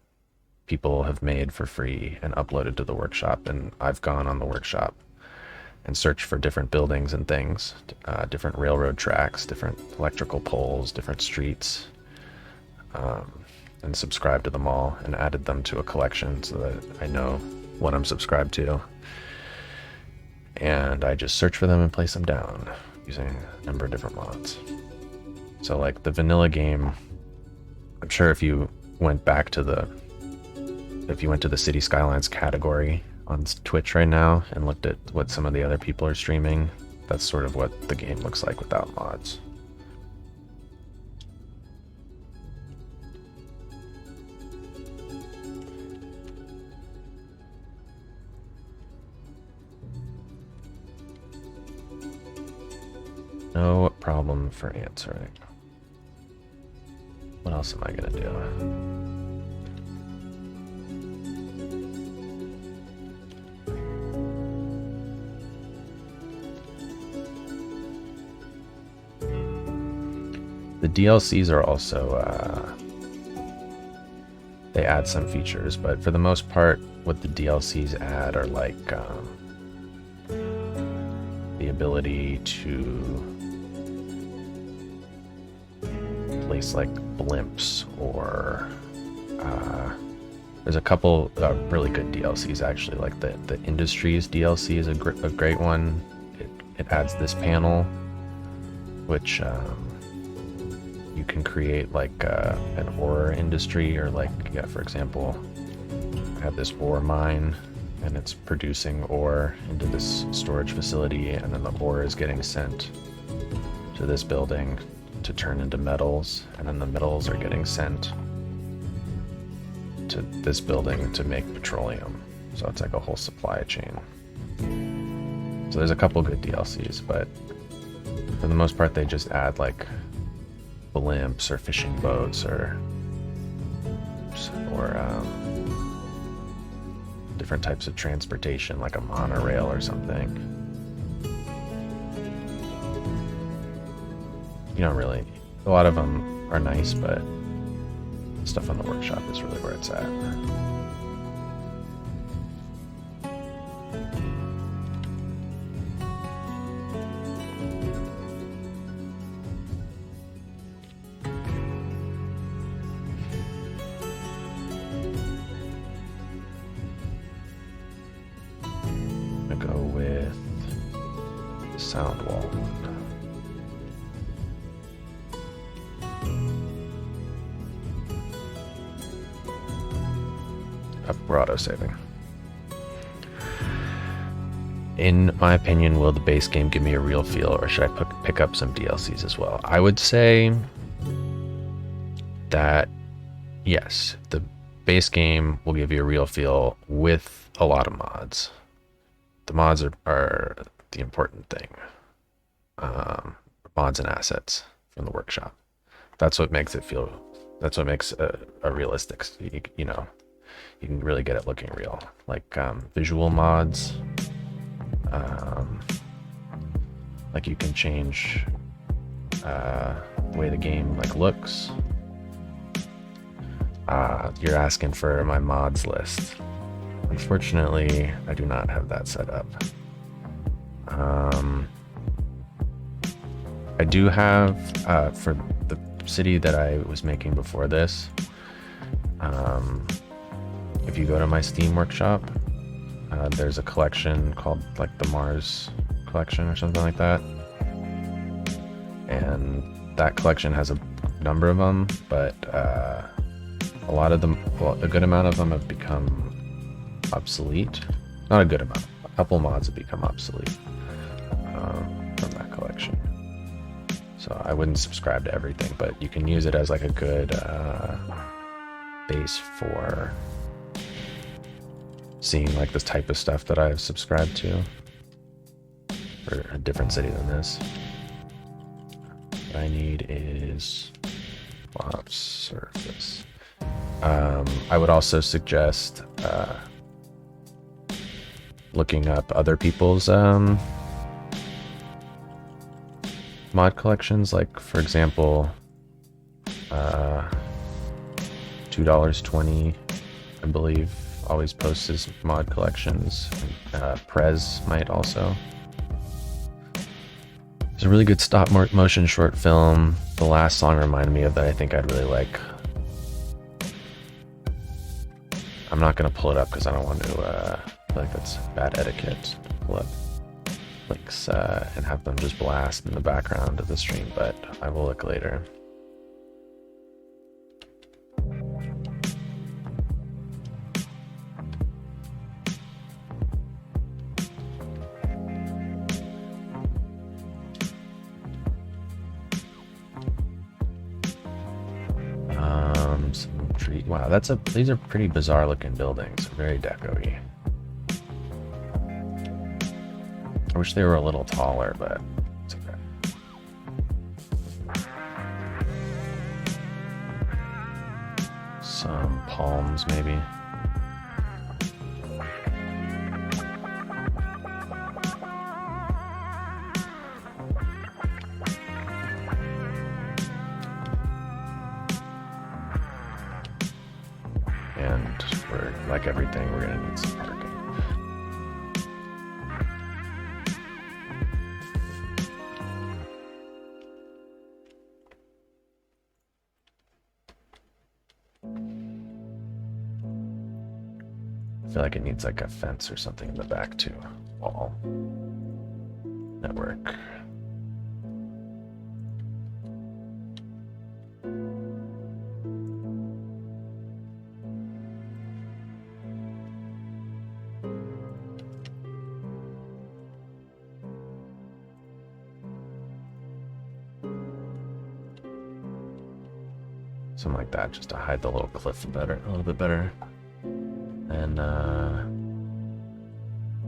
people have made for free and uploaded to the workshop. And I've gone on the workshop and searched for different buildings and things, different railroad tracks, different electrical poles, different streets, and subscribed to them all and added them to a collection so that I know what I'm subscribed to. And I just search for them and place them down using a number of different mods. So like the vanilla game, I'm sure if you went to the City Skylines category on Twitch right now and looked at what some of the other people are streaming, that's sort of what the game looks like without mods. No problem for answering. What else am I gonna do? The DLCs are also, they add some features, but for the most part, what the DLCs add are like the ability to place like blimps, or there's a couple really good DLCs actually, like the Industries DLC is a great one. It adds this panel, which you can create like an ore industry, or like, yeah, for example, I have this ore mine and it's producing ore into this storage facility, and then the ore is getting sent to this building to turn into metals, and then the metals are getting sent to this building to make petroleum. So it's like a whole supply chain. So there's a couple good DLCs, but for the most part they just add like blimps or fishing boats or different types of transportation, like a monorail or something. You don't really, a lot of them are nice, but stuff on the workshop is really where it's at. I'm gonna go with the sound wall one. We're auto-saving. In my opinion, will the base game give me a real feel, or should I pick up some DLCs as well? I would say that yes, the base game will give you a real feel with a lot of mods. The mods are the important thing. Mods and assets from the workshop. That's what makes it feel, that's what makes a realistic, you know, you can really get it looking real. Like visual mods, like you can change the way the game like looks. You're asking for my mods list. Unfortunately, I do not have that set up. I do have, for the city that I was making before this, if you go to my Steam workshop, there's a collection called like the Mars collection or something like that. and that collection has a number of them, but a lot of them, well, a good amount of them have become obsolete. Not a good amount. A couple mods have become obsolete from that collection. So I wouldn't subscribe to everything, but you can use it as like a good base for seeing like this type of stuff that I've subscribed to for a different city than this. What I need is flop surface. I would also suggest looking up other people's mod collections, like for example $2.20 I believe always posts his mod collections. Prez might also. There's a really good stop motion short film. The last song reminded me of that I think I'd really like. I'm not gonna pull it up because I don't want to feel like that's bad etiquette to pull up links and have them just blast in the background of the stream, but I will look later. Some tree. Wow, these are pretty bizarre looking buildings. Very deco-y. I wish they were a little taller, but it's okay. Some palms, maybe. And like everything, we're gonna need some parking. I feel like it needs like a fence or something in the back too. Wall. Network. Something like that, just to hide the little cliff a little bit better. And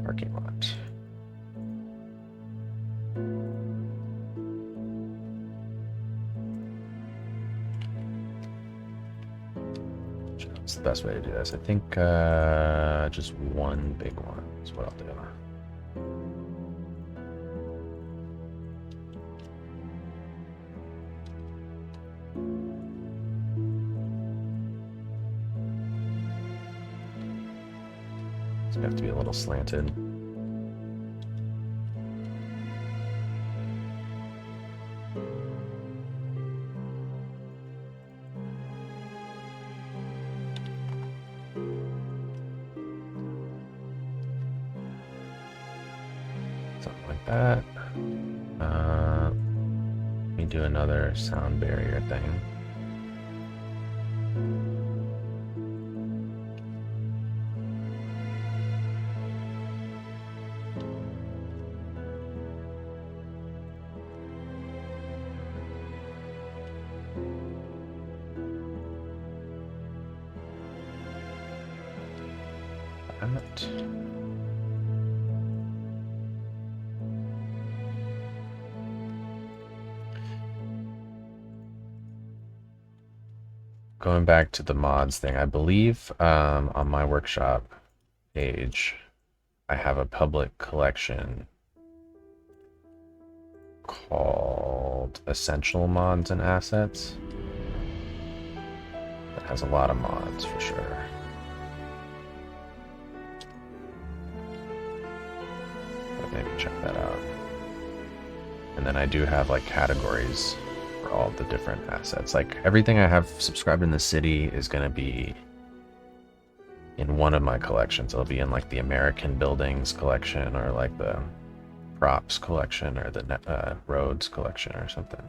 parking lot. What's the best way to do this? I think just one big one is what I'll do. Have to be a little slanted. Something like that. Let me do another sound barrier thing. Going back to the mods thing, I believe on my workshop page, I have a public collection called Essential Mods and Assets. That has a lot of mods for sure. But maybe check that out. And then I do have like categories for all the different assets. Like everything I have subscribed in the city is going to be in one of my collections. It'll be in like the American Buildings collection or like the props collection or the roads collection or something.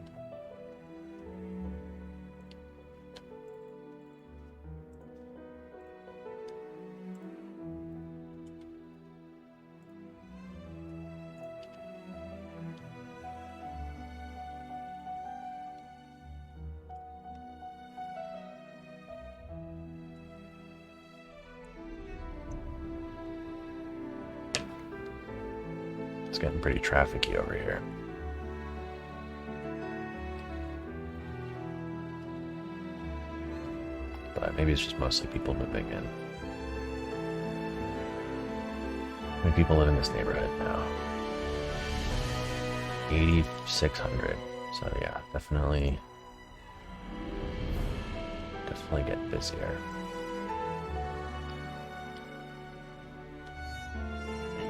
It's getting pretty trafficy over here. But maybe it's just mostly people moving in. How many people live in this neighborhood now? 8,600. So yeah, definitely get busier.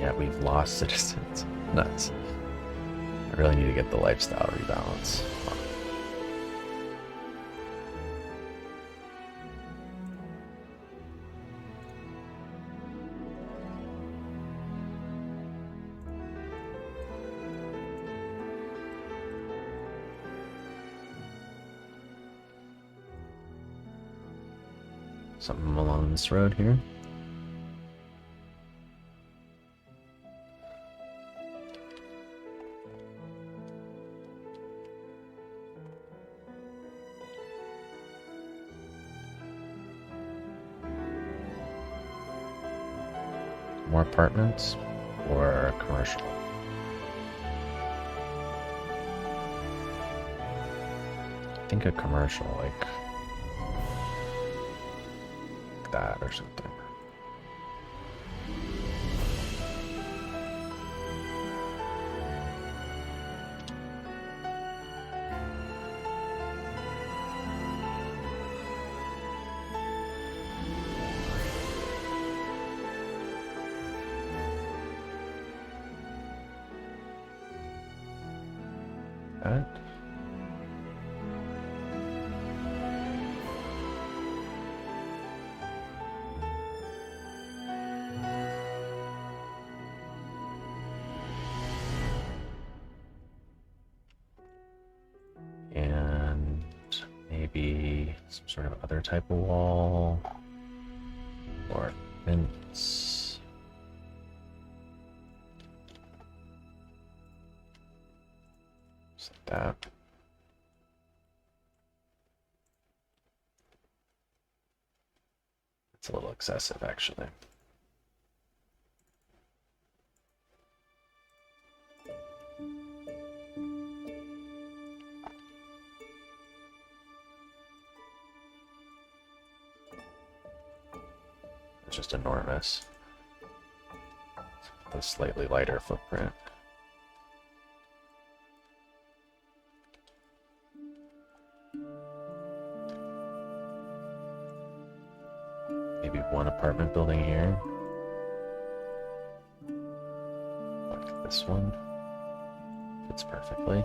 Yeah, we've lost citizens. Nuts. I really need to get the lifestyle rebalance. Something along this road here. More apartments or commercial? I think a commercial, like that or something. That. And maybe some sort of other type of wall or fence. Just like that. It's a little excessive, actually. It's just enormous. A slightly lighter footprint. Maybe one apartment building here. Like this one. Fits perfectly.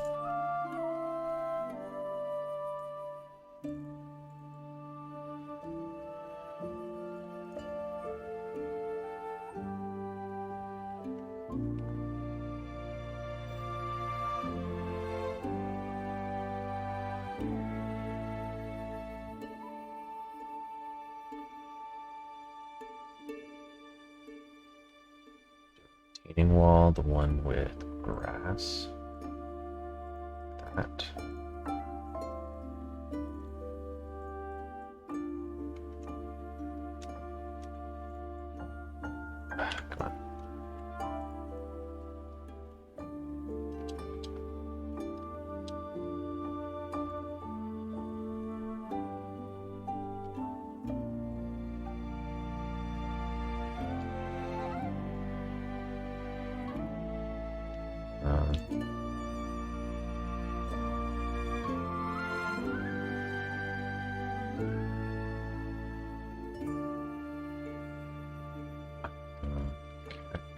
Retaining wall, the one with grass. That. Come on.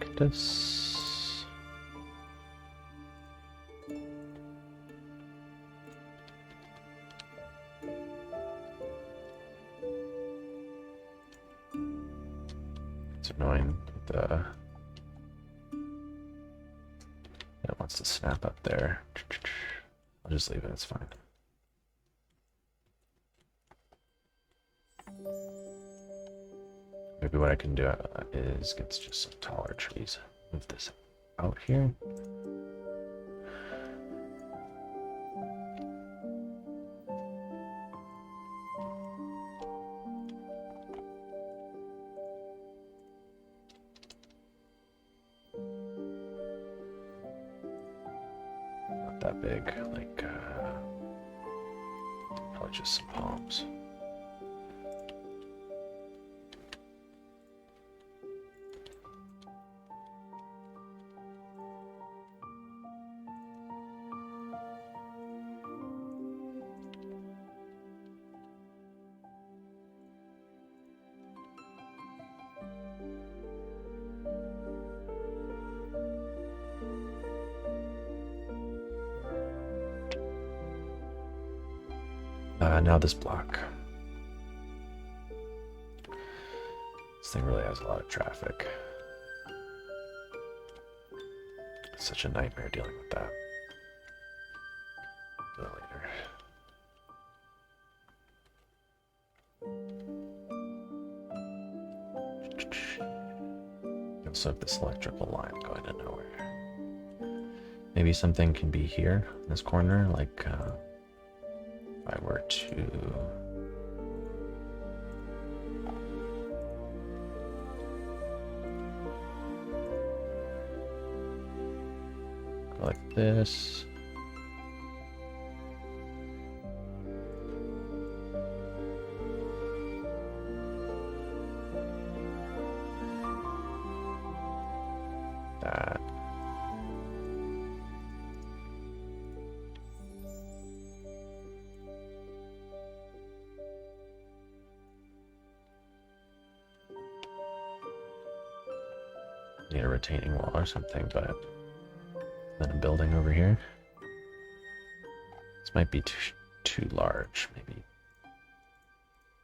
Cactus. It's annoying. The it wants to snap up there. I'll just leave it, it's fine. Maybe what I can do is get just some taller trees. Move this out here. Not that big, like probably just some palms. Now this block. This thing really has a lot of traffic. It's such a nightmare dealing with that. Do it later. Also have this electrical line going to nowhere. Maybe something can be here in this corner, like if I were to go like this. That. Need a retaining wall or something, but then a building over here. This might be too large. Maybe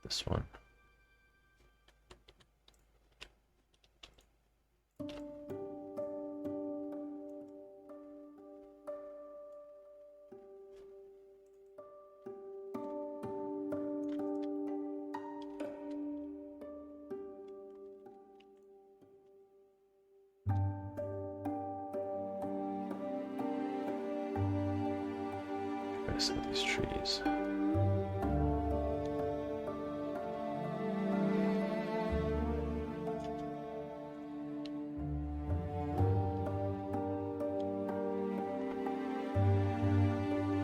this one. Some of these trees.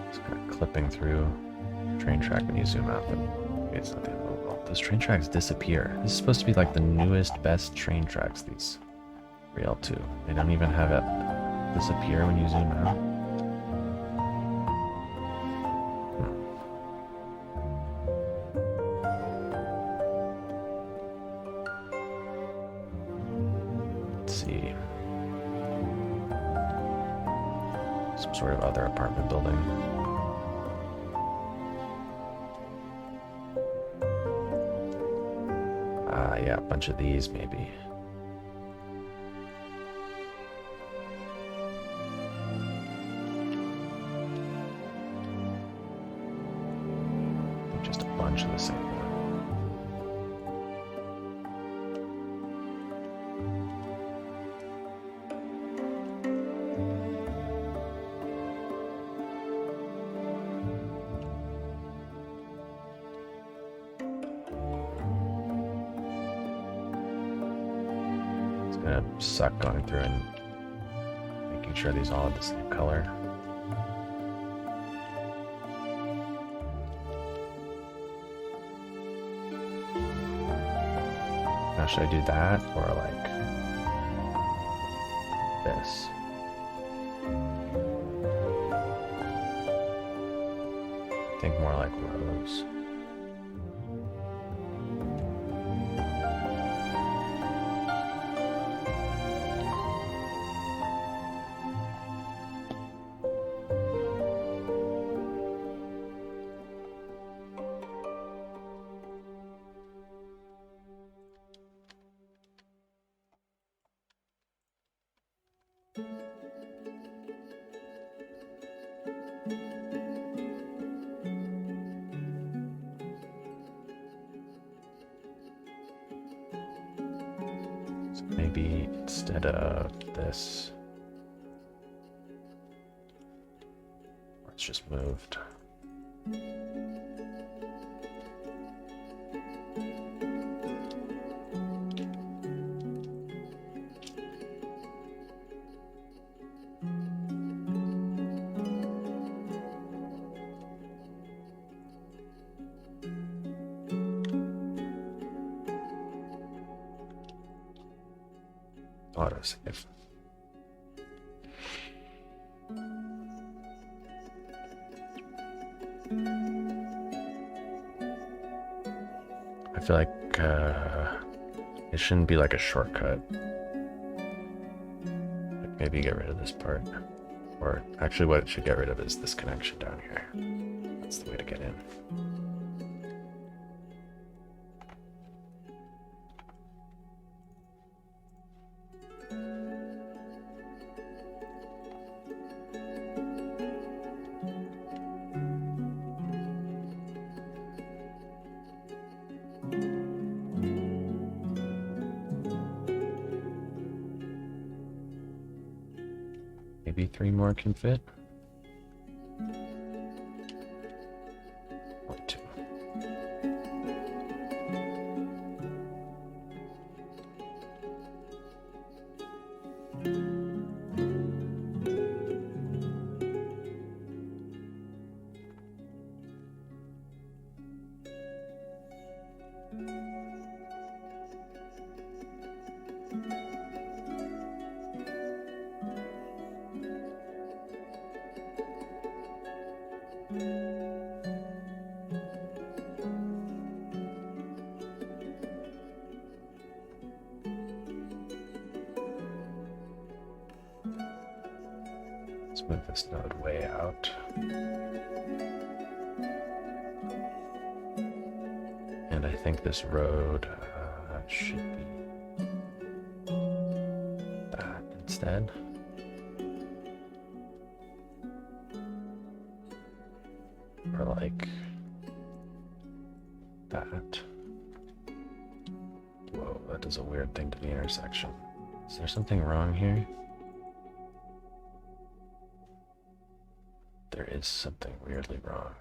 It's kind of clipping through train track when you zoom out, but maybe it's not the end of the world. Those train tracks disappear. This is supposed to be like the newest, best train tracks, these Rail 2. They don't even have it disappear when you zoom out. Sort of other apartment building. Yeah, a bunch of these maybe. Just a bunch of the same one. Suck going through and making sure these all have the same color. Now should I do that or like this? I think more like rows. Maybe instead of this, it's just moved. Autosave. I feel like it shouldn't be like a shortcut. Like maybe get rid of this part. Or actually what it should get rid of is this connection down here. That's the way to get in. Maybe 3 more can fit. 1, 2. Let's move this node way out. And I think this road should be that instead. Or like that. Whoa, that does a weird thing to the intersection. Is there something wrong here? There is something weirdly wrong.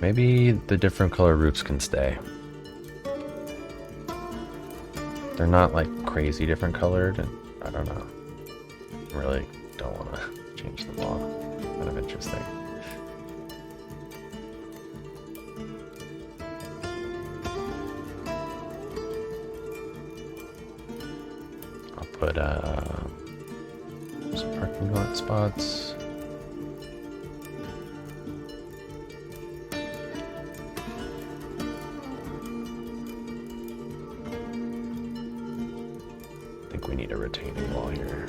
Maybe the different color roofs can stay. They're not like crazy different colored, and I don't know. I really don't want to change them all. Kind of interesting. I'll put some parking lot spots. We need a retaining wall here.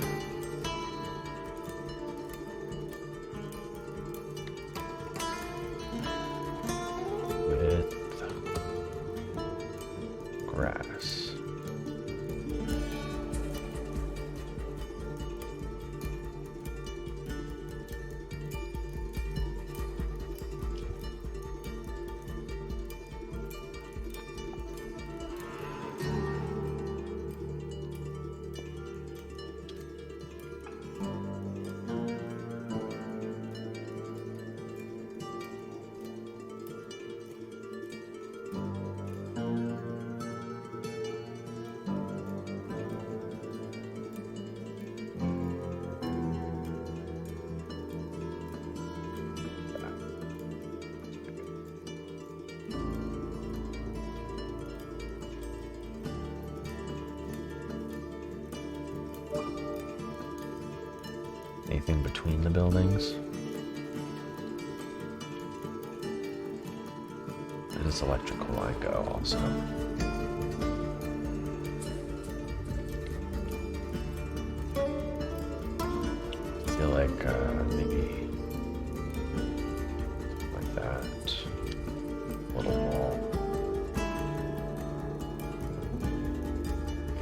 With grass. Anything between the buildings? Where does this electrical line go also? like maybe like that. Little wall.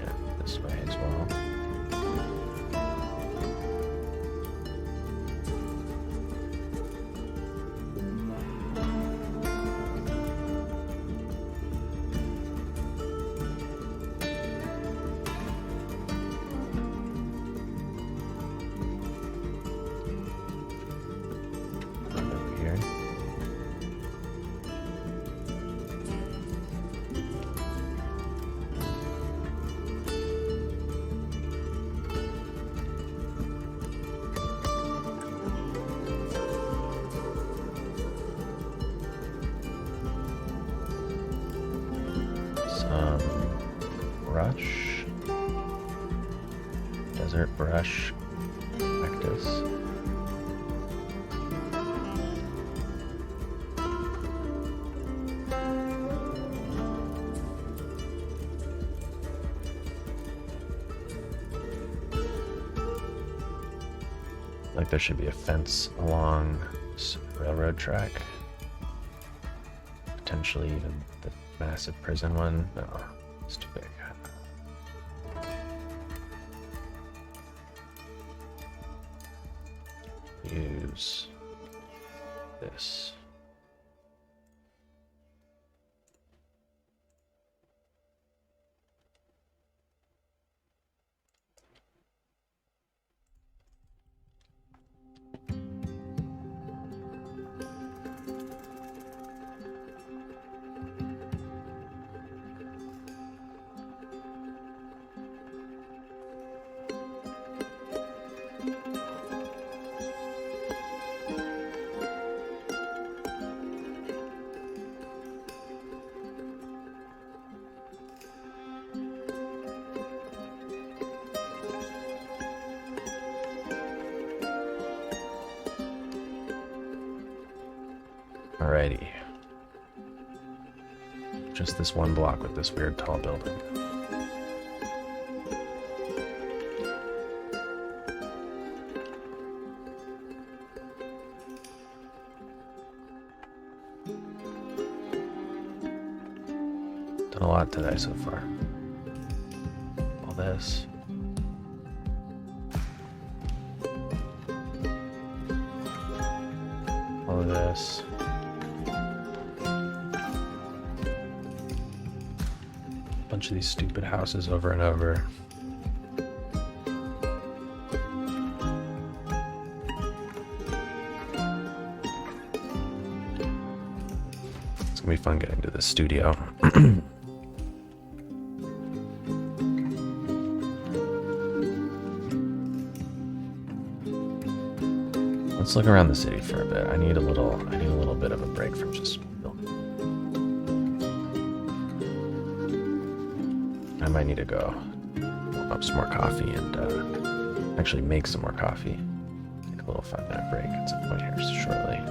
Yeah, this way as well. Brush, desert brush, cactus. Like there should be a fence along this railroad track. Potentially even the massive prison one. No, it's too big. Use this. Alrighty. Just this one block with this weird tall building. Done a lot today so far. All this. All of this. Bunch of these stupid houses over and over. It's gonna be fun getting to the studio. Let's look around the city for a bit. I need a little bit of a break from just building. I might need to go warm up some more coffee and actually make some more coffee. Take a little 5-minute break at some point here shortly.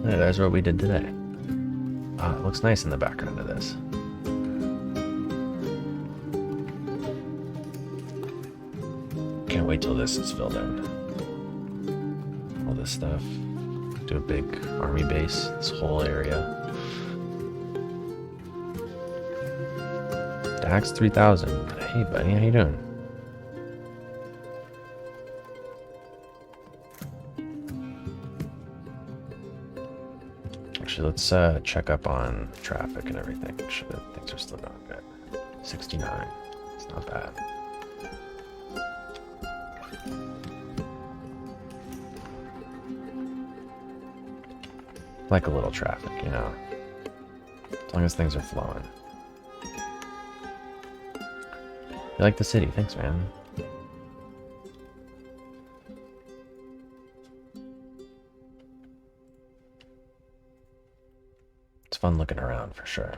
Hey, there's what we did today. It looks nice in the background of this. Can't wait till this is filled in. All this stuff. Do a big army base, this whole area. Dax 3000. Hey buddy, how you doing? Actually, let's check up on traffic and everything. Sure, things are still going good. 69. It's not bad. Like a little traffic, you know. As long as things are flowing. You like the city? Thanks, man. It's fun looking around for sure.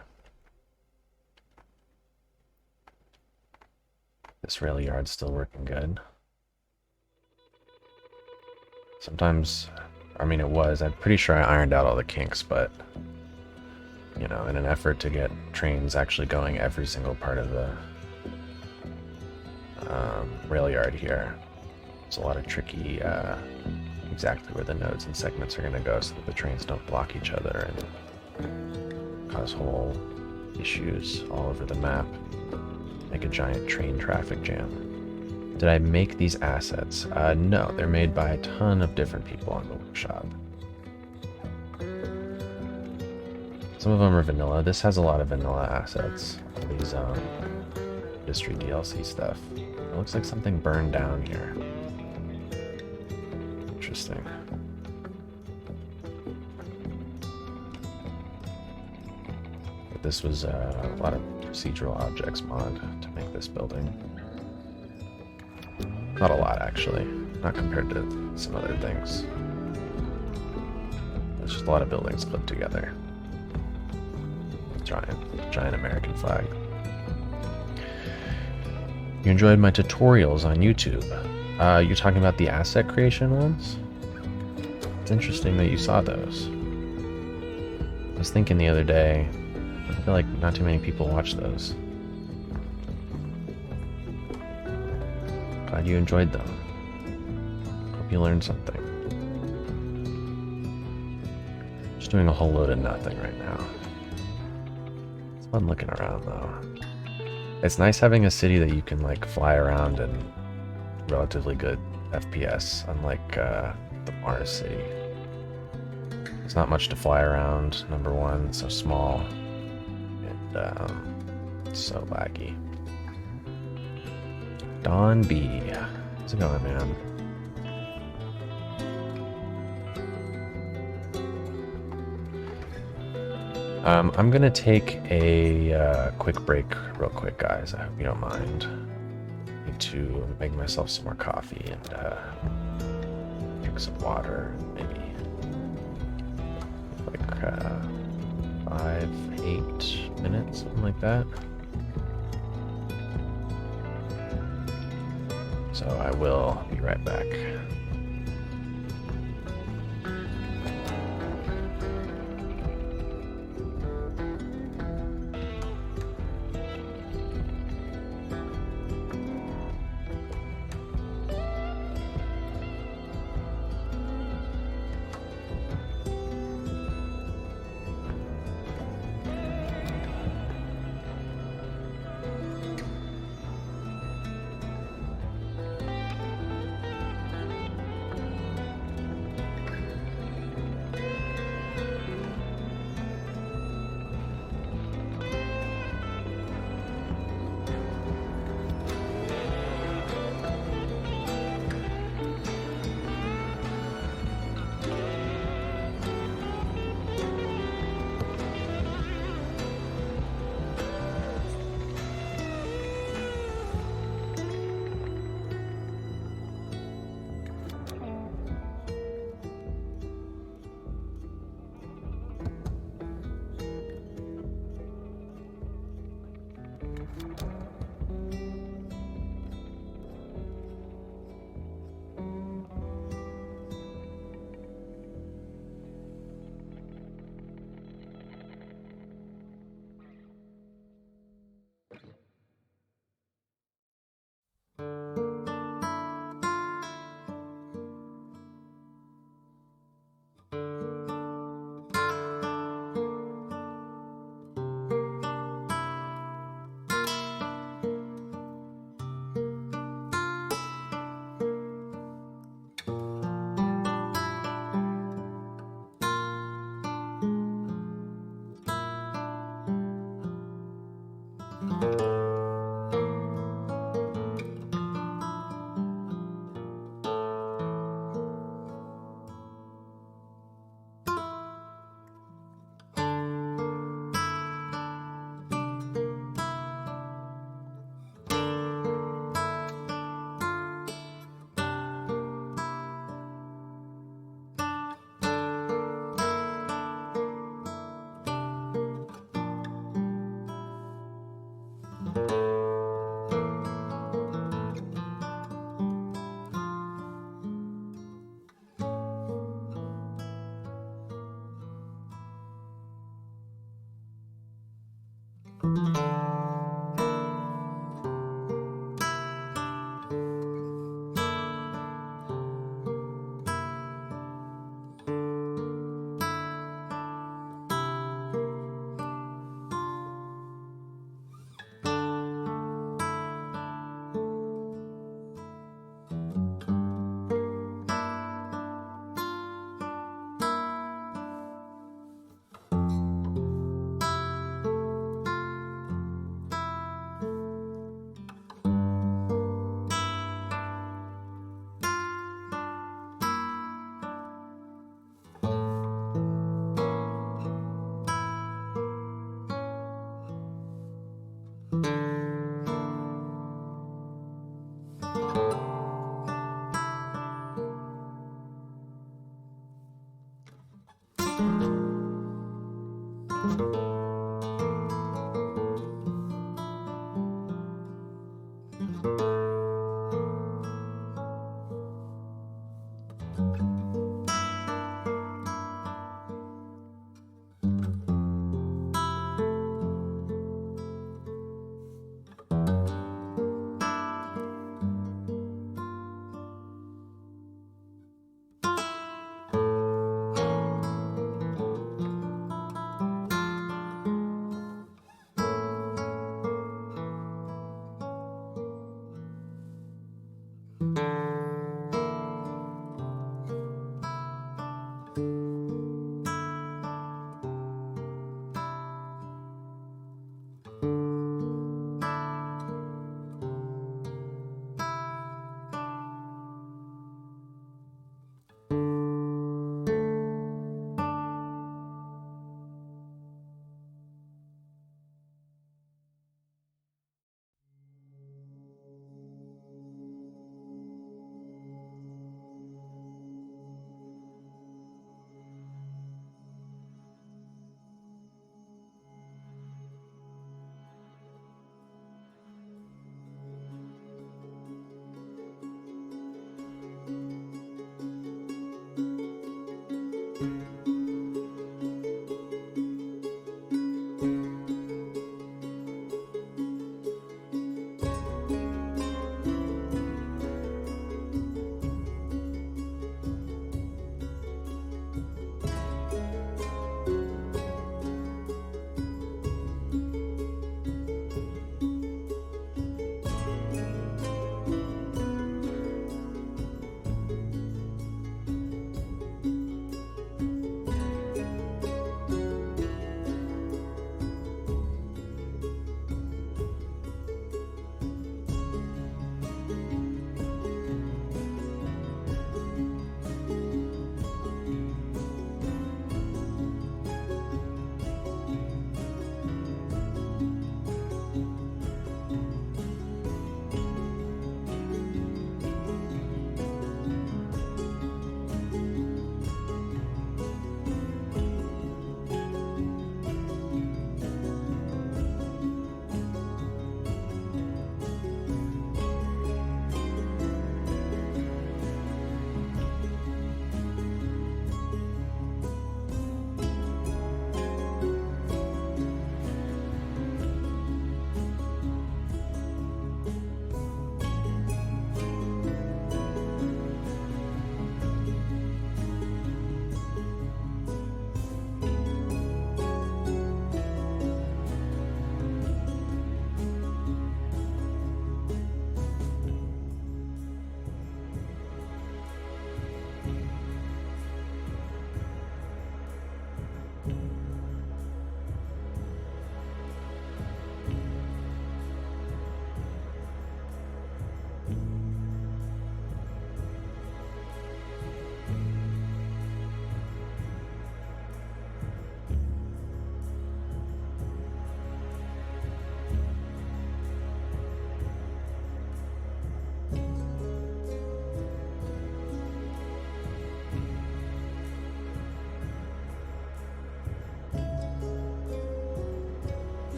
This rail yard's still working good. Sometimes, I mean, it was. I'm pretty sure I ironed out all the kinks, but, you know, in an effort to get trains actually going every single part of the rail yard here, there's a lot of tricky, exactly where the nodes and segments are going to go so that the trains don't block each other and cause whole issues all over the map. Make a giant train traffic jam. Did I make these assets? No, they're made by a ton of different people on the workshop. Some of them are vanilla. This has a lot of vanilla assets. These industry DLC stuff. It looks like something burned down here. Interesting. But this was a lot of procedural objects mod to make this building. Not a lot, actually. Not compared to some other things. There's just a lot of buildings clipped together. Giant American flag. You enjoyed my tutorials on YouTube. You're talking about the asset creation ones? It's interesting that you saw those. I was thinking the other day, I feel like not too many people watch those. Glad you enjoyed them. Hope you learned something. Just doing a whole load of nothing right now. It's fun looking around though. It's nice having a city that you can like fly around in relatively good FPS, unlike the Mars city. There's not much to fly around, number one, it's so small, and it's so laggy. Don B. How's it going, man? I'm gonna take a quick break real quick, guys. I hope you don't mind. I need to make myself some more coffee and drink some water, maybe like 5-8 minutes, something like that. So I will be right back.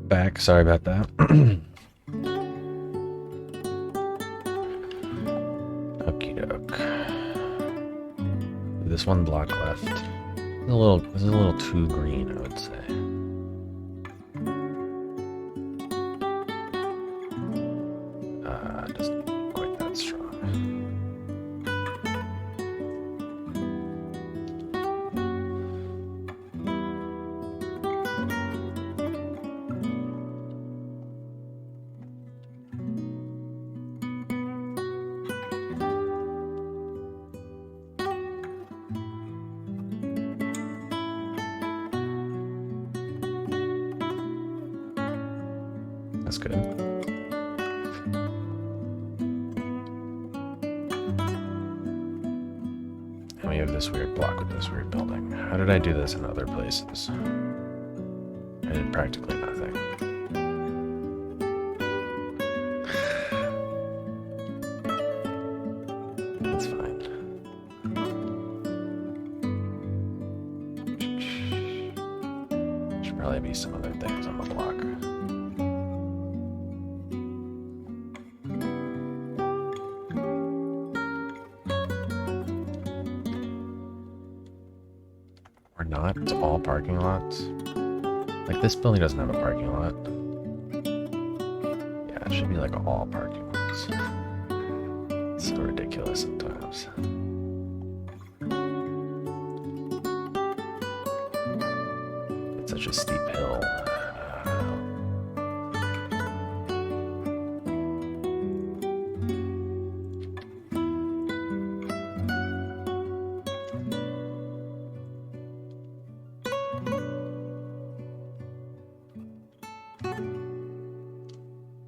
back. Sorry about that. Okie doke. This one block left. This is a little too green, I would say. Doesn't quite that strong. That's good. And we have this weird block with this weird building. How did I do this in other places? I did practically nothing. That's fine. Should probably be some other things on the block. Not. It's all parking lots. Like, this building doesn't have a parking lot. Yeah, it should be like all parking lots. It's so ridiculous sometimes. It's such a steep hill.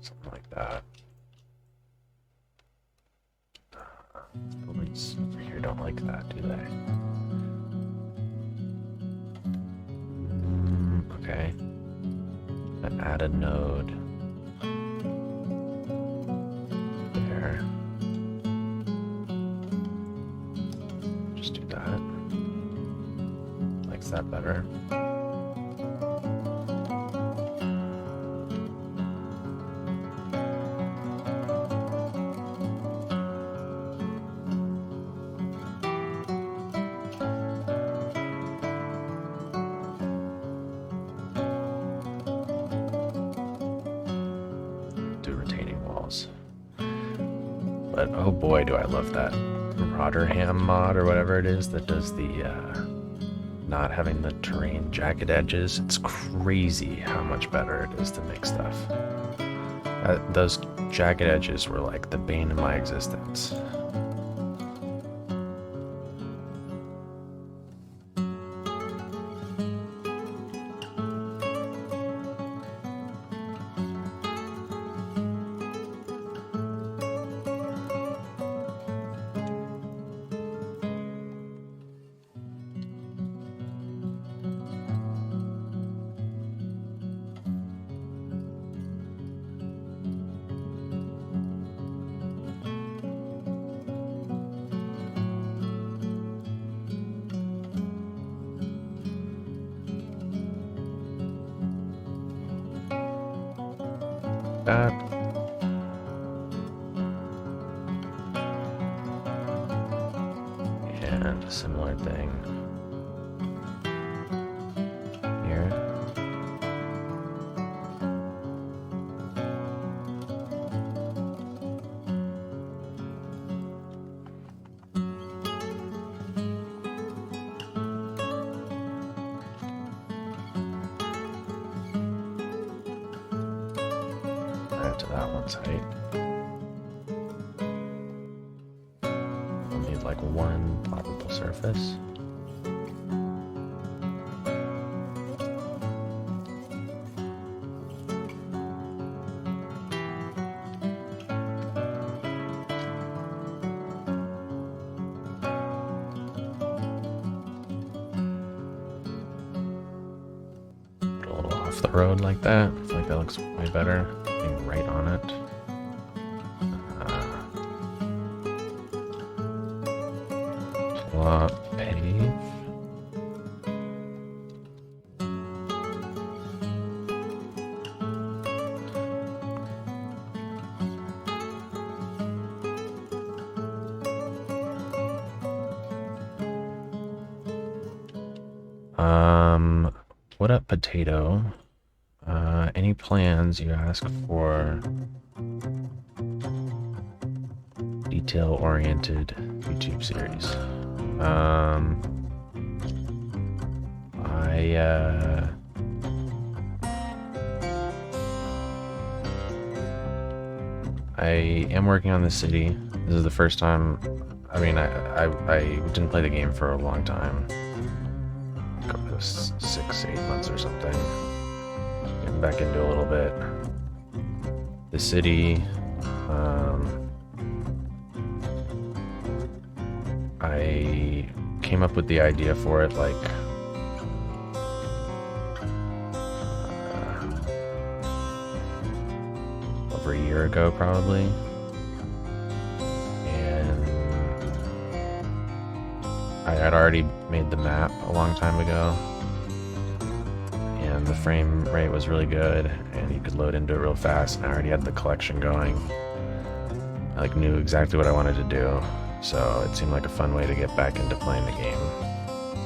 Something like that. Buildings over here don't like that, do they? Okay. Add a node there. Just do that. Likes that better. But oh boy, do I love that Rotterdam mod or whatever it is that does the not having the terrain jagged edges. It's crazy how much better it is to make stuff. Those jagged edges were like the bane of my existence. That. And a similar thing here. To that one's height. We'll need like one ploppable surface. Put a little off the road like that. I feel like that looks way better. Being right on it. Pave. What up, Potato? Any plans? You ask for detail-oriented YouTube series. I am working on the city. This is the first time. I mean, I didn't play the game for a long time. Like 6-8 months or something. Getting back into a little bit. The city. I came up with the idea for it like over a year ago, probably. And I had already made the map a long time ago. And the frame rate was really good, and you could load into it real fast, and I already had the collection going. I like knew exactly what I wanted to do, so it seemed like a fun way to get back into playing the game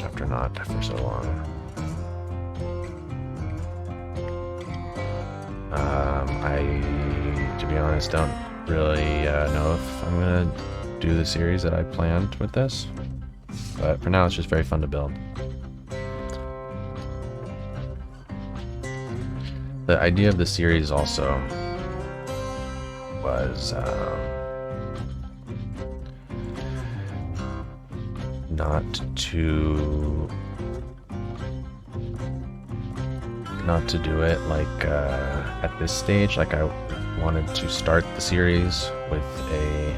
after not for so long. To be honest, don't really know if I'm gonna do the series that I planned with this, but for now it's just very fun to build. The idea of the series also was not to do it like at this stage. Like I wanted to start the series with a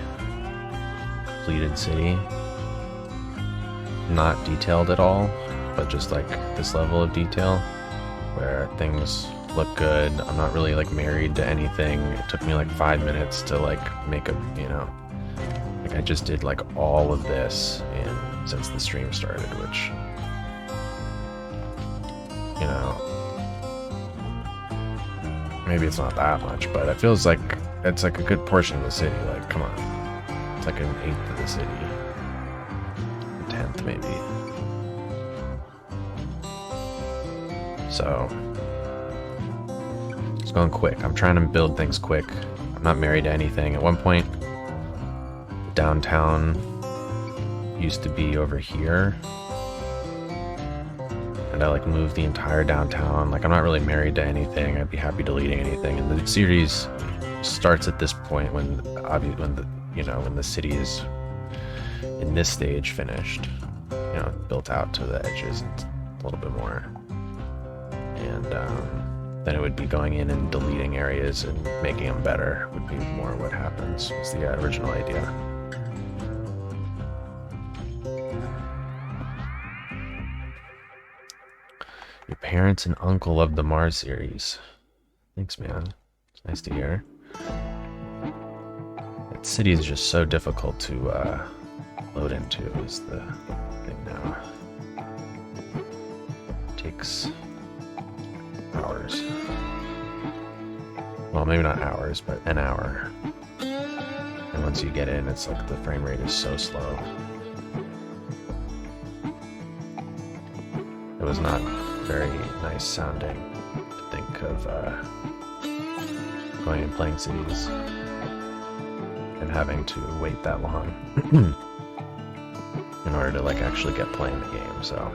completed city, not detailed at all, but just like this level of detail where things look good. I'm not really like married to anything. It took me like 5 minutes to like make a, you know, like I just did like all of this since the stream started, which, you know, maybe it's not that much, but it feels like it's like a good portion of the city. Like, come on, it's like an eighth of the city, a tenth maybe. So it's going quick. I'm trying to build things quick. I'm not married to anything. At one point, downtown used to be over here, and I like moved the entire downtown. Like I'm not really married to anything. I'd be happy deleting anything. And the series starts at this point when the city is in this stage finished, you know, built out to the edges and a little bit more. And then it would be going in and deleting areas and making them better would be more what happens. It's the original idea. Your parents and uncle love the Mars series. Thanks, man. It's nice to hear. That city is just so difficult to load into is the thing now. It takes hours. Well, maybe not hours, but an hour. And once you get in, it's like the frame rate is so slow. It was not very nice sounding to think of going and playing cities and having to wait that long in order to like actually get playing the game. So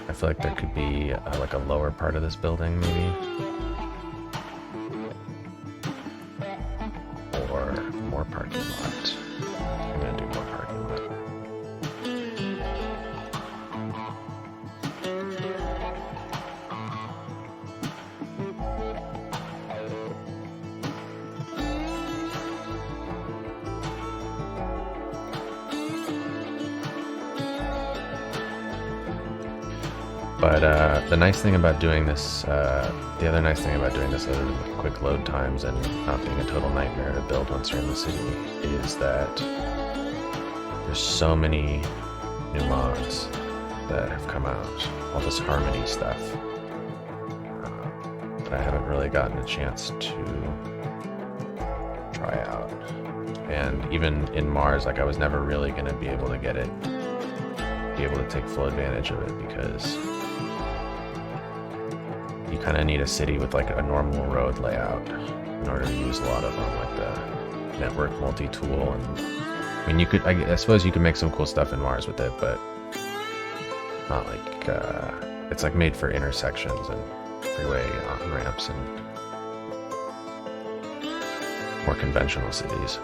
I feel like there could be like a lower part of this building maybe. More parking lot. I'm gonna do more parking lot. But the nice thing about doing this, the other nice thing about doing this other than the quick load times and not being a total nightmare to build once you're in the city, is that there's so many new mods that have come out. All this Harmony stuff. that I haven't really gotten a chance to try out. And even in Mars, like I was never really going to be able to get it, be able to take full advantage of it, because you kind of need a city with like a normal road layout in order to use a lot of them, like the network multi-tool. And I mean, you could, I suppose you could make some cool stuff in Mars with it, but not like, it's like made for intersections and freeway on-ramps and more conventional cities.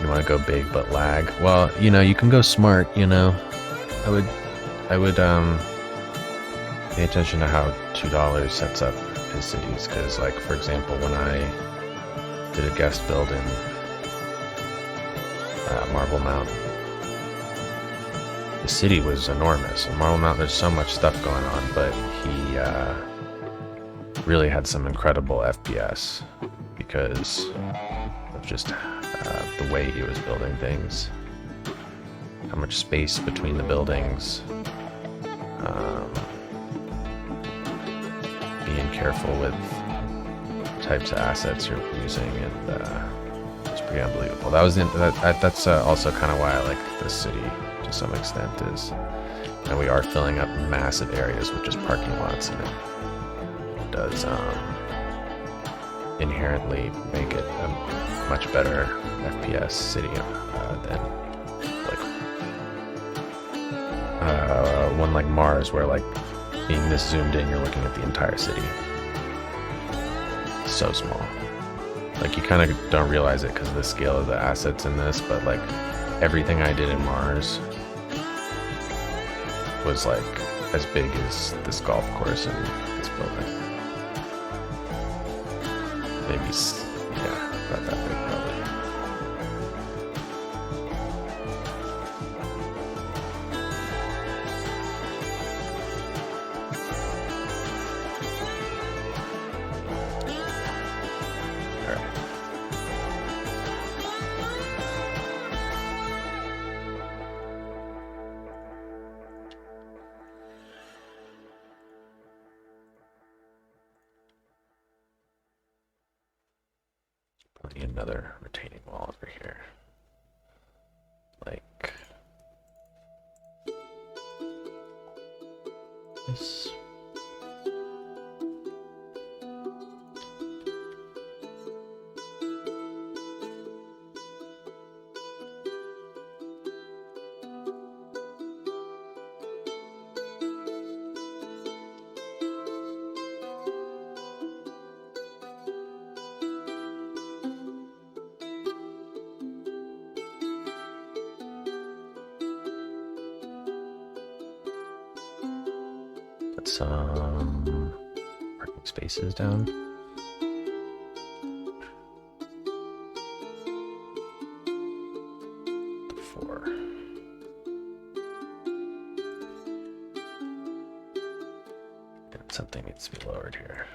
You want to go big but lag? Well, you know, you can go smart, you know. I would pay attention to how $2 sets up his cities, because like, for example, when I did a guest build in Marble Mountain, the city was enormous. In Marble Mountain, there's so much stuff going on, but he really had some incredible FPS because of just the way he was building things, how much space between the buildings, being careful with types of assets you're using, and it's pretty unbelievable. That's also kind of why I like this city to some extent, is, you know, we are filling up massive areas with just parking lots, and it does inherently make it a much better FPS city than like one like Mars, where like being this zoomed in, you're looking at the entire city. So small. Like you kind of don't realize it because of the scale of the assets in this, but like everything I did in Mars was like as big as this golf course and this building. Maybe, yeah, about that big probably. Another retaining wall over here. Like this. Some parking spaces down. Four. And something needs to be lowered here.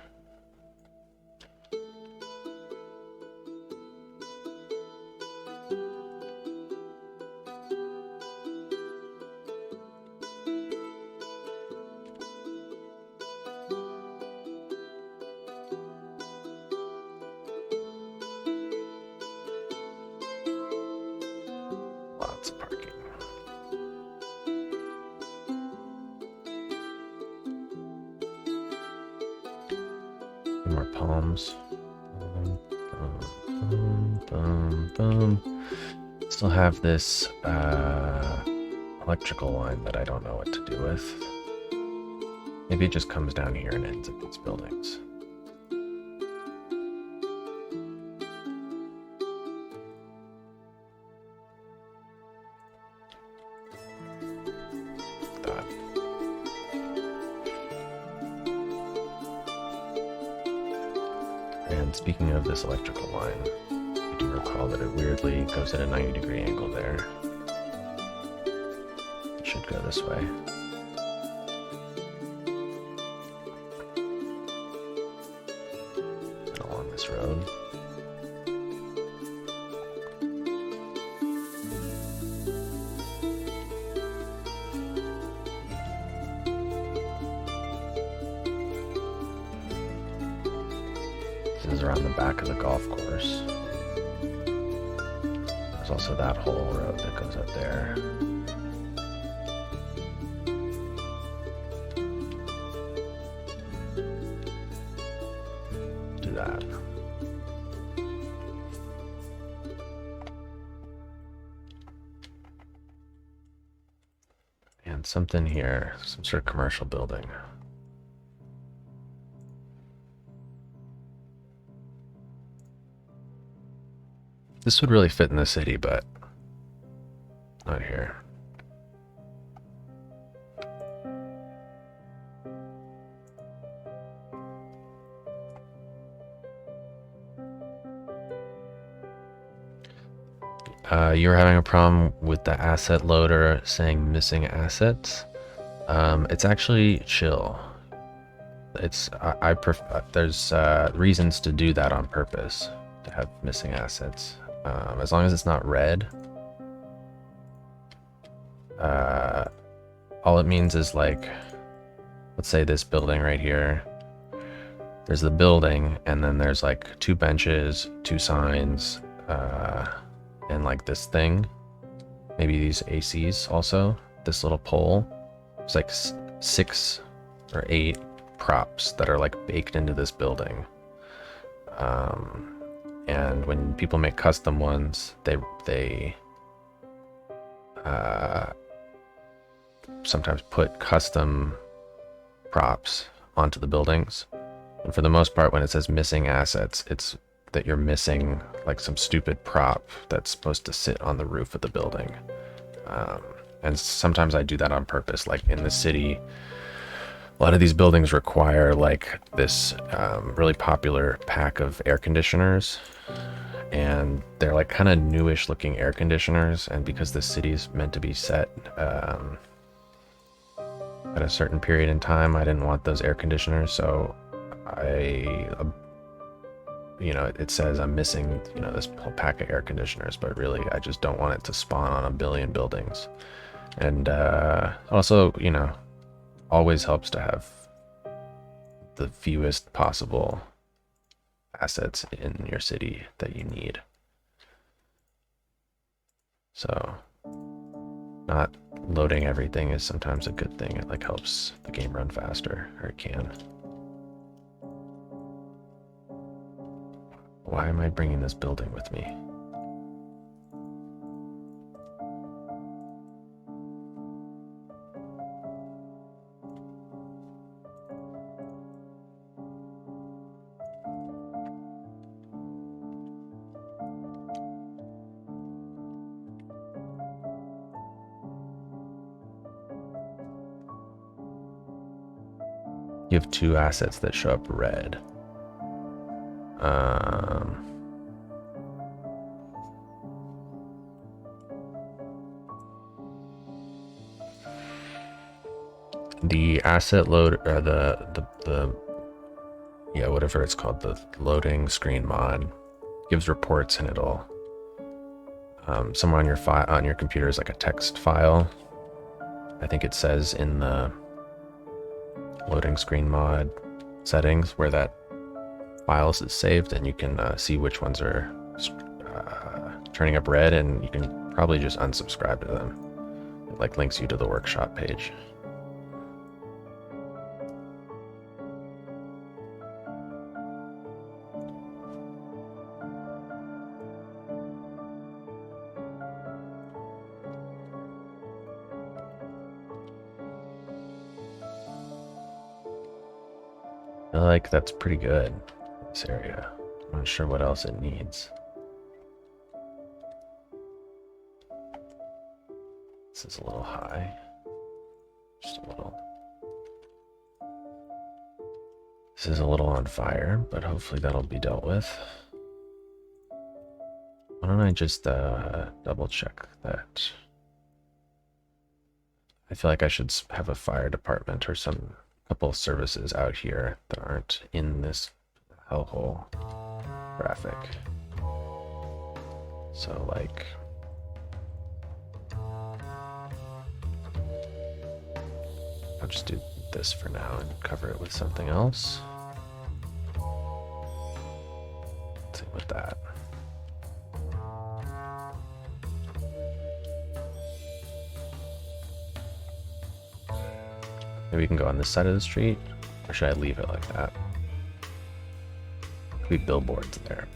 More palms. Still have this electrical line that I don't know what to do with. Maybe it just comes down here and ends at these buildings. And speaking of this electrical line, I do recall that it weirdly goes at a 90-degree angle there. It should go this way. And along this road. is around the back of the golf course. There's also that whole road that goes up there. Do that. And something here, some sort of commercial building. This would really fit in the city, but not here. You're having a problem with the asset loader saying missing assets. It's actually chill. It's there's reasons to do that on purpose, to have missing assets. As long as it's not red, all it means is, like, let's say this building right here, there's the building, and then there's like 2 benches, 2 signs, and like this thing, maybe these ACs also, this little pole. It's like 6 or 8 props that are like baked into this building. And when people make custom ones, they sometimes put custom props onto the buildings. And for the most part, when it says missing assets, it's that you're missing like some stupid prop that's supposed to sit on the roof of the building. And sometimes I do that on purpose. Like in the city, a lot of these buildings require like this really popular pack of air conditioners, and they're like kind of newish looking air conditioners. And because the city's meant to be set at a certain period in time, I didn't want those air conditioners, so it says I'm missing, this whole pack of air conditioners, but really I just don't want it to spawn on a billion buildings. And also, always helps to have the fewest possible assets in your city that you need. So not loading everything is sometimes a good thing. It like helps the game run faster, or it can. Why am I bringing this building with me? You have 2 assets that show up red. The asset load, or the whatever it's called, the loading screen mod, gives reports, and it'll somewhere on your file on your computer is like a text file. I think it says in the loading screen mod settings where that files is saved, and you can see which ones are turning up red, and you can probably just unsubscribe to them. It like links you to the workshop page. I feel like that's pretty good, this area. I'm not sure what else it needs. This is a little high. Just a little. This is a little on fire, but hopefully that'll be dealt with. Why don't I just double check that? I feel like I should have a fire department or some couple of services out here that aren't in this hellhole graphic. So like, I'll just do this for now and cover it with something else. that. Maybe we can go on this side of the street, or should I leave it like that? Could be billboards there.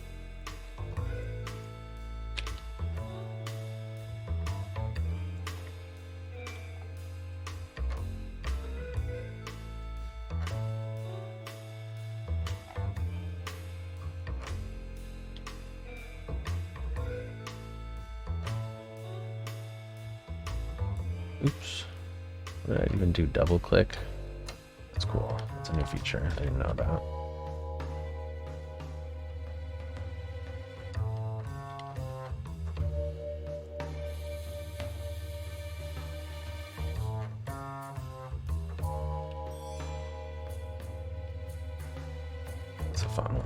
Oops. What did I even do? Double click? That's cool. That's a new feature I didn't know about. It's a fun one.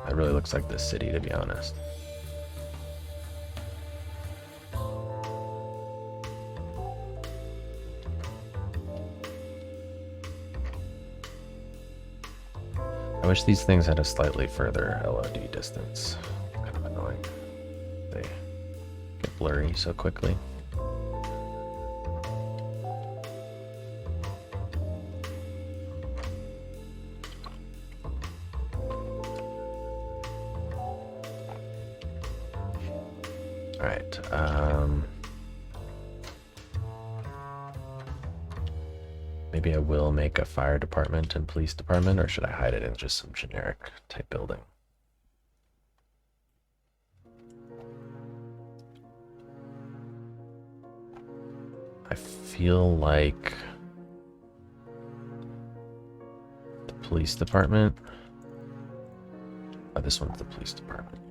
That really looks like the city, to be honest. I wish these things had a slightly further LOD distance. Kind of annoying. They get blurry so quickly. All right. Maybe I will make a fire department and police department, or should I hide it in just some generic type building? I feel like the police department. Oh, this one's the police department.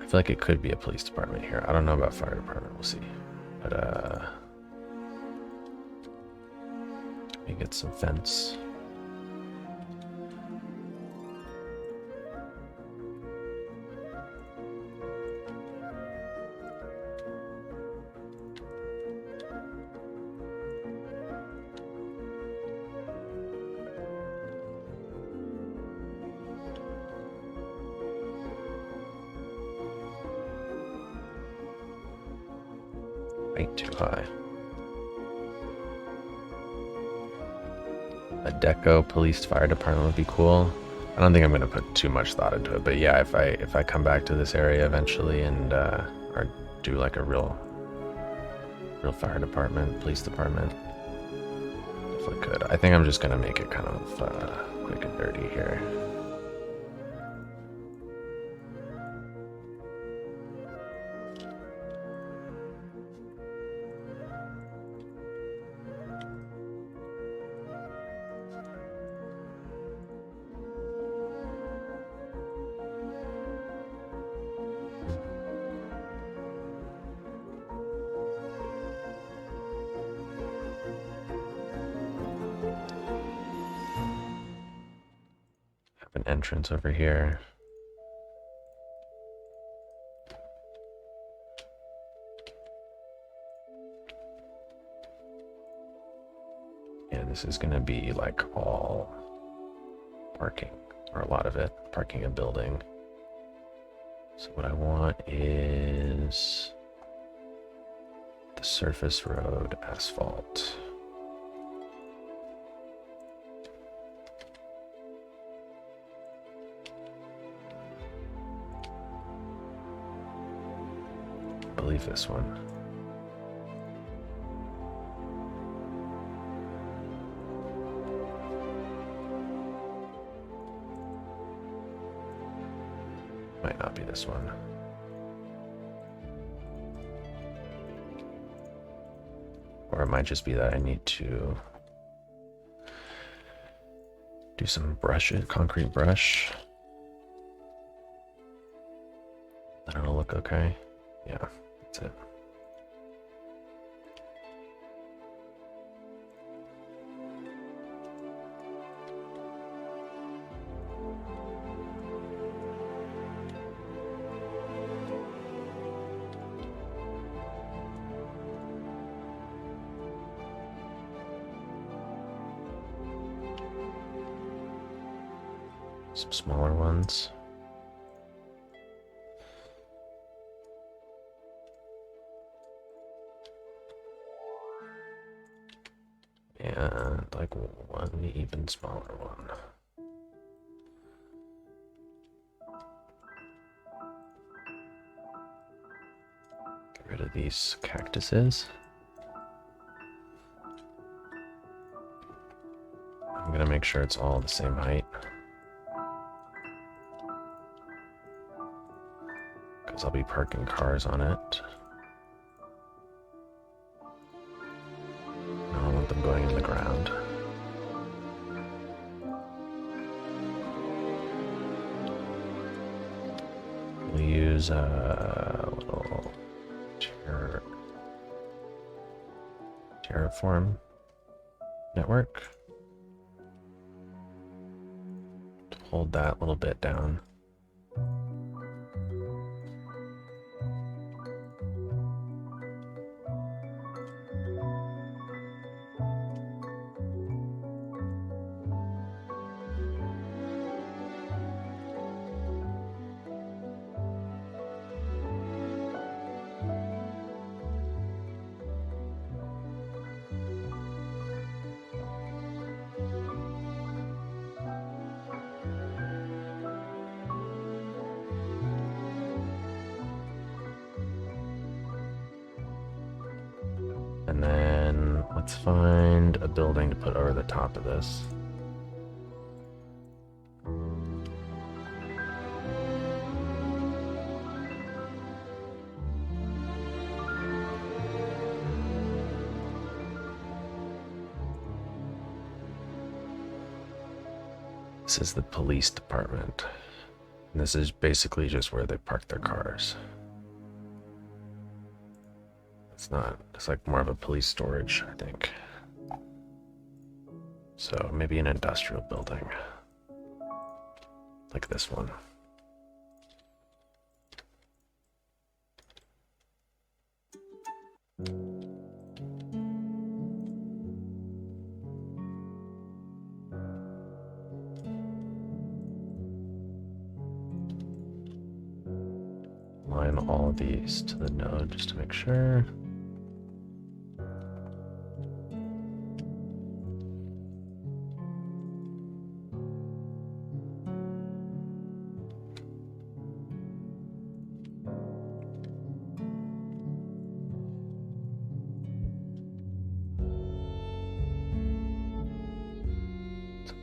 I feel like it could be a police department here. I don't know about fire department. We'll see. But let me get some fence. Ain't too high. A deco police fire department would be cool. I don't think I'm gonna put too much thought into it, but yeah, if I come back to this area eventually and or do like a real fire department, police department, definitely could. I think I'm just gonna make it kind of quick and dirty here. An entrance over here. Yeah, this is gonna be like all parking, or a lot of it, parking a building. So what I want is the surface road asphalt. I believe this one. Might not be this one. Or it might just be that I need to do some brush, concrete brush. That'll look okay. Yeah, that's it. Some smaller ones. And like one even smaller one. Get rid of these cactuses. I'm gonna make sure it's all the same height. Because I'll be parking cars on it. I don't want them going in the ground. We'll use a little terraform network to hold that little bit down. And then let's find a building to put over the top of this. This is the police department. And this is basically just where they park their cars. It's like more of a police storage, I think. So maybe an industrial building. Like this one. Line all of these to the node just to make sure.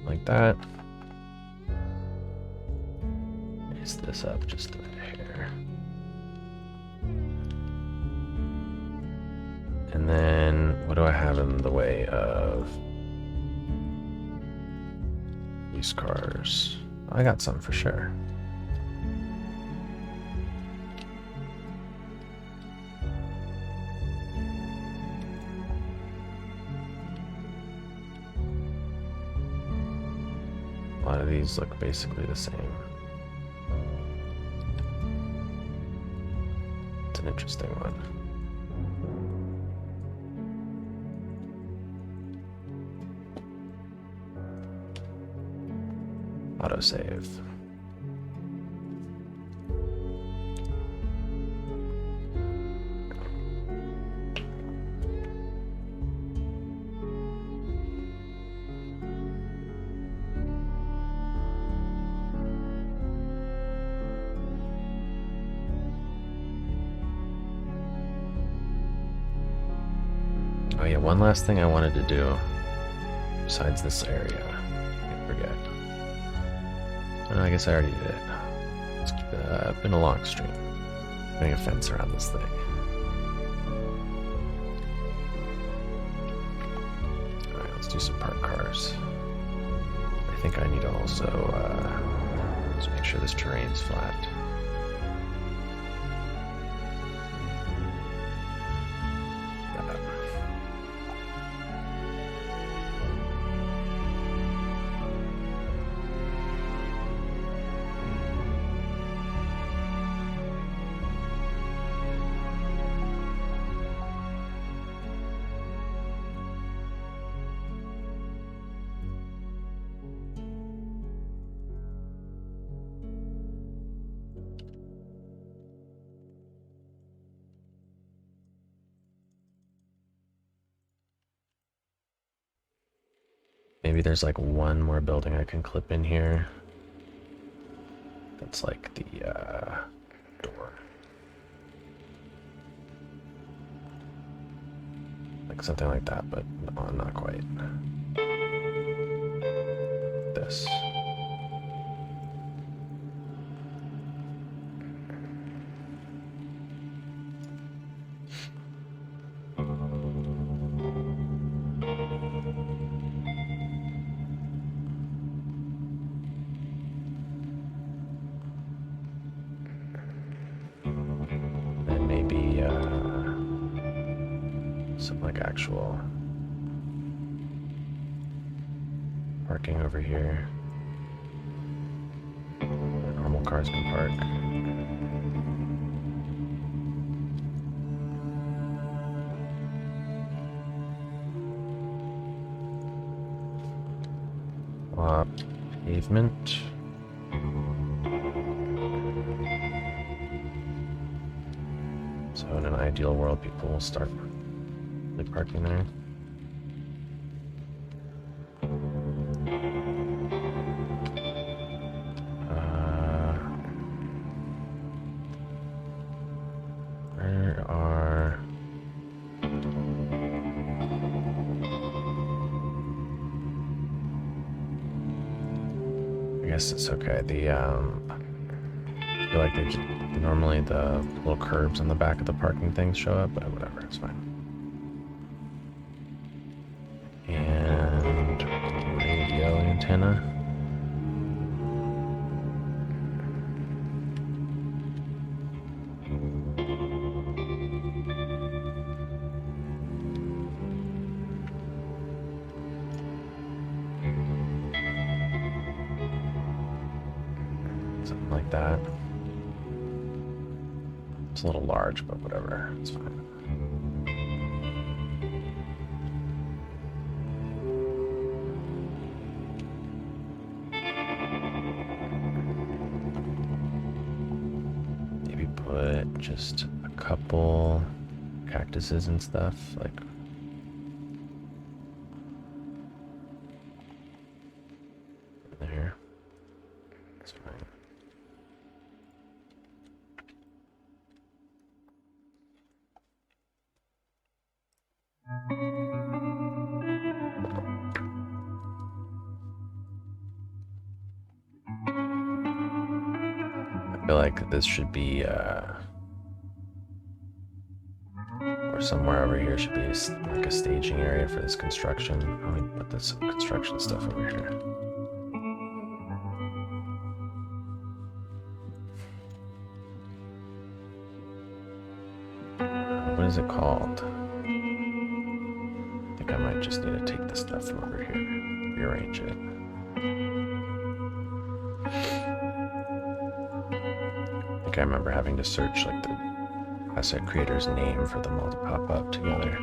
Like that. Raise this up just a hair. And then what do I have in the way of these cars? I got some for sure. A lot of these look basically the same. It's an interesting one. Autosave. Oh yeah, one last thing I wanted to do besides this area. I forget. Oh, I guess I already did it. It's been a long stream. Putting a fence around this thing. Alright, let's do some park cars. I think I need to also just make sure this terrain's flat. Maybe there's like one more building I can clip in here. That's like the door. Like something like that, but no, not quite. This. And maybe some like actual parking over here. Where normal cars can park. Pavement. So in an ideal world, people will start parking there. Where are... I guess it's okay. I feel like normally the little curbs on the back of the parking things show up, but whatever, it's fine. And radio antenna. Something like that. It's a little large, but whatever, it's fine. Maybe put just a couple cactuses and stuff, like there. That's fine. I feel like this should be, or somewhere over here should be like a staging area for this construction. Let me put this construction stuff over here. What is it called? I think I might just need to take this stuff from over here, rearrange it. I think I remember having to search like the asset creator's name for them all to pop up together.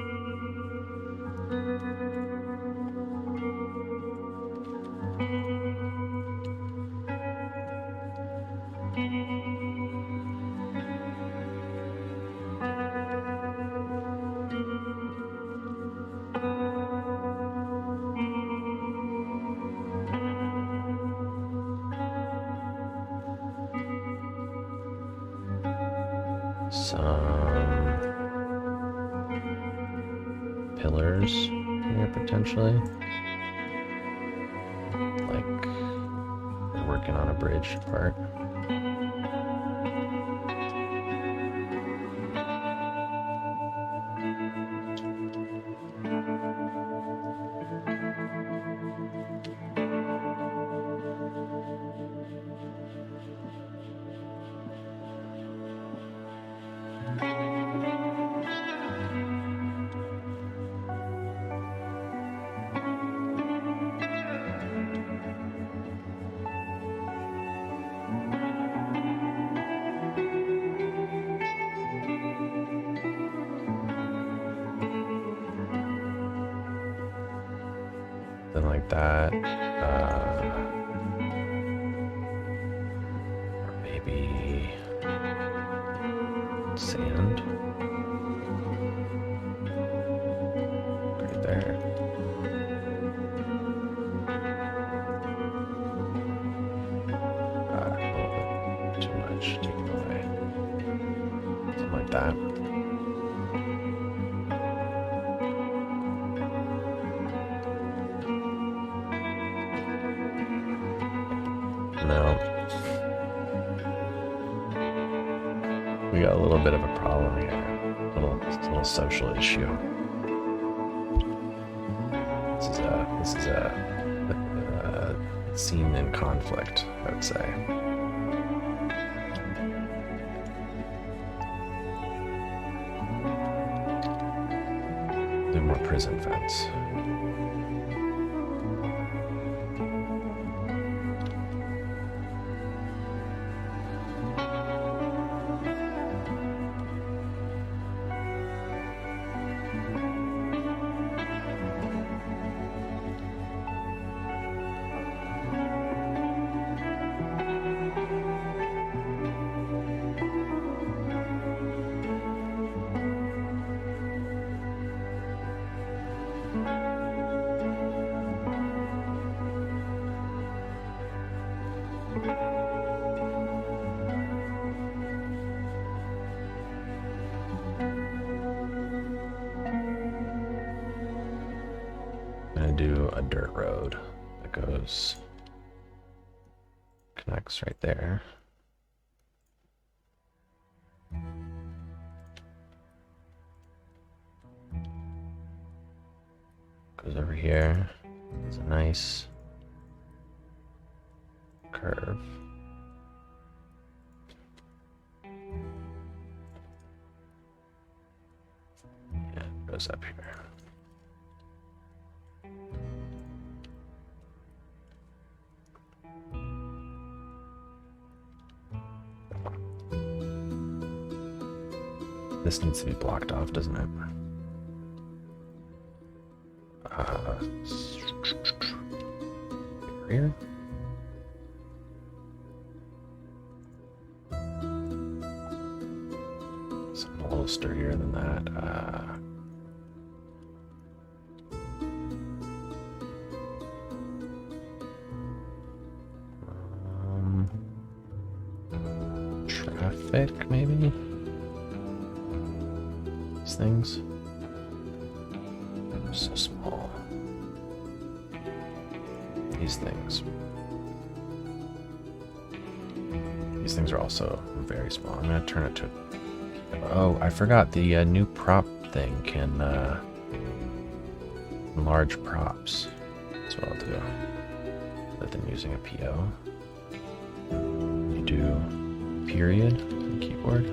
Some pillars here potentially. Like we're working on a bridge part. Something like that. Or maybe sand. Right there. No. We got a little bit of a problem here. A little social issue. This is a scene in conflict, I would say. Do more prison fence. Do a dirt road that connects right there. Goes over here. It's a nice curve. Yeah, it goes up here. This needs to be blocked off, doesn't it? Here? Something a little sturdier than that. Traffic, maybe? Things so small. These things are also very small. I'm gonna turn it to. Oh, I forgot the new prop thing can enlarge props. That's what I'll do. Rather than using a PO, you do period on the keyboard.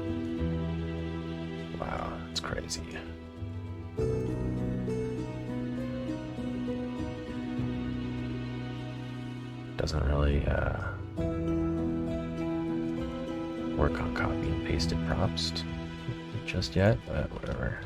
Crazy. Doesn't really work on copy and pasted props just yet, but whatever.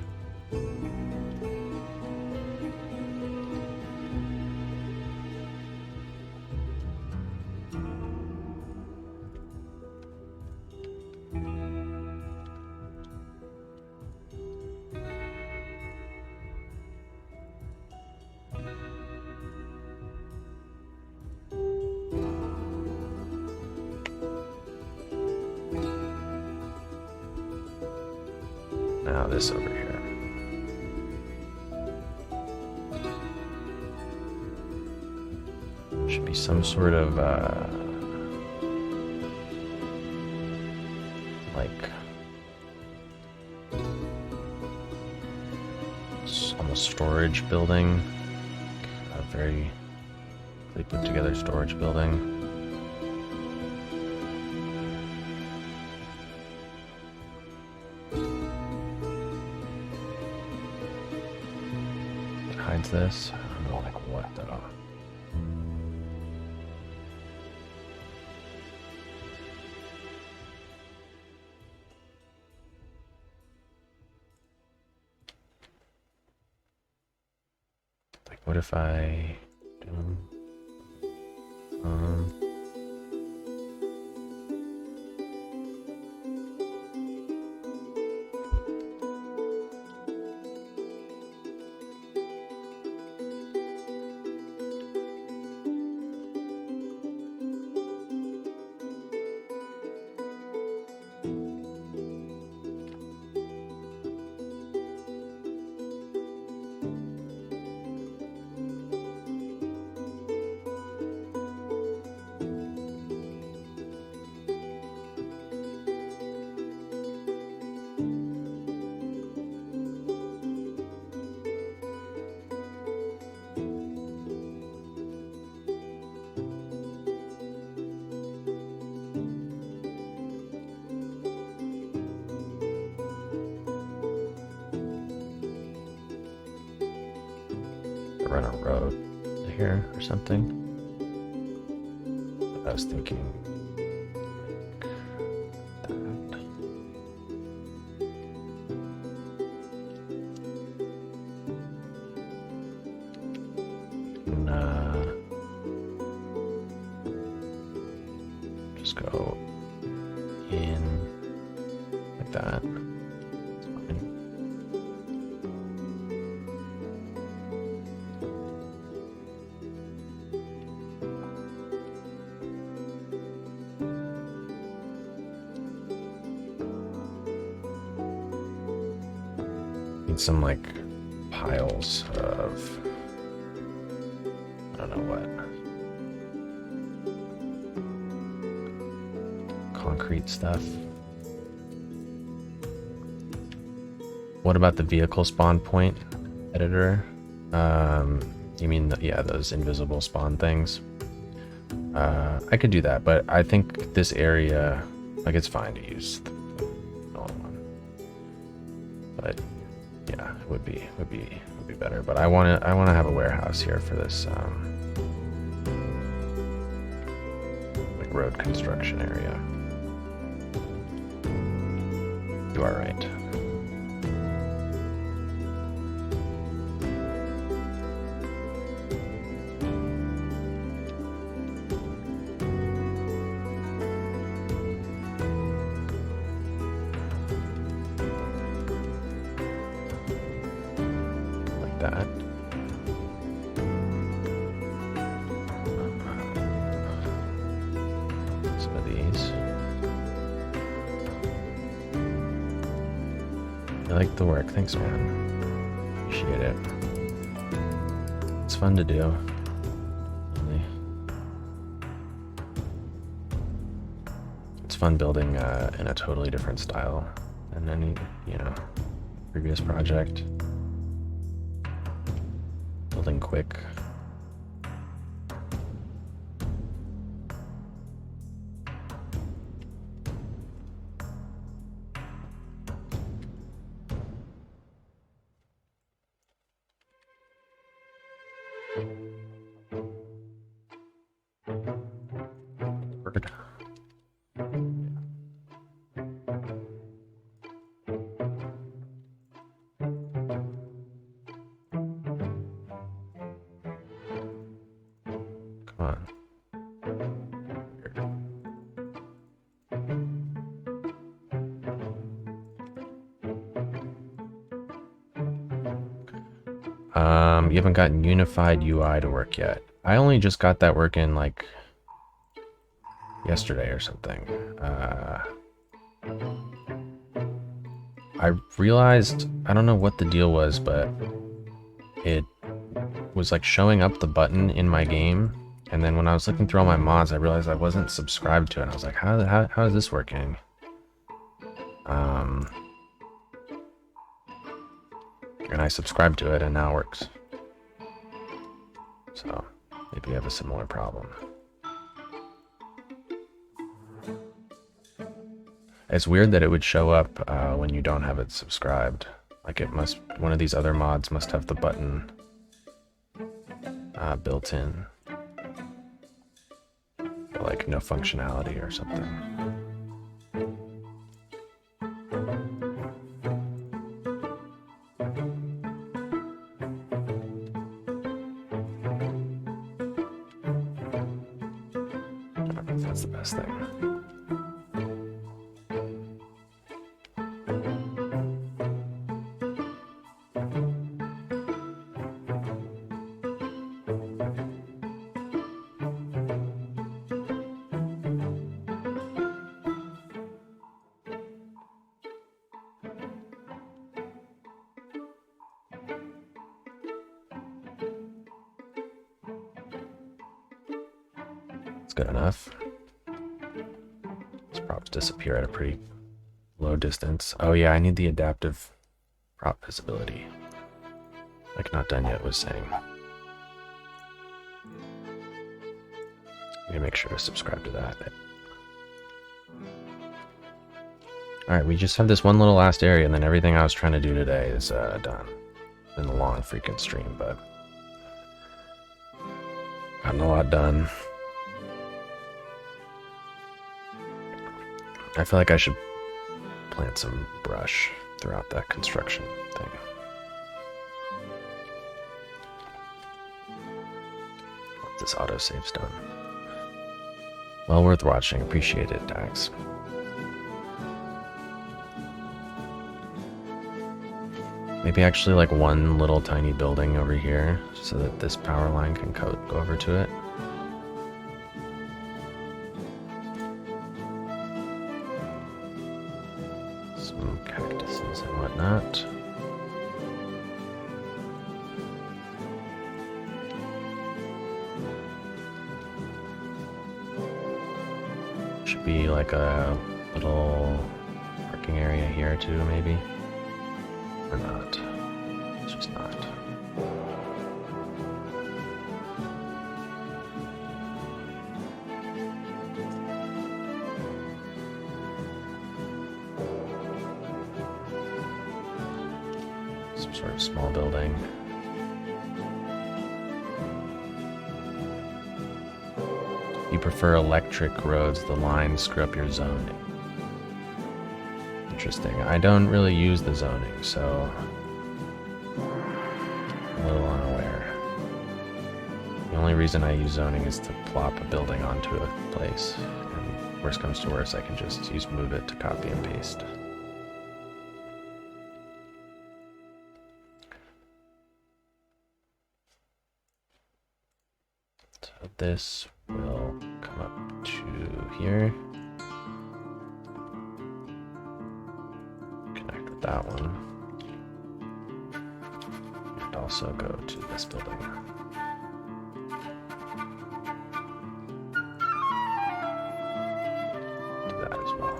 Now this over here. Should be some sort of like almost storage building. A very put together storage building. This? I don't know, like what though. Like what if I do run a road here or something. I was thinking just go in like that. It's fine. Need some like piles of I don't know what. Concrete stuff. What about the vehicle spawn point editor? You mean yeah, those invisible spawn things? I could do that, but I think this area, like, it's fine to use the normal one. But yeah, it would be better. But I want to have a warehouse here for this like road construction area. You are right. Like that. Some of these. I like the work. Thanks, man. Appreciate it. It's fun to do. Really. It's fun building in a totally different style than any, previous project. Building quick. You haven't gotten unified UI to work yet. I only just got that working like yesterday or something. I realized, I don't know what the deal was, but it was like showing up the button in my game, and then when I was looking through all my mods, I realized I wasn't subscribed to it. I was like, how is this working? And I subscribed to it, and now it works. So maybe you have a similar problem. It's weird that it would show up when you don't have it subscribed. Like it must, one of these other mods must have the button built in. Or like no functionality or something. That's the best thing. It's good enough. These props disappear at a pretty low distance. Oh yeah, I need the adaptive prop visibility. Like Not Done Yet was saying. I'm gonna make sure to subscribe to that. Alright, we just have this one little last area, and then everything I was trying to do today is done. It's been a long freaking stream, but Gotten a lot done. I feel like I should plant some brush throughout that construction thing. Hope this autosave's done. Well worth watching. Appreciate it, Dax. Maybe actually like one little tiny building over here so that this power line can go over to it. Some cactuses and whatnot. Should be like a little parking area here too, maybe. Or not. It's just not. Some sort of small building. You prefer electric roads, the lines screw up your zoning. Interesting. I don't really use the zoning, so I'm a little unaware. The only reason I use zoning is to plop a building onto a place. And worst comes to worst, I can just use move it to copy and paste. So this will come up to here. That one. And also go to this building. Do that as well.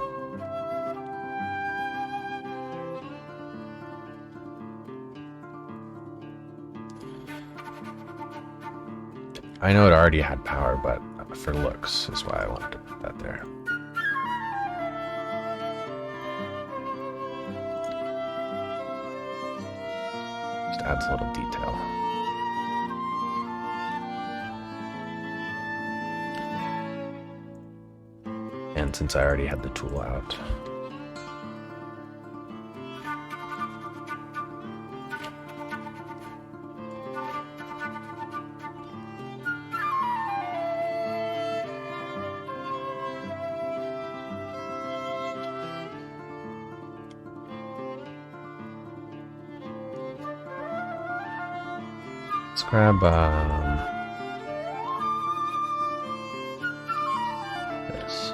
I know it already had power, but for looks is why I wanted to put that there. Adds a little detail. And since I already had the tool out, let's grab this.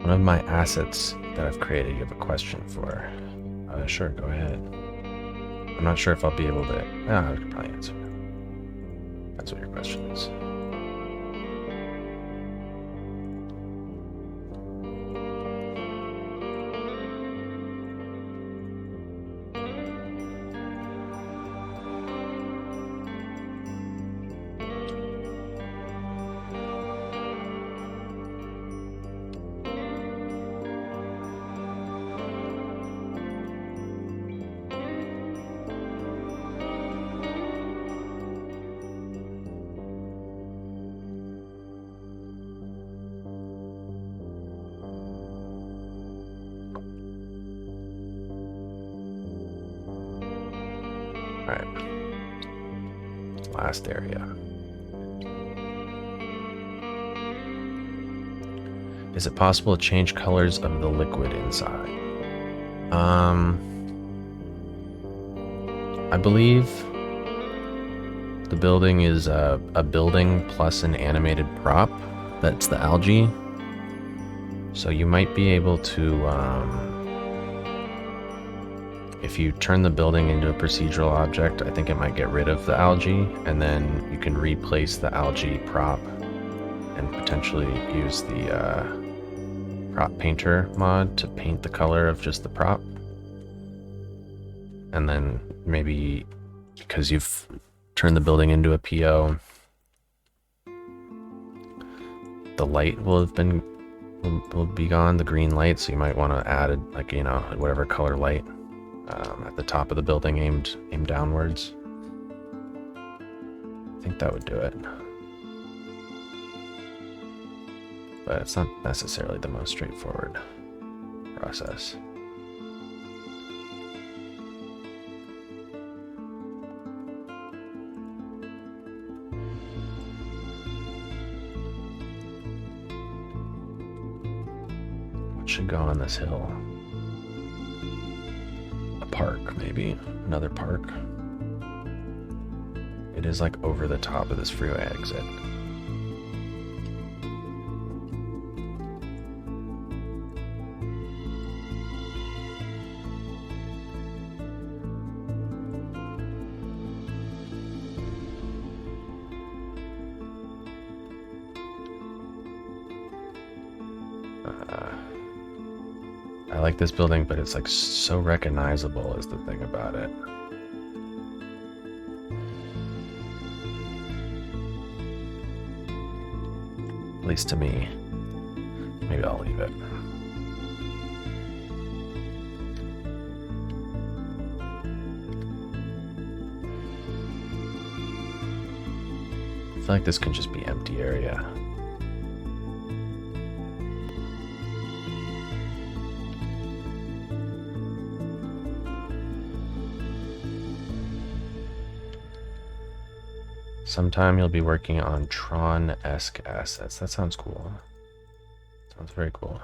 One of my assets that I've created, you have a question for. Sure, go ahead. I'm not sure if I'll be able to... I could probably answer it. That's what your question is. Last area. Is it possible to change colors of the liquid inside? I believe the building is a building plus an animated prop. That's the algae. So you might be able to if you turn the building into a procedural object, I think it might get rid of the algae, and then you can replace the algae prop and potentially use the prop painter mod to paint the color of just the prop. And then maybe because you've turned the building into a PO, the light will be gone, the green light, so you might want to add like, you know, whatever color light at the top of the building aimed downwards. I think that would do it. But it's not necessarily the most straightforward process. What should go on this hill? A park, maybe. Another park. It is like over the top of this freeway exit. I like this building, but it's like so recognizable is the thing about it. At least to me. Maybe I'll leave it. I feel like this can just be empty area. Sometime you'll be working on Tron-esque assets. That sounds cool. Sounds very cool.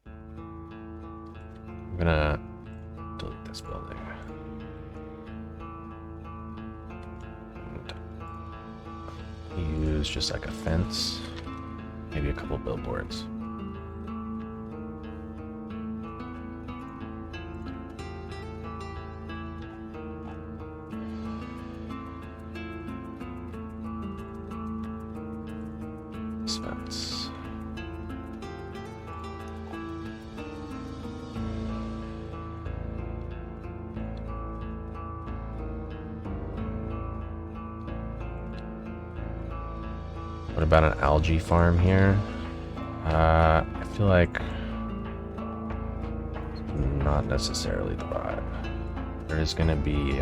I'm gonna delete this building. And use just like a fence, maybe a couple billboards. Fence. What about an algae farm here? I feel like not necessarily the vibe. There is going to be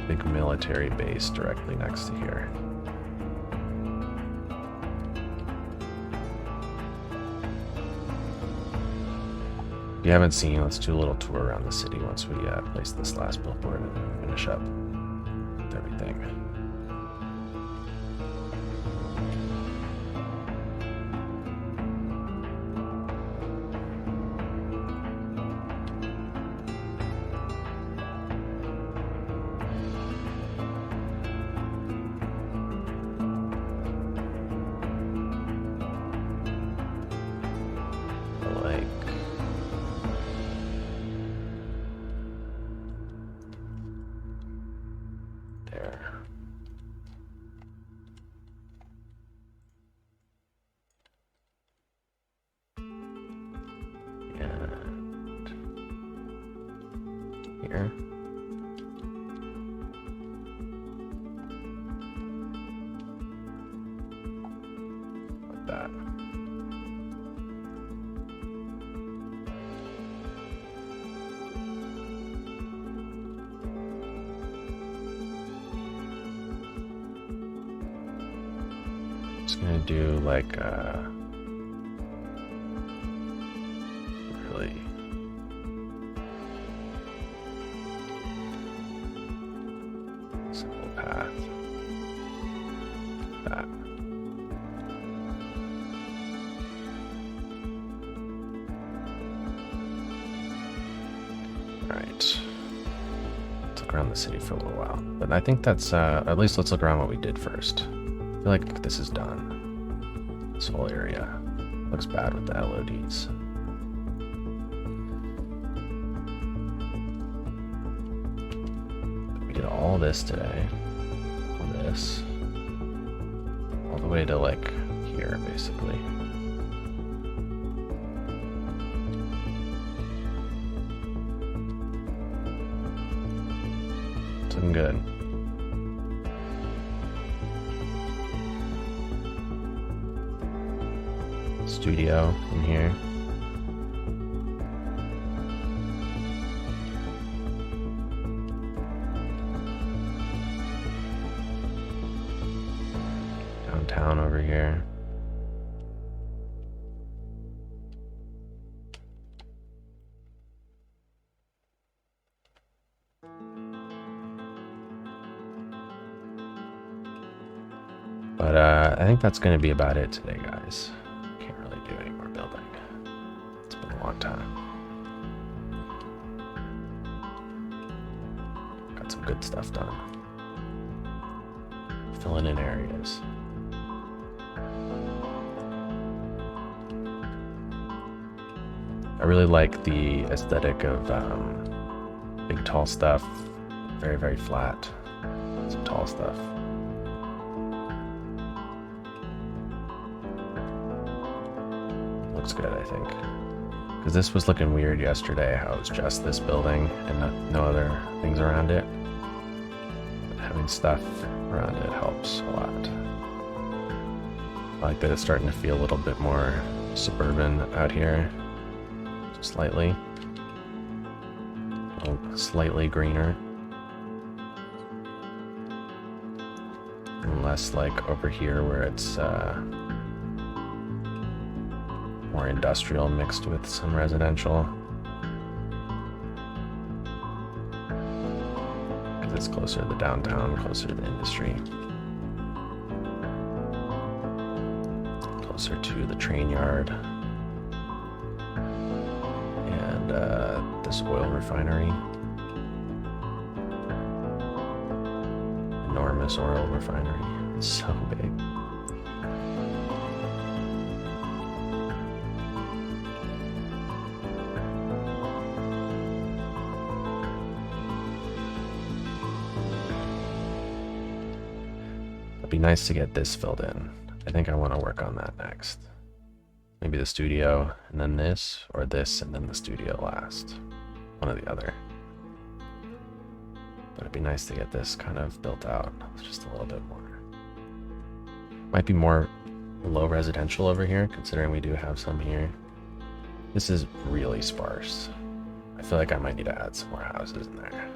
big military base directly next to here. If you haven't seen, let's do a little tour around the city once we place this last billboard and finish up with everything. Here. Like that. Just gonna do like really simple path. That. Alright. Let's look around the city for a little while. But I think that's, at least let's look around what we did first. I feel like this is done. This whole area looks bad with the LODs. We did all this today. All this. All the way to like here, basically. It's looking good. Studio in here. Downtown over here. But I think that's going to be about it today, guys. Can't really do any more building. It's been a long time. Got some good stuff done. Filling in areas. I really like the aesthetic of big tall stuff. Very, very flat. Some tall stuff. Looks good, I think. Because this was looking weird yesterday, how it was just this building and no other things around it. But having stuff around it helps a lot. I like that it's starting to feel a little bit more suburban out here. Just slightly. Slightly greener. And less like over here where it's more industrial mixed with some residential. Because it's closer to the downtown, closer to the industry. Closer to the train yard. And this oil refinery. Enormous oil refinery. It's so big. It'd be nice to get this filled in. I think I want to work on that next. Maybe the studio and then this, or this and then the studio last. One or the other. But it'd be nice to get this kind of built out just a little bit more. Might be more low residential over here, considering we do have some here. This is really sparse. I feel like I might need to add some more houses in there.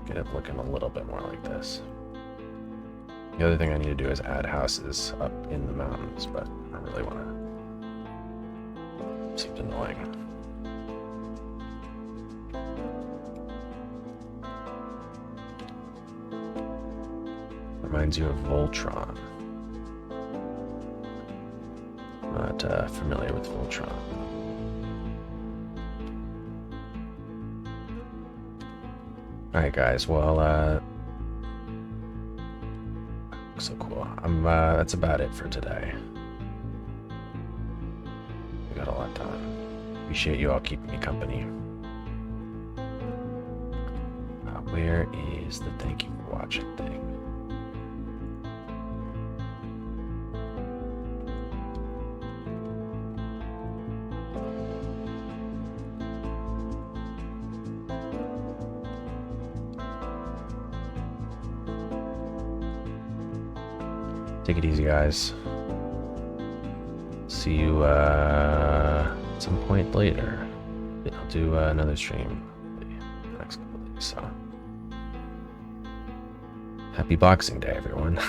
Get it looking a little bit more like this. The other thing I need to do is add houses up in the mountains, but I really want to. Seems annoying. Reminds you of Voltron. Not familiar with Voltron. Alright guys, well, so cool. That's about it for today. We got a lot done. Appreciate you all keeping me company. Where is the thank you for watching thing? Take it easy, guys. See you at some point later. I'll do another stream the next couple of days. So, happy Boxing Day, everyone.